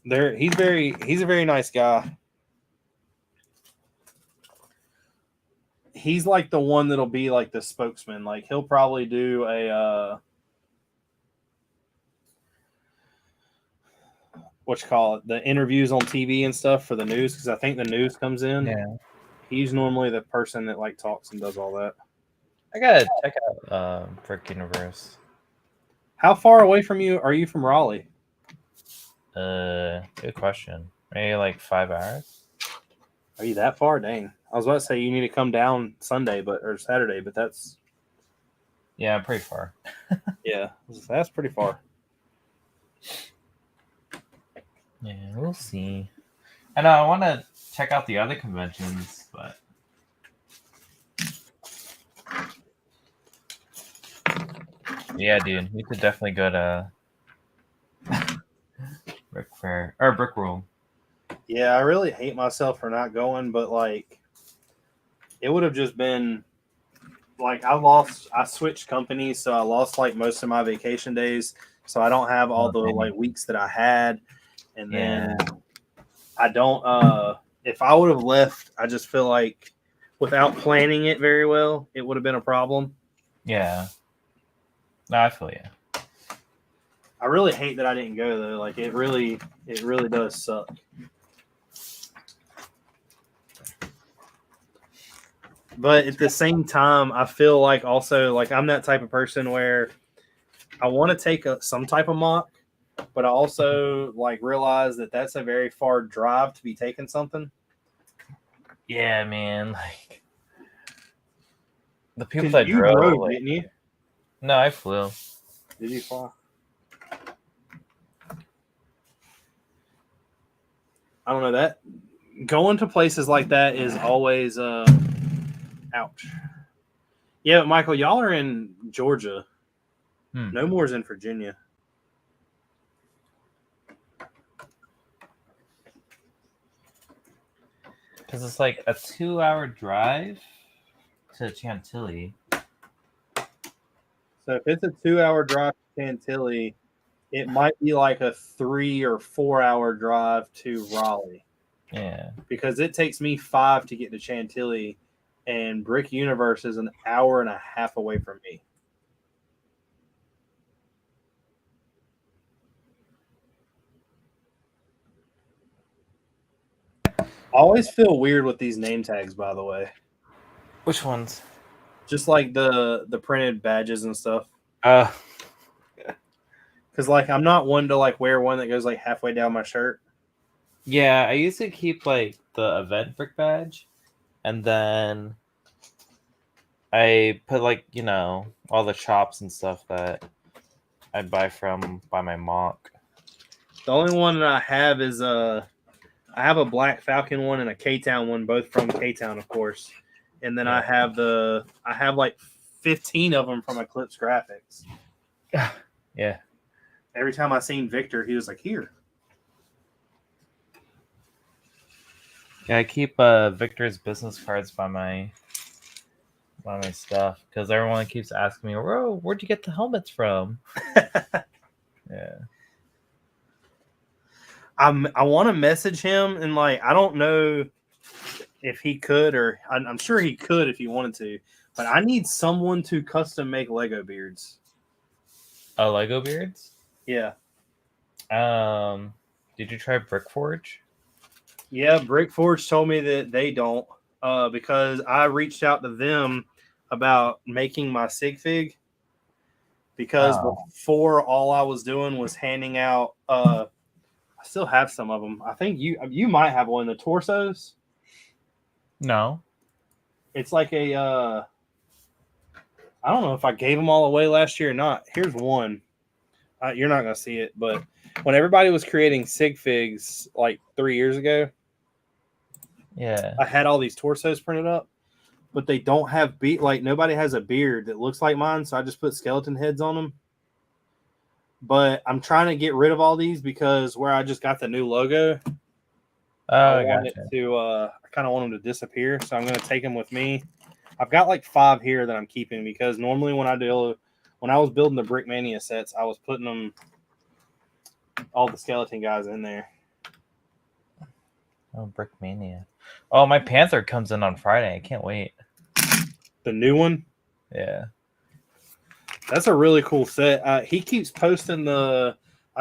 He's a very nice guy. He's like the one that'll be like the spokesman. Like he'll probably do a the interviews on TV and stuff for the news, because I think the news comes in. Yeah. He's normally the person that like talks and does all that. I gotta check out Brickuniverse. How far away from you are you from Raleigh? Good question. Maybe like 5 hours. Are you that far? Dang. I was about to say you need to come down Sunday or Saturday, but that's Yeah, pretty far. yeah, that's pretty far. Yeah, we'll see. I know I want to check out the other conventions, but yeah, dude, we could definitely go to Brick Fair or Brick World. Yeah, I really hate myself for not going, but like it would have just been like I switched companies, so I lost like most of my vacation days, so I don't have all the like weeks that I had. And then I don't if I would have left, I just feel like without planning it very well, it would have been a problem. Yeah. No, I feel you. I really hate that I didn't go though. Like it really does suck. But at the same time, I feel like also like I'm that type of person where I want to take some type of mock, but I also like realize that that's a very far drive to be taking something. Yeah, man. Like the people that you drove, like, didn't you? No, I flew. Did you fly? I don't know, that going to places like that is always ouch. Yeah, but Michael, y'all are in Georgia. No more's in Virginia. Because it's like a 2-hour drive to Chantilly. So if it's a 2-hour drive to Chantilly, it might be like a 3 or 4 hour drive to Raleigh. Yeah. Because it takes me 5 to get to Chantilly, and Brickuniverse is an hour and a half away from me. I always feel weird with these name tags, by the way. Which ones? Just like the printed badges and stuff. Uh, Because like I'm not one to like wear one that goes like halfway down my shirt. yeah, I used to keep like the event brick badge, and then I put like all the chops and stuff that I buy by my mock. The only one that I have is I have a Black Falcon one and a K-Town one, both from K-Town, of course. And then I have like 15 of them from Eclipse Graphics. Yeah. Every time I seen Victor, he was like, "Here." Yeah, I keep Victor's business cards by my stuff because everyone keeps asking me, "Whoa, where'd you get the helmets from?" Yeah. I want to message him and like I don't know if he could or I'm sure he could if he wanted to, but I need someone to custom make Lego beards. Oh, Lego beards? Yeah. Did you try Brickforge? Yeah, Brickforge told me that they don't because I reached out to them about making my sig fig because before all I was doing was handing out I still have some of them. I think you might have one, the torsos. No. It's like a I don't know if I gave them all away last year or not. Here's one. You're not gonna see it, but when everybody was creating sig figs like 3 years ago, Yeah. I had all these torsos printed up, but they don't have like nobody has a beard that looks like mine, so I just put skeleton heads on them. But I'm trying to get rid of all these because where I just got the new logo, I want it to I kind of want them to disappear, so I'm going to take them with me. I've got like 5 here that I'm keeping because normally when I was building the Brickmania sets, I was putting them all the skeleton guys in there. Oh, Brickmania. Oh, my Panther comes in on Friday. I can't wait. The new one? Yeah. That's a really cool set. He keeps posting I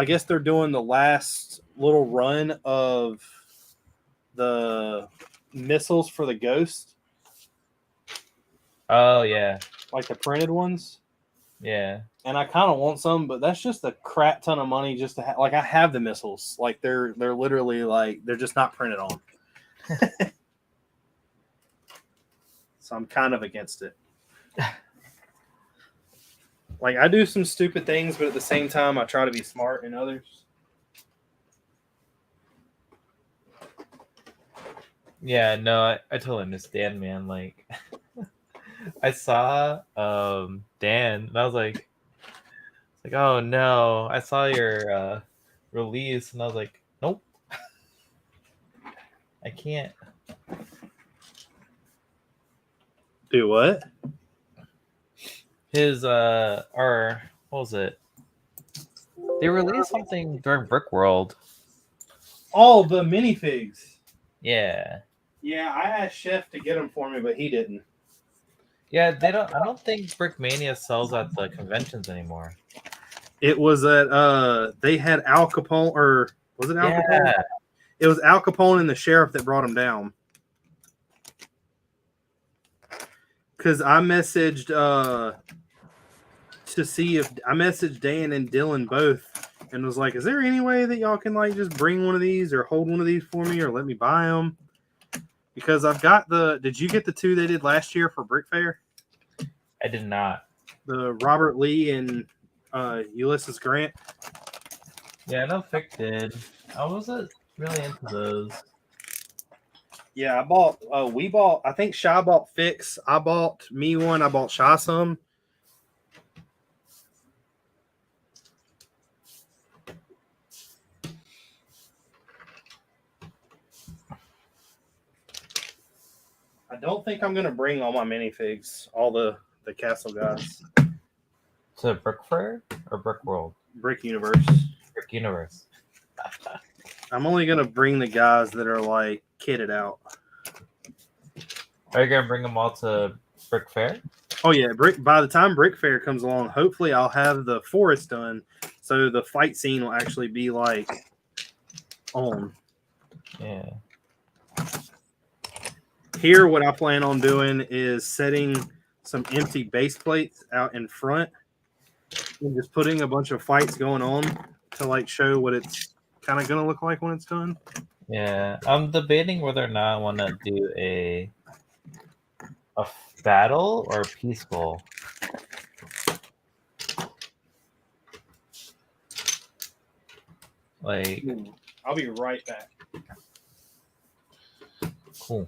guess they're doing the last little run of the missiles for the Ghost. Oh, yeah. Like the printed ones. Yeah. And I kind of want some, but that's just a crap ton of money just to have. Like I have the missiles. Like they're literally like they're just not printed on. So I'm kind of against it. Like I do some stupid things, but at the same time, I try to be smart in others. Yeah, no, I totally understand, man. Like, I saw Dan, and I was like, oh no, I saw your release, and I was like, nope, I can't. Do what? His or what was it? They released something during Brick World. Oh, the minifigs. Yeah. Yeah, I asked Chef to get them for me, but he didn't. Yeah, they don't. I don't think Brickmania sells at the conventions anymore. It was at they had Al Capone, or was it Al Capone? Yeah. It was Al Capone and the sheriff that brought him down. Because I messaged to see if I messaged Dan and Dylan both and was like, is there any way that y'all can like just bring one of these or hold one of these for me or let me buy them? Because I've got did you get the 2 they did last year for Brick Fair? I did not. The Robert Lee and Ulysses Grant. Yeah, I know Fick did. I wasn't really into those. Yeah, I think Shy bought Fix. I bought me one. I bought Shy some. I don't think I'm going to bring all my minifigs, all the castle guys. To Brick Fair or Brick World? Brickuniverse. Brickuniverse. I'm only going to bring the guys that are like kitted out. Are you gonna bring them all to Brick Fair? Oh yeah, by the time Brick Fair comes along, hopefully I'll have the forest done, so the fight scene will actually be like on. Yeah. Here, what I plan on doing is setting some empty base plates out in front and just putting a bunch of fights going on to like show what it's kind of gonna look like when it's done. Yeah, I'm debating whether or not I want to do a battle or peaceful. Like, I'll be right back. cool.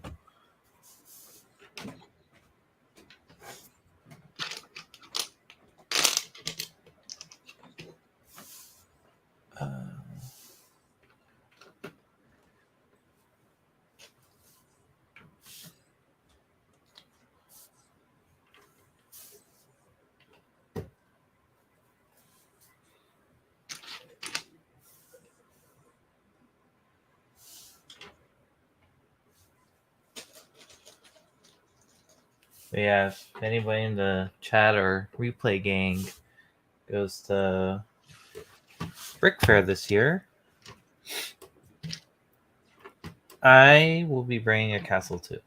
Yeah, if anybody in the chat or replay gang goes to Brick Fair this year, I will be bringing a castle too.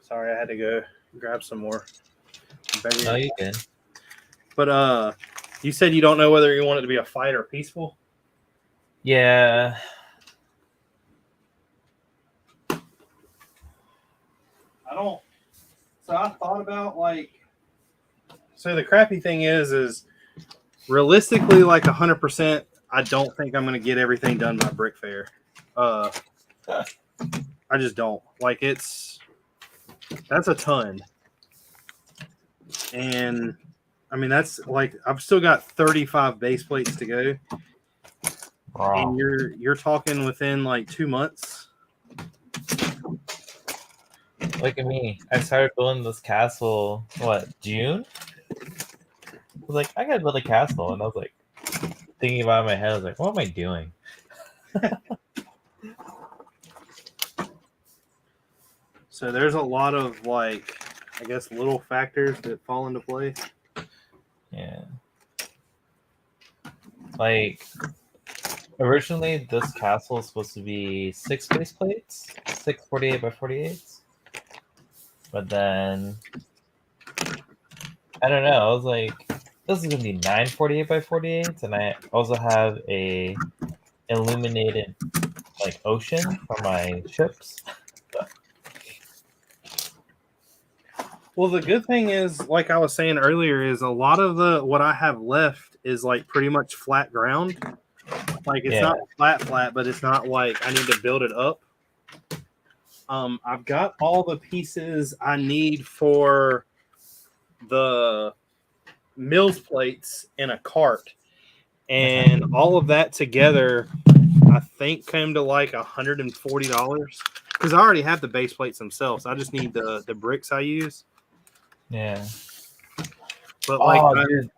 Sorry, I had to go grab some more. Oh, you can. But you said you don't know whether you want it to be a fight or peaceful. Yeah. I don't. So I thought about like. So the crappy thing is realistically, like 100%, I don't think I'm going to get everything done by Brick Fair. I just don't. Like that's a ton. And I mean, that's like, I've still got 35 base plates to go. Wow. And you're talking within like 2 months. Look at me. I started building this castle, June? I was like, I gotta build a castle. And I was like, thinking about it in my head, I was like, what am I doing? So there's a lot of like, I guess, little factors that fall into place. Yeah. Like, originally, this castle is supposed to be 6 base plates, 6 48 by 48s. But then, I don't know, I was like, this is going to be 9 48 by 48s, and I also have a illuminated, like, ocean for my ships. Well, the good thing is, like I was saying earlier, is a lot of what I have left is like pretty much flat ground. Like it's not flat, but it's not like I need to build it up. I've got all the pieces I need for the mills plates in a cart, and all of that together, I think came to like $140 because I already have the base plates themselves. I just need the bricks I use. Yeah. But like, dude,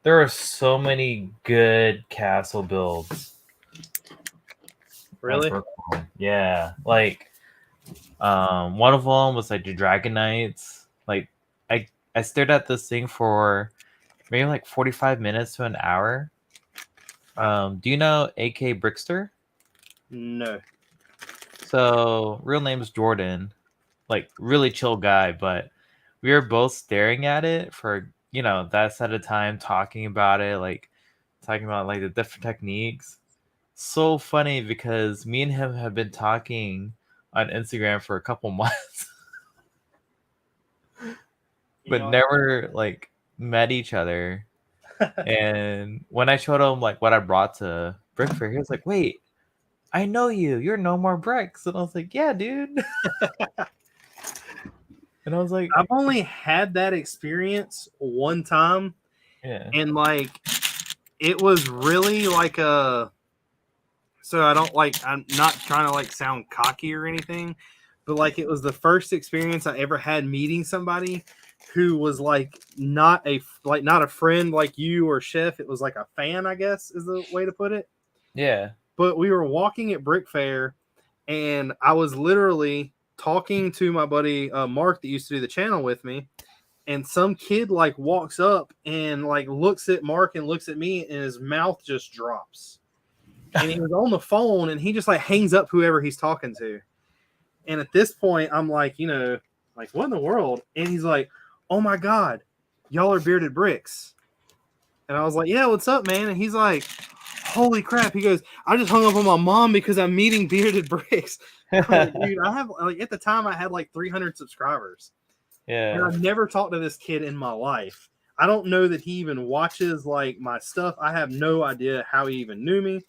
there are so many good castle builds. Really? Yeah. Like, one of them was like the Dragon Knights. Like, I stared at this thing for maybe like 45 minutes to an hour. Do you know AK Brickster? No. So real name is Jordan. Like, really chill guy, but we were both staring at it for, that set of time, talking about it, like talking about like the different techniques. So funny because me and him have been talking on Instagram for a couple months, but never like met each other. And when I showed him like what I brought to Brick Fair, he was like, "Wait, I know you. You're No More Bricks." And I was like, "Yeah, dude." And I was like, I've only had that experience one time. Yeah. And like, it was really like so I'm not trying to like sound cocky or anything, but like it was the first experience I ever had meeting somebody who was like not a friend like you or Chef. It was like a fan, I guess is the way to put it. Yeah. But we were walking at Brick Fair, and I was literally talking to my buddy Mark that used to do the channel with me, and some kid like walks up and like looks at Mark and looks at me, and his mouth just drops. And he was on the phone, and he just like hangs up whoever he's talking to. And at this point, I'm like, like, what in the world? And he's like, oh my God, y'all are Bearded Bricks. And I was like, yeah, what's up, man? And he's like, holy crap. He goes, I just hung up on my mom because I'm meeting Bearded Bricks. Like, dude, I have, like, at the time I had like 300 subscribers. Yeah. And I've never talked to this kid in my life. I don't know that he even watches like my stuff. I have no idea how he even knew me.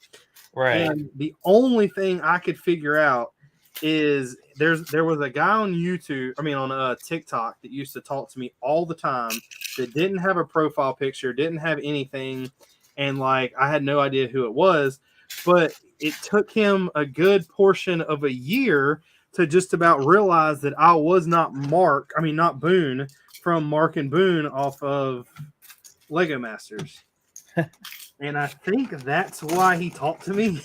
Right. And the only thing I could figure out is there was a guy on YouTube, on TikTok that used to talk to me all the time that didn't have a profile picture, didn't have anything, and like I had no idea who it was, but it took him a good portion of a year to just about realize that I was not not Boone from Mark and Boone off of Lego Masters. And I think that's why he talked to me.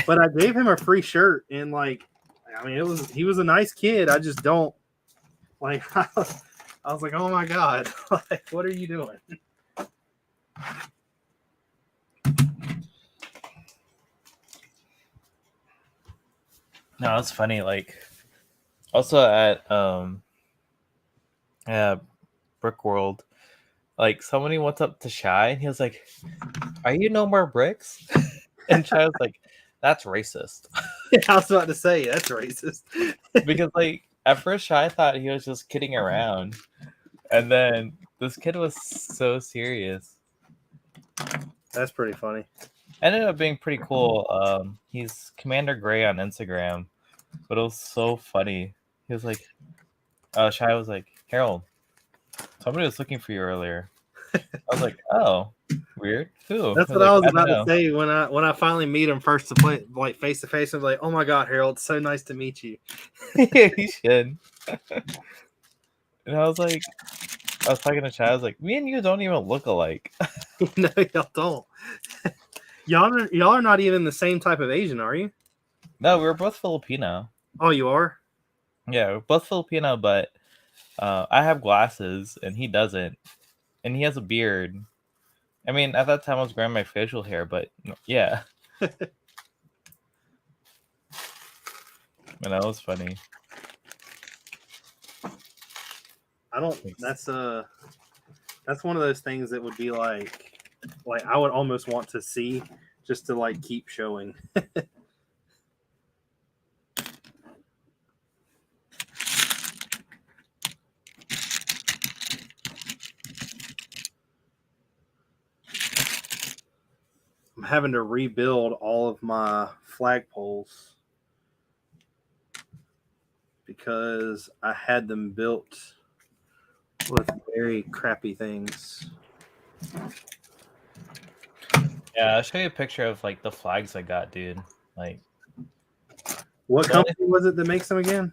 But I gave him a free shirt, and like, he was a nice kid. I just don't like. I was like, oh my God, like, what are you doing? No, it's funny. Like, also at Brick World, like somebody went up to Shy and he was like, "Are you no more bricks?" And Shy was like, "That's racist." I was about to say that's racist. Because like at first Shy thought he was just kidding around, and then this kid was so serious. That's pretty funny. Ended up being pretty cool. He's Commander Gray on Instagram, but it was so funny. He was like, Shy was like, "Harold, somebody was looking for you earlier." I was like, "Oh, weird. Who?" That's what I was about to say when I finally meet him face to face. I'm like, "Oh my God, Harold, so nice to meet you." Yeah, he should. And I was talking to Chad. I was like, "Me and you don't even look alike." No, y'all don't. Y'all are not even the same type of Asian, are you? No, we were both Filipino. Oh, you are? Yeah, we're both Filipino, but I have glasses and he doesn't, and he has a beard. I mean, at that time I was growing my facial hair, but yeah. And that was funny. That's one of those things that would be like I would almost want to see just to like keep showing. I'm having to rebuild all of my flagpoles because I had them built with very crappy things. Yeah, I'll show you a picture of like the flags I got, dude. Like, what company was it that makes them again?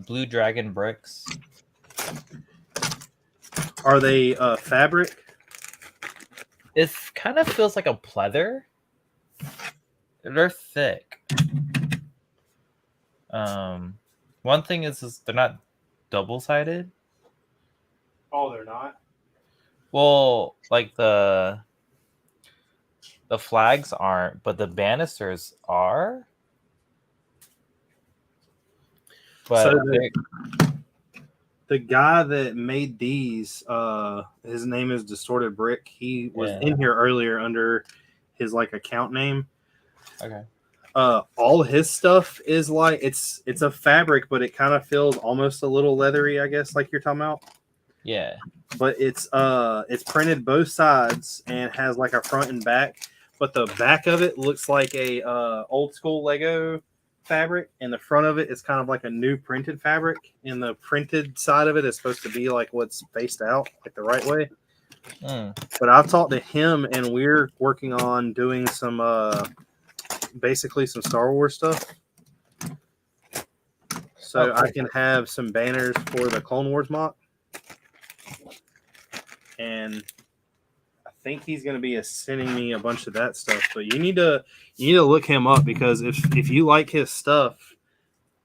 Blue Dragon Bricks. Are they fabric? It kind of feels like a pleather. They're thick. One thing is they're not double-sided. Oh, they're not? Well, like the flags aren't, but the banisters are. But So the guy that made these, his name is Distorted Brick. He was in here earlier under his like account name. Okay. All his stuff is like it's a fabric, but it kind of feels almost a little leathery, I guess, like you're talking about. Yeah. But it's printed both sides and has like a front and back, but the back of it looks like a old school Lego fabric, and the front of it is kind of like a new printed fabric, and the printed side of it is supposed to be like what's faced out, like the right way. But I've talked to him, and we're working on doing some basically some Star Wars stuff, so I can have some banners for the Clone Wars mock. And I think he's going to be sending me a bunch of that stuff. But you need to look him up, because if you like his stuff,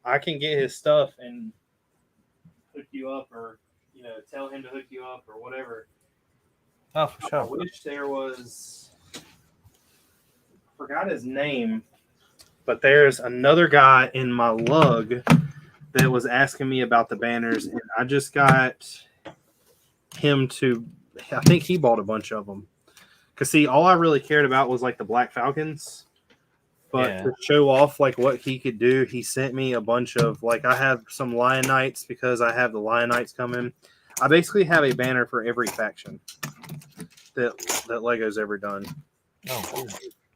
I can get his stuff and hook you up, or tell him to hook you up or whatever. Oh, for I sure. wish there was. I forgot his name, but there's another guy in my lug that was asking me about the banners, and I just got him to. I think he bought a bunch of them. Cause see, all I really cared about was like the Black Falcons. But Yeah. to show off like what he could do, he sent me a bunch of like I have some Lion Knights because I have the Lion Knights coming. I basically have a banner for every faction that Lego's ever done. Oh, cool.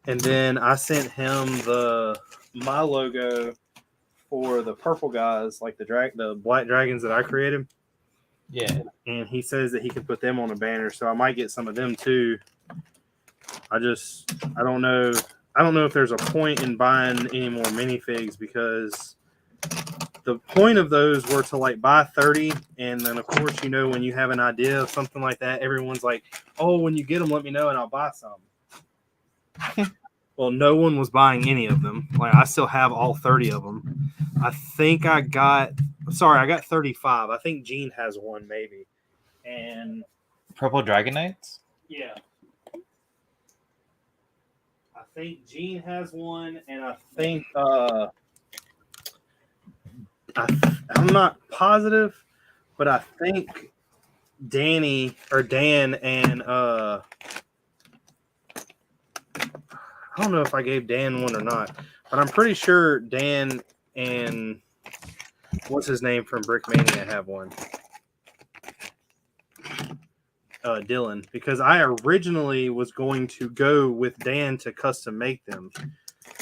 And then I sent him my logo for the purple guys, like the black dragons that I created. Yeah. And he says that he can put them on a banner, so I might get some of them too. I don't know. I don't know if there's a point in buying any more minifigs because the point of those were to like buy 30, and then of course when you have an idea of something like that, everyone's like, "Oh, when you get them, let me know and I'll buy some." Well, no one was buying any of them. Like I still have all 30 of them. I got 35. I think Gene has one maybe, and Purple Dragon Knights? yeah. I think Gene has one, and I think I'm not positive, but I think Dan and I don't know if I gave Dan one or not, but I'm pretty sure Dan and what's his name from Brickmania have one. Dylan, because I originally was going to go with Dan to custom make them,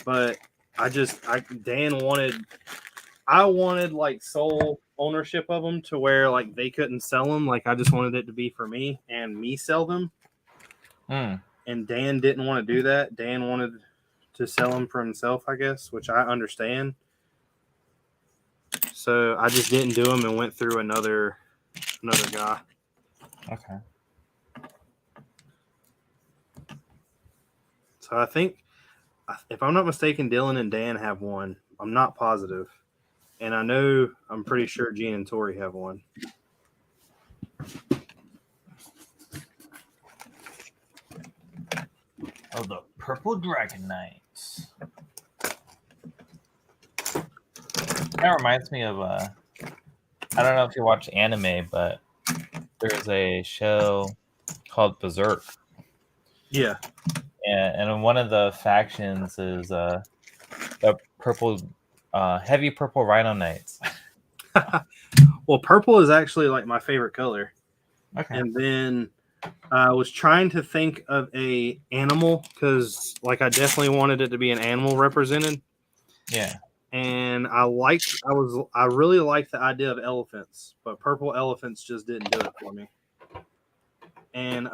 but I wanted like sole ownership of them to where like they couldn't sell them. Like I just wanted it to be for me and me sell them. And Dan didn't want to do that. Dan wanted to sell them for himself, I guess, which I understand. So I just didn't do them and went through another guy. Okay. So I think, if I'm not mistaken, Dylan and Dan have one. I'm not positive. And I'm pretty sure Gene and Tori have one. Oh, the Purple Dragon Knights. That reminds me of I don't know if you watch anime, but there's a show called Berserk. Yeah. And one of the factions is the purple, heavy purple Rhino Knights. Well, purple is actually like my favorite color. Okay. And then I was trying to think of a animal because, like, I definitely wanted it to be an animal represented. Yeah. And I really liked the idea of elephants, but purple elephants just didn't do it for me. And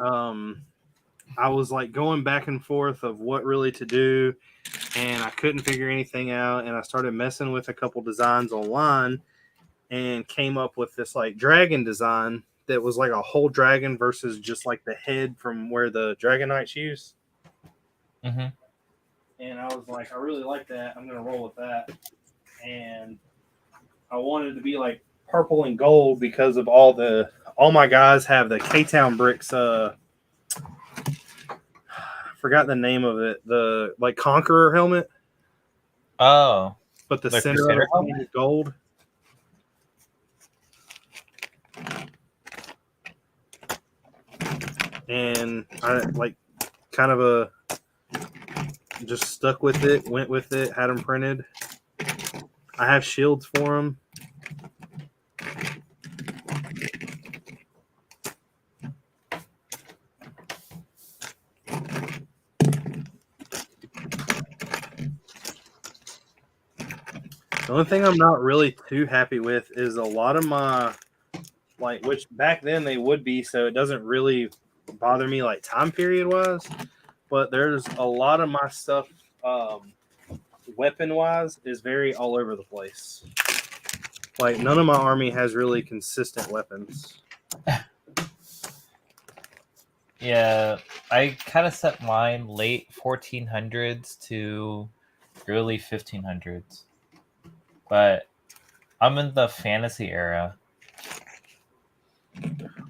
I was like going back and forth of what really to do, and I couldn't figure anything out. And I started messing with a couple designs online and came up with this like dragon design that was like a whole dragon versus just like the head from where the Dragon Knights use. Mm-hmm. And I was like, I really like that. I'm gonna roll with that. And I wanted to be like purple and gold because of all my guys have the K-Town Bricks. Forgot the name of it. The like Conqueror helmet. Oh, but the like center of it is gold. And I like kind of just stuck with it, went with it, had them printed. I have shields for them. The only thing I'm not really too happy with is a lot of my, like, which back then they would be, so it doesn't really bother me like time period wise, but there's a lot of my stuff weapon wise is very all over the place. Like none of my army has really consistent weapons. Yeah, I kind of set mine late 1400s to early 1500s. But I'm in the fantasy era.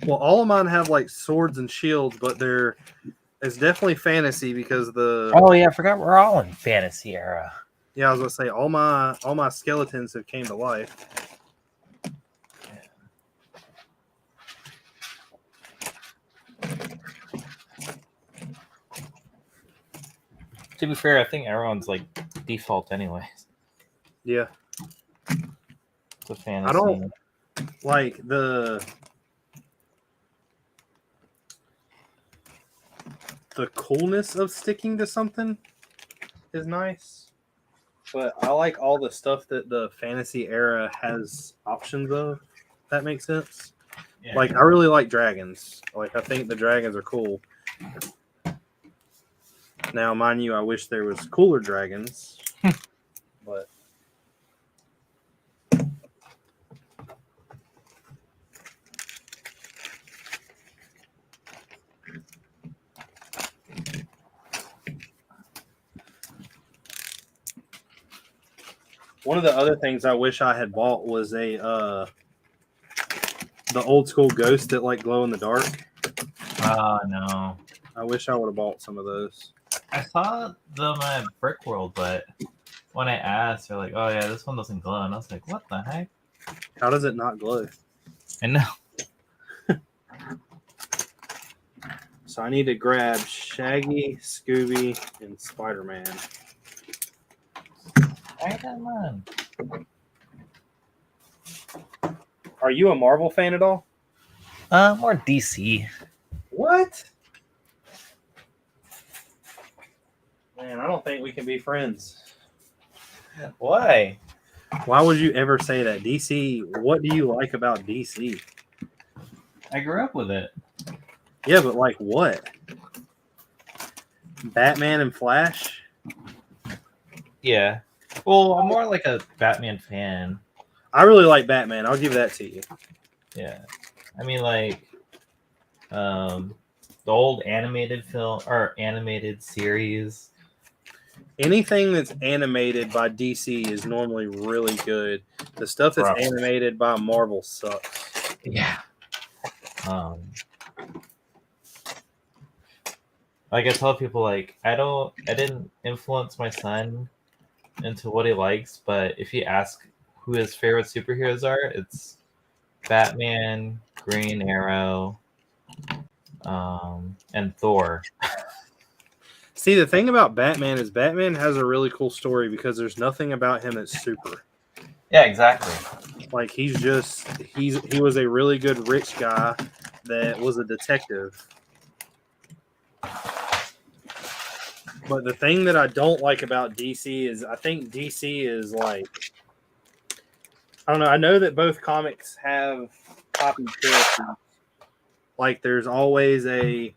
Well, all of mine have like swords and shields, but it's definitely fantasy because Oh yeah, I forgot we're all in fantasy era. yeah, I was gonna say all my skeletons have came to life. To be fair, I think everyone's like default anyways. Yeah, It's a fantasy. I don't like the coolness of sticking to something is nice, but I like all the stuff that the fantasy era has options of. If that makes sense. Yeah. Like I really like dragons. Like I think the dragons are cool. Now, mind you, I wish there was cooler dragons, but one of the other things I wish I had bought was the old school ghost that like glow in the dark. Oh no. I wish I would have bought some of those. I saw them at Brick World, but when I asked, they're like, "Oh yeah, this one doesn't glow," and I was like, "What the heck?" How does it not glow? I know. So I need to grab Shaggy, Scooby, and Spider-Man. Spider-Man. Are you a Marvel fan at all? More DC. What? Man, I don't think we can be friends. Why? Why would you ever say that? DC, what do you like about DC? I grew up with it. Yeah, but like what? Batman and Flash? Yeah. Well, I'm more like a Batman fan. I really like Batman. I'll give that to you. Yeah. I mean, like, the old animated film or animated series. Anything that's animated by DC is normally really good. The stuff that's Bro. animated by Marvel sucks. Yeah. Like I tell people, like I didn't influence my son into what he likes, but if you ask who his favorite superheroes are, it's Batman, Green Arrow, and Thor. See, the thing about Batman is Batman has a really cool story because there's nothing about him that's super. Yeah, exactly. Like he was a really good rich guy that was a detective. But the thing that I don't like about DC is I think DC is like, I don't know. I know that both comics have poppy characters. Like there's always there's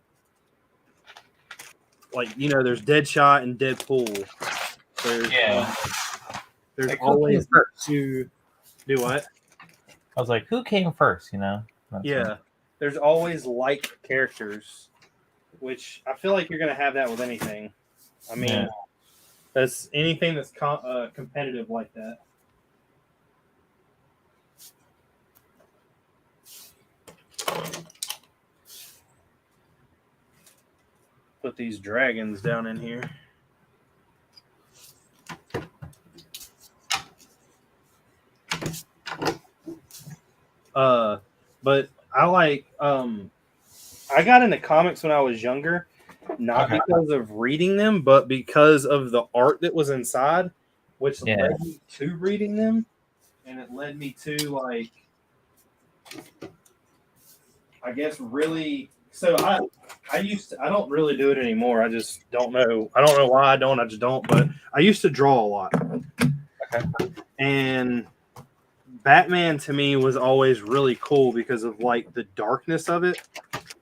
Deadshot and Deadpool. There's Like, who always came first? to do what? I was like, who came first? You know? That's Yeah. There's always like characters, which I feel like you're gonna have that with anything. I mean, Yeah. that's anything that's competitive like that. Put these dragons down in here. But I like I got into comics when I was younger, not because of reading them, but because of the art that was inside, which led me to reading them, and it led me to like, I guess really. So I don't really do it anymore. I just don't know. I don't know why I don't. I just don't. But I used to draw a lot. Okay. And Batman to me was always really cool because of like the darkness of it.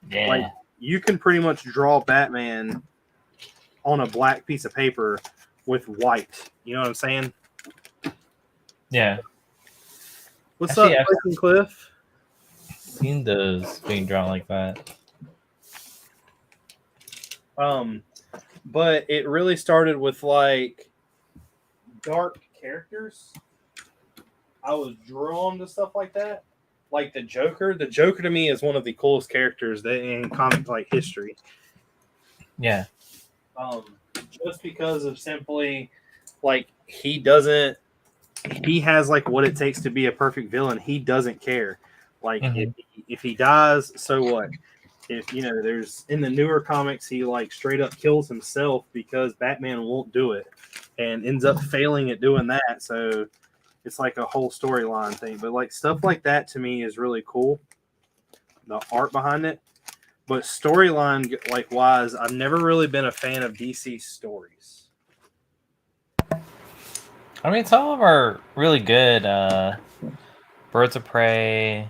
Yeah. Like you can pretty much draw Batman on a black piece of paper with white. You know what I'm saying? Yeah. What's Actually, up, Cliff? Seen those being drawn like that. But it really started with like dark characters. I was drawn to stuff like that, like the Joker. The Joker to me is one of the coolest characters that in comic like history. Yeah. Just because of simply like he has like what it takes to be a perfect villain. He doesn't care. Like if he dies, so what? If you know, there's in the newer comics, he like straight up kills himself because Batman won't do it, and ends up failing at doing that. So it's like a whole storyline thing. But like stuff like that to me is really cool. The art behind it. But storyline like wise, I've never really been a fan of DC stories. I mean, some of them are really good. Birds of Prey,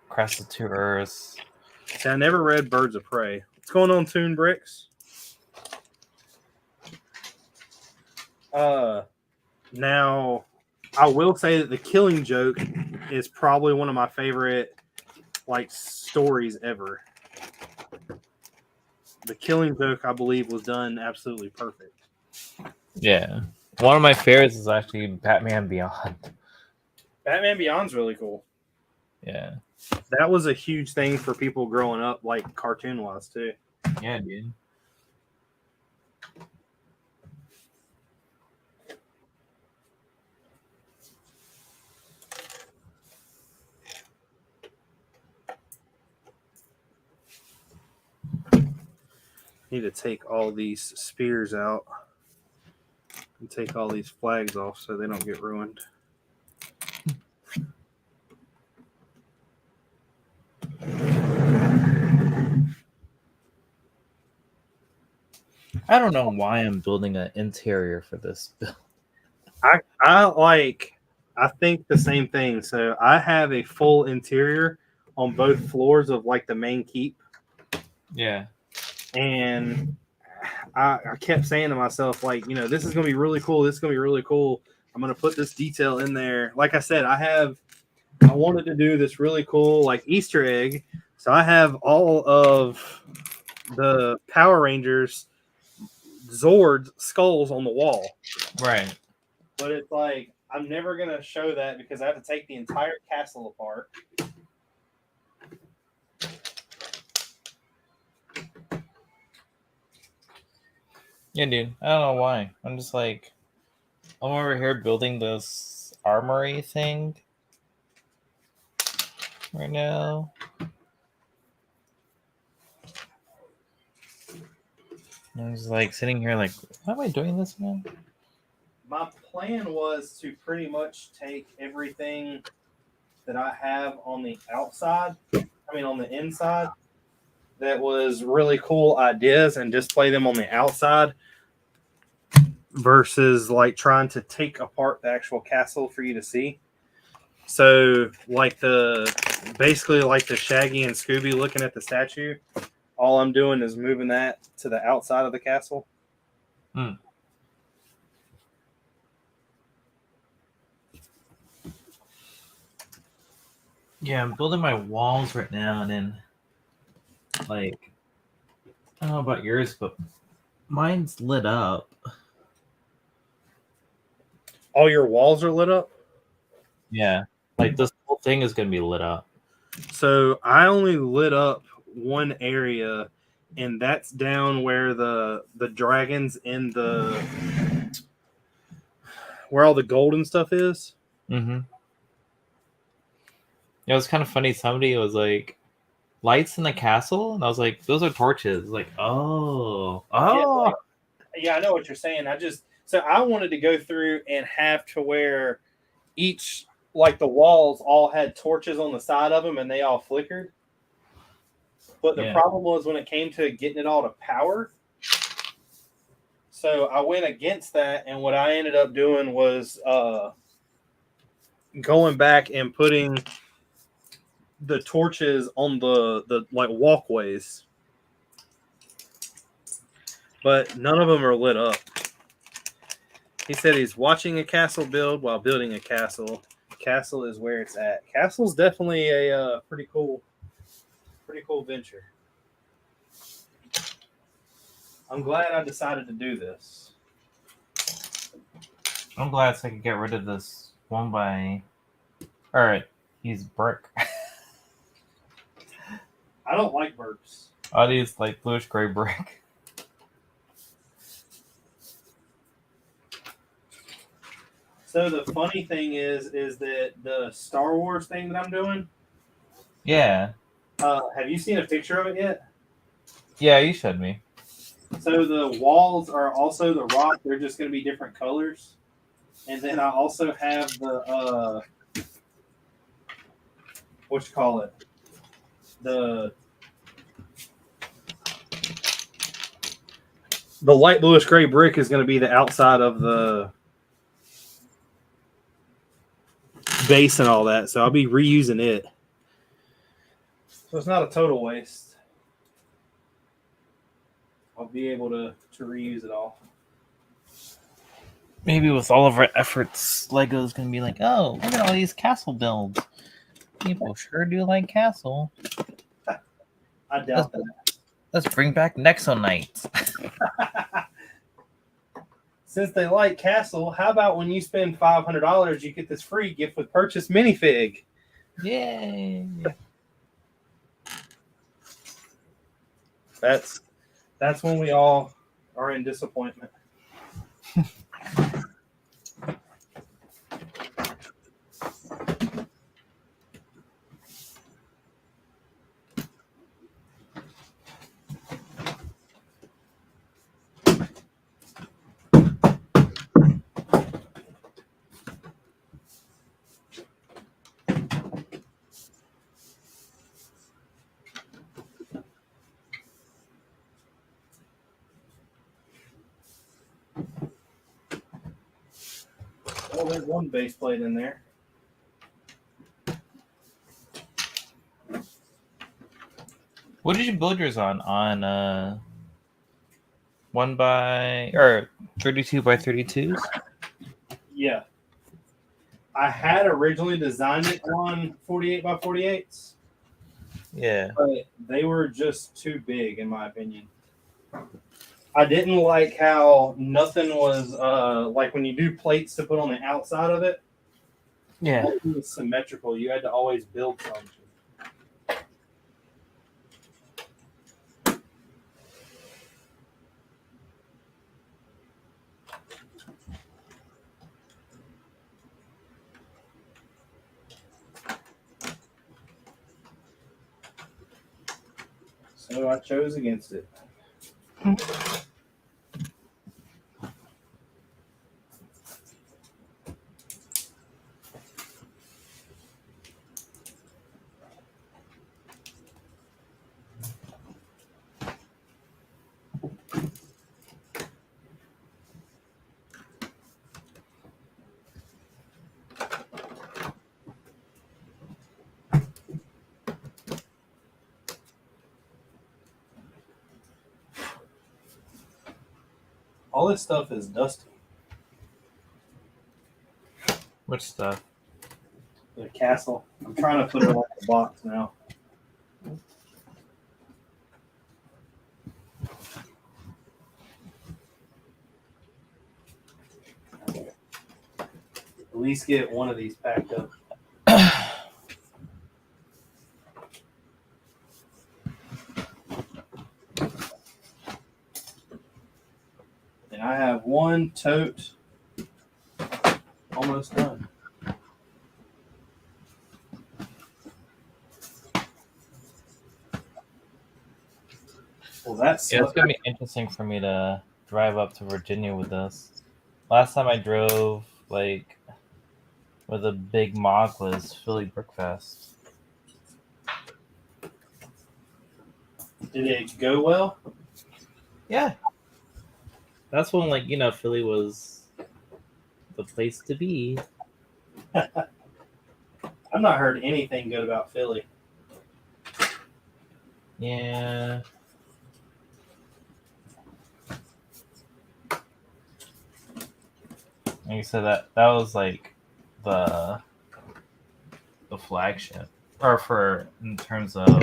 Crest of Two Earths. See, I never read Birds of Prey. What's going on, Toon Bricks? Now, I will say that The Killing Joke is probably one of my favorite like stories ever. The Killing Joke, I believe, was done absolutely perfect. Yeah. One of my favorites is actually Batman Beyond. Batman Beyond's really cool. Yeah. That was a huge thing for people growing up, like cartoon-wise, too. Yeah, dude. Need to take all these spears out and take all these flags off so they don't get ruined. I don't know why I'm building an interior for this build. I think the same thing. So I have a full interior on both floors of like the main keep. Yeah. And I kept saying to myself, like, you know, this is going to be really cool. This is going to be really cool. I'm going to put this detail in there. Like I said, I wanted to do this really cool, like, Easter egg. So I have all of the Power Rangers Zord skulls on the wall. Right. But it's like, I'm never going to show that because I have to take the entire castle apart. Yeah, dude. I don't know why. I'm just like, I'm over here building this armory thing right now. I'm just like sitting here like, why am I doing this again? My plan was to pretty much take everything that I have on the outside, on the inside, that was really cool ideas and display them on the outside versus like trying to take apart the actual castle for you to see. So like basically like the Shaggy and Scooby looking at the statue, all I'm doing is moving that to the outside of the castle. Yeah, I'm building my walls right now, and then, like, I don't know about yours, but mine's lit up. All your walls are lit up? Yeah, like this whole thing is gonna be lit up. So I only lit up one area, and that's down where the dragons in where all the gold and stuff is. Mm-hmm. Yeah, it was kind of funny. Somebody was like, "Lights in the castle," and I was like, "Those are torches." Like, oh. Yeah, I know what you're saying. So I wanted to go through and have to where each, like the walls all had torches on the side of them and they all flickered. But the problem was when it came to getting it all to power. So I went against that, and what I ended up doing was going back and putting the torches on the like walkways. But none of them are lit up. He said he's watching a castle build while building a castle. Castle is where it's at. Castle's definitely a pretty cool venture. I'm glad I decided to do this. I'm glad so I could get rid of this one by. All right, He's brick. I don't like burps. Audie's like bluish gray brick. So the funny thing is that the Star Wars thing that I'm doing. Yeah. Have you seen a picture of it yet? Yeah, you showed me. So the walls are also the rock. They're just going to be different colors. And then I also have the what you call it? The light bluish gray brick is going to be the outside of the base and all that. So I'll be reusing it. So it's not a total waste. I'll be able to reuse it all. Maybe with all of our efforts, Lego's gonna be like, oh, look at all these castle builds. People sure do like castle. I doubt that. Let's bring back Nexo Knights. Since they like castle, how about when you spend $500, you get this free gift with purchase minifig? Yay! That's when we all are in disappointment. Well, there's one base plate in there. What did you build yours on? On 1 by or 32 by 32s? Yeah. I had originally designed it on 48 by 48s, Yeah. but they were just too big, in my opinion. I didn't like how nothing was like when you do plates to put on the outside of it. Yeah. Nothing was symmetrical. You had to always build something. So I chose against it. All this stuff is dusty. Which stuff? The castle. I'm trying to put it on the box now. At least get one of these packed up. And I have one tote almost done. Well, that's Yeah, it's gonna be interesting for me to drive up to Virginia with this. Last time I drove like with a big mock was Philly Brickfest. Did it go well? Yeah. That's when Philly was the place to be. I've not heard anything good about Philly. Yeah. Like you said, that was like the flagship, or for in terms of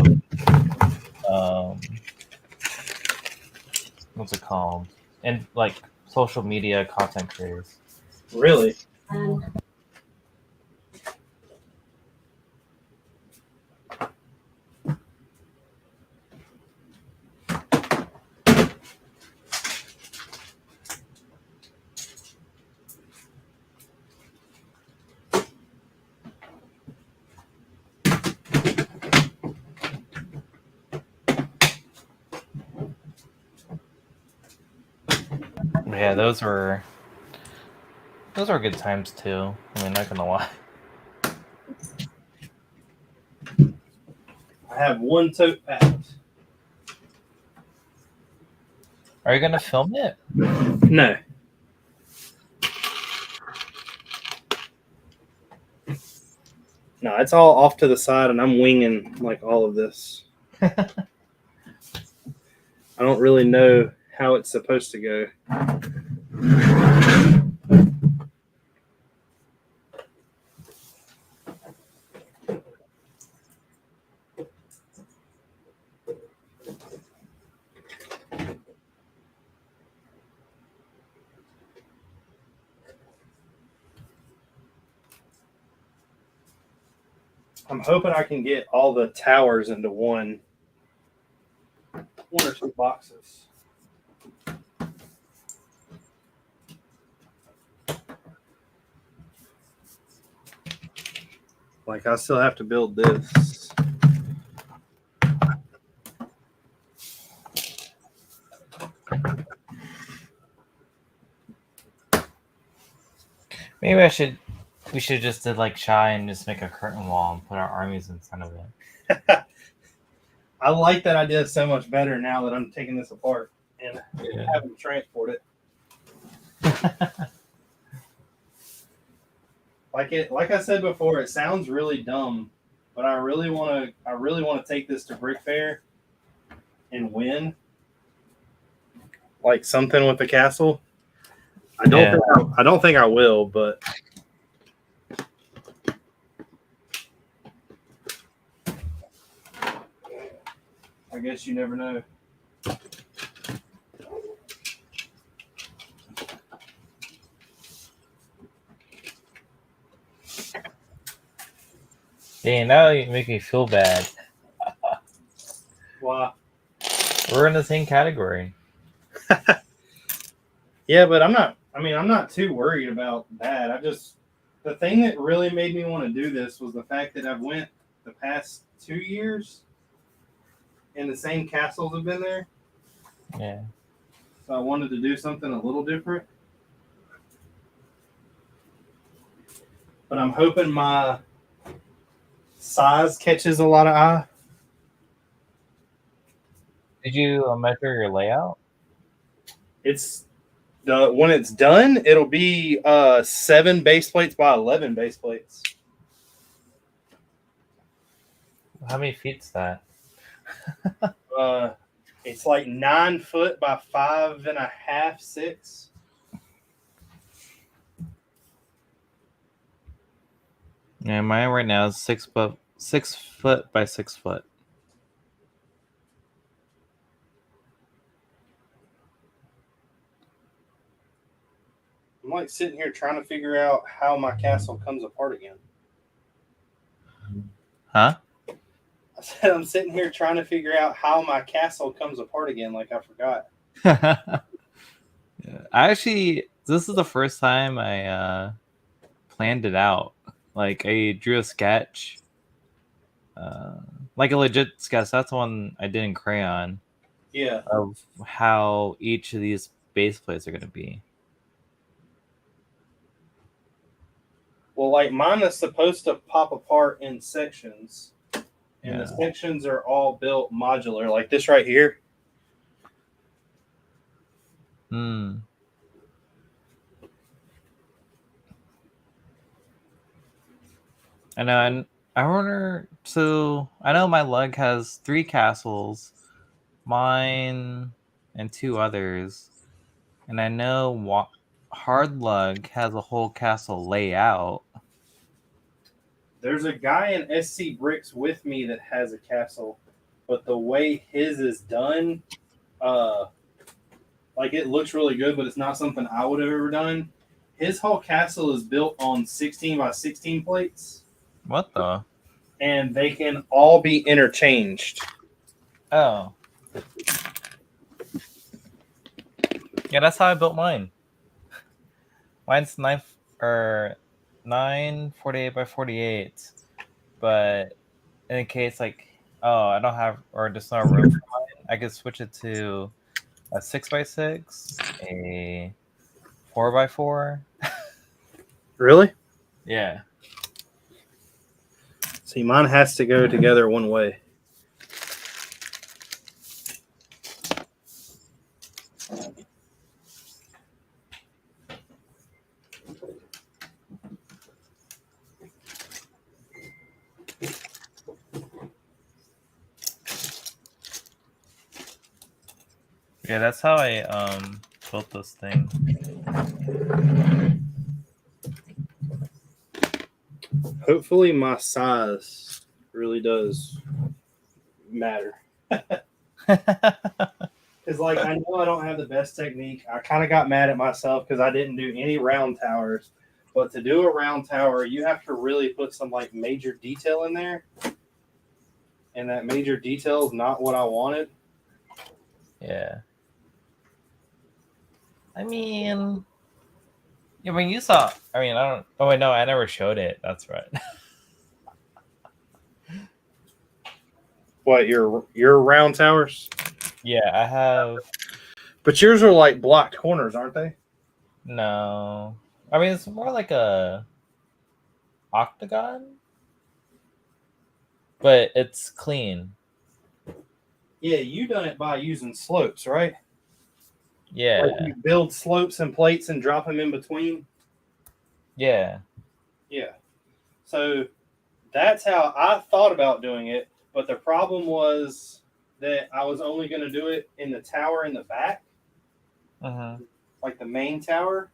what's it called, and like social media content creators. Really? Yeah, those were good times too. I mean, not gonna lie. I have one tote packed. Are you gonna film it? No. No, it's all off to the side, and I'm winging like all of this. I don't really know how it's supposed to go. I'm hoping I can get all the towers into one or two boxes. Like, I still have to build this. Maybe we should just did like Shy and just make a curtain wall and put our armies in front of it. I like that idea so much better now that I'm taking this apart and Yeah. having to transport it. Like I said before, it sounds really dumb, but I really want to take this to Brick Fair and win. Like something with the castle. I don't think I will, but I guess you never know. Dang, now you make me feel bad. Why? We're in the same category. Yeah, but I'm not too worried about that. The thing that really made me want to do this was the fact that I've went the past 2 years and the same castles have been there. Yeah. So I wanted to do something a little different. But I'm hoping my size catches a lot of eye. Did you measure your layout? When it's done, it'll be 7 base plates by 11 base plates. How many feet's that? It's like 9 foot by 5.5, 6. Yeah, mine right now is 6 foot by 6 foot. I'm like sitting here trying to figure out how my castle comes apart again. Huh? I said I'm sitting here trying to figure out how my castle comes apart again, like I forgot. Yeah. This is the first time I planned it out. Like I drew a sketch, like a legit sketch. That's the one I did in crayon. Yeah. Of how each of these base plates are going to be. Well, like mine is supposed to pop apart in sections, and the Yeah. sections are all built modular, like this right here. Hmm. I know, and I wonder. So I know my lug has 3 castles, mine, and 2 others, and I know hard lug has a whole castle layout. There's a guy in SC Bricks with me that has a castle, but the way his is done, like it looks really good, but it's not something I would have ever done. His whole castle is built on 16 by 16 plates. What the? And they can all be interchanged. Oh. Yeah, that's how I built mine. Mine's 948 by 48. But in case I don't have, or there's no room for mine, I could switch it to a 6x6, a 4x4. Really? Yeah. See, mine has to go together one way. Yeah, that's how I built this thing. Hopefully my size really does matter. Because, like, I know I don't have the best technique. I kind of got mad at myself because I didn't do any round towers. But to do a round tower, you have to really put some, like, major detail in there. And that major detail is not what I wanted. Yeah. I mean, you saw. I mean, I don't. Oh wait, no, I never showed it. That's right. What, your round towers? Yeah, I have. But yours are like blocked corners, aren't they? No, I mean it's more like a octagon, but it's clean. Yeah, you done it by using slopes, right? Yeah, Like you build slopes and plates and drop them in between. yeah. Yeah. So that's how I thought about doing it. But the problem was that I was only going to do it in the tower in the back, like the main tower.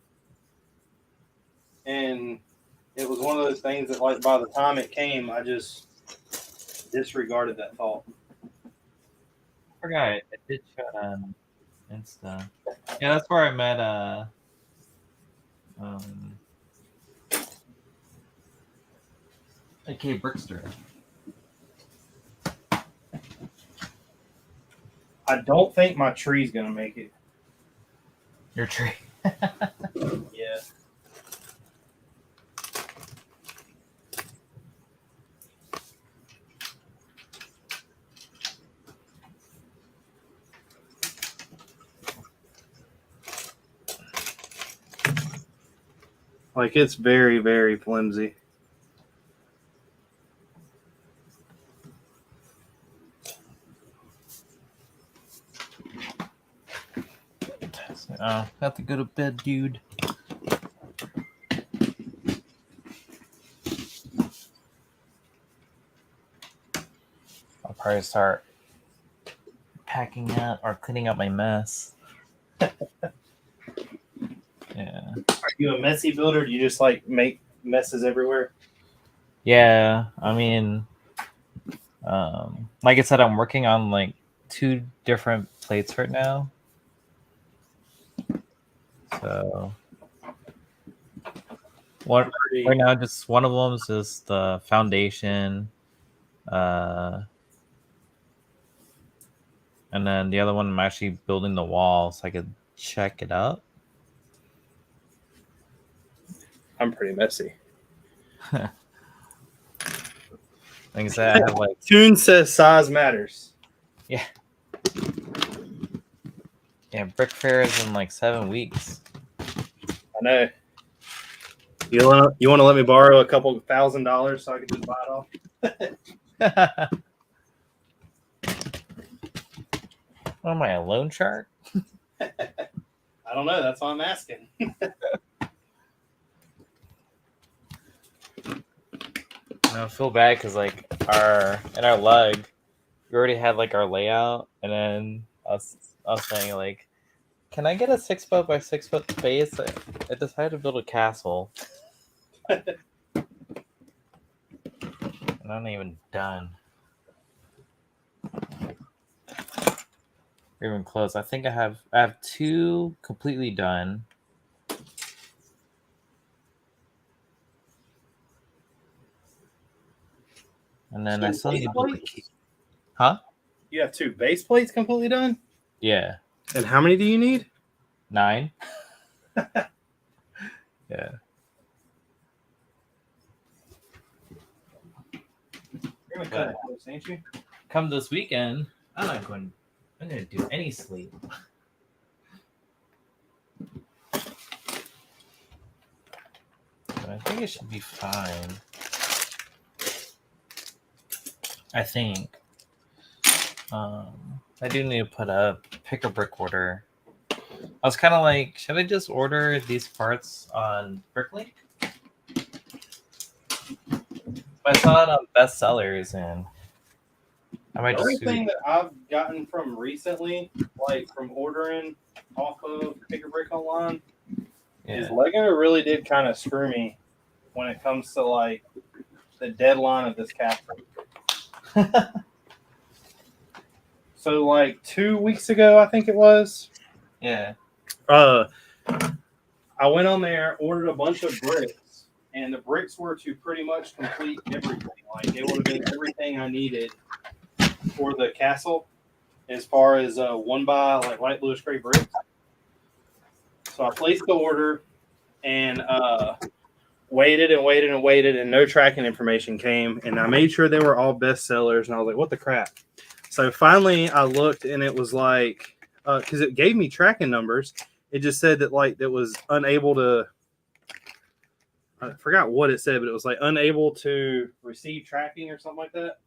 And it was one of those things that, like, by the time it came, I just disregarded that thought. I forgot. I did show it on Insta. Yeah, that's where I met AK Brickster. I don't think my tree's going to make it. Your tree. Yeah. Like, it's very, very flimsy. Oh, I have to go to bed, dude. I'll probably start packing up or cleaning up my mess. Yeah. Are you a messy builder? Do you just, like, make messes everywhere? Yeah, I mean, like I said, I'm working on like 2 different plates right now. So right now, just one of them is just the foundation, and then the other one I'm actually building the wall so I could check it out. I'm pretty messy. Like I said, I have like Tune says size matters. yeah, Brick Fair is in like 7 weeks. I know. You want to let me borrow a couple $1,000 so I can just buy it off? What am I, a loan shark? I don't know. That's why I'm asking. I feel bad because like our lug, we already had like our layout, and then I was saying like, can I get a 6 foot by 6 foot space? I decided to build a castle. And I'm not even done. We're even close. I think I have 2 completely done. And then I still need to build the key. Huh? You have 2 base plates completely done? Yeah. And how many do you need? 9. Yeah. You're going to cut it close, ain't you? Come this weekend, I'm going to do any sleep. think it should be fine. I think. I do need to put a pick a brick order. I was kind of like, should I just order these parts on Bricklink? I saw it on bestsellers, and I might just do Everything that I've gotten from recently, like from ordering off of Pick a Brick online, is Lego really did kind of screw me when it comes to like the deadline of this castle. So like 2 weeks ago, I think it was. Yeah. I went on there, ordered a bunch of bricks, and the bricks were to pretty much complete everything. Like it would have been everything I needed for the castle, as far as 1x like light bluish gray bricks. So I placed the order and waited and waited and waited, and no tracking information came. And I made sure they were all bestsellers, and I was like, "What the crap?" So finally, I looked, and it was like, because it gave me tracking numbers. It just said that like it was unable to. I forgot what it said, but it was like unable to receive tracking or something like that.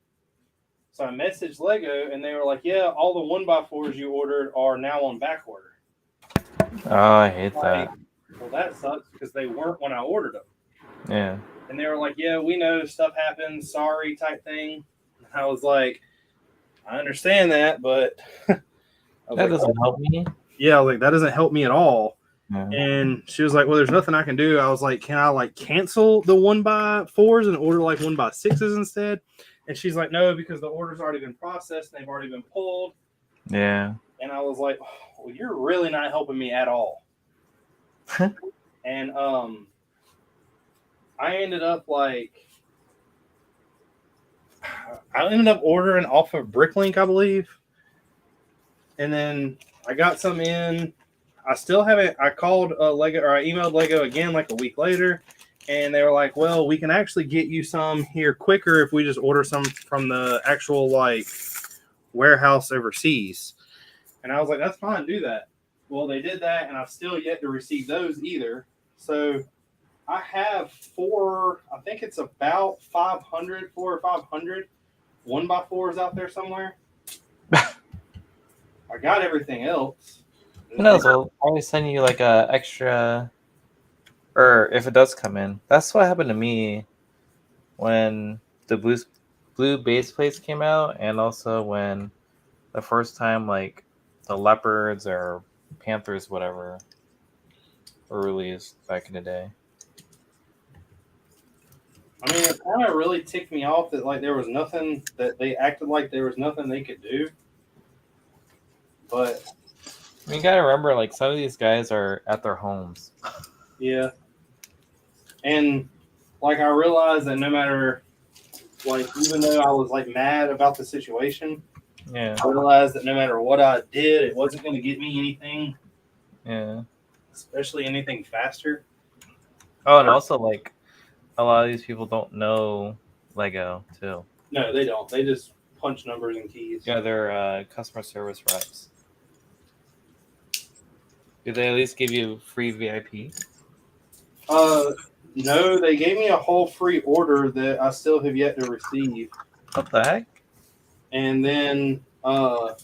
So I messaged Lego, and they were like, "Yeah, all the 1x4s you ordered are now on back order." Oh, I hate Like, that. well, that sucks because they weren't when I ordered them. Yeah. And they were like, "Yeah, we know stuff happens, sorry," type thing. And I was like, "I understand that, but That doesn't help me. Yeah, like that doesn't help me at all." Yeah. And she was like, "Well, there's nothing I can do." I was like, "Can I like cancel the 1x4s and order like 1x6s instead?" And she's like, "No, because the order's already been processed and they've already been pulled." Yeah. And I was like, "Well, you're really not helping me at all." And I ended up ordering off of Bricklink, I believe. And then I got some in. I still haven't. I called Lego, or I emailed Lego again like a week later, and they were like, "Well, we can actually get you some here quicker if we just order some from the actual like warehouse overseas." And I was like, "That's fine, do that." Well, they did that, and I've still yet to receive those either. So I have I think it's about 400 or 500 1x4s out there somewhere. I got everything else. Who knows? I'll always send you like a extra, or if it does come in. That's what happened to me when the blue base plates came out, and also when the first time like the leopards or panthers, whatever, were released back in the day. I mean, it kind of really ticked me off that like there was nothing that they acted like there was nothing they could do. But You gotta remember, like some of these guys are at their homes. yeah, and like I realized that no matter, like even though I was like mad about the situation, Yeah. I realized that no matter what I did, it wasn't going to get me anything. Yeah. Especially anything faster. Oh, and also like a lot of these people don't know Lego too. No, they don't. They just punch numbers and keys. Yeah, they're customer service reps. Do they at least give you free VIP? No, they gave me a whole free order that I still have yet to receive. What the heck? And then the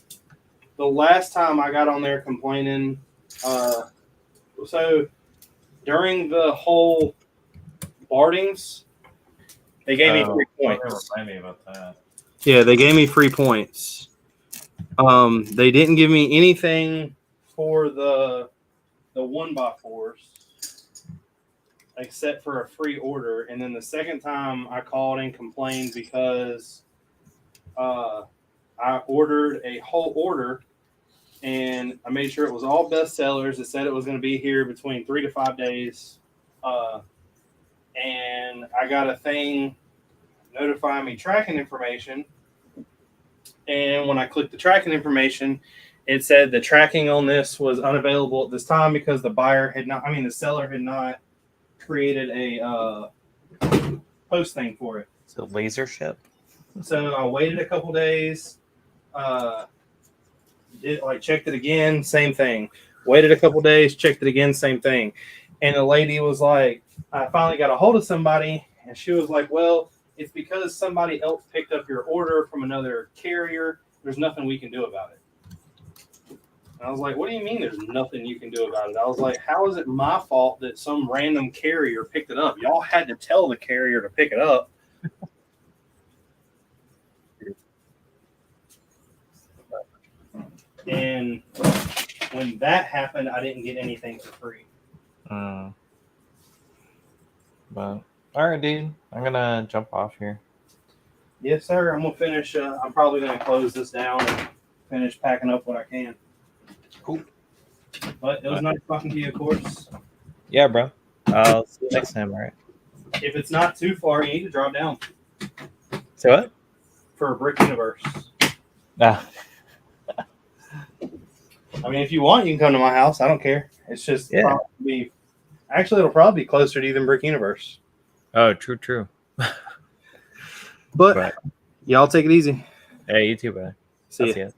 last time I got on there complaining, so during the whole Bardings, they gave me 3 points. Remind me about that. Yeah, they gave me 3 points. They didn't give me anything for the 1x4s except for a free order. And then the second time I called and complained because I ordered a whole order and I made sure it was all bestsellers. It said it was going to be here between 3 to 5 days. And I got a thing notifying me tracking information. And when I clicked the tracking information, it said the tracking on this was unavailable at this time because the seller had not created a post thing for it. So laser ship. So I waited a couple days, checked it again, same thing. Waited a couple days, checked it again, same thing. And the lady was like, I finally got a hold of somebody, and she was like, well, it's because somebody else picked up your order from another carrier. There's nothing we can do about it. And I was like, what do you mean there's nothing you can do about it? I was like, how is it my fault that some random carrier picked it up? Y'all had to tell the carrier to pick it up. And when that happened, I didn't get anything for free. But all right, dude. I'm gonna jump off here. Yes, sir. I'm gonna finish. I'm probably gonna close this down and finish packing up what I can. Cool. But it was nice talking to you, of course. Yeah, bro. I'll see you next time. All right. If it's not too far, you need to drop down So what? for Brickuniverse. Ah. I mean, if you want, you can come to my house. I don't care. It's just Yeah. probably. Actually, it'll probably be closer to even Brickuniverse. Oh, true. But y'all take it easy. Hey, you too, bud. See I'll ya. see ya.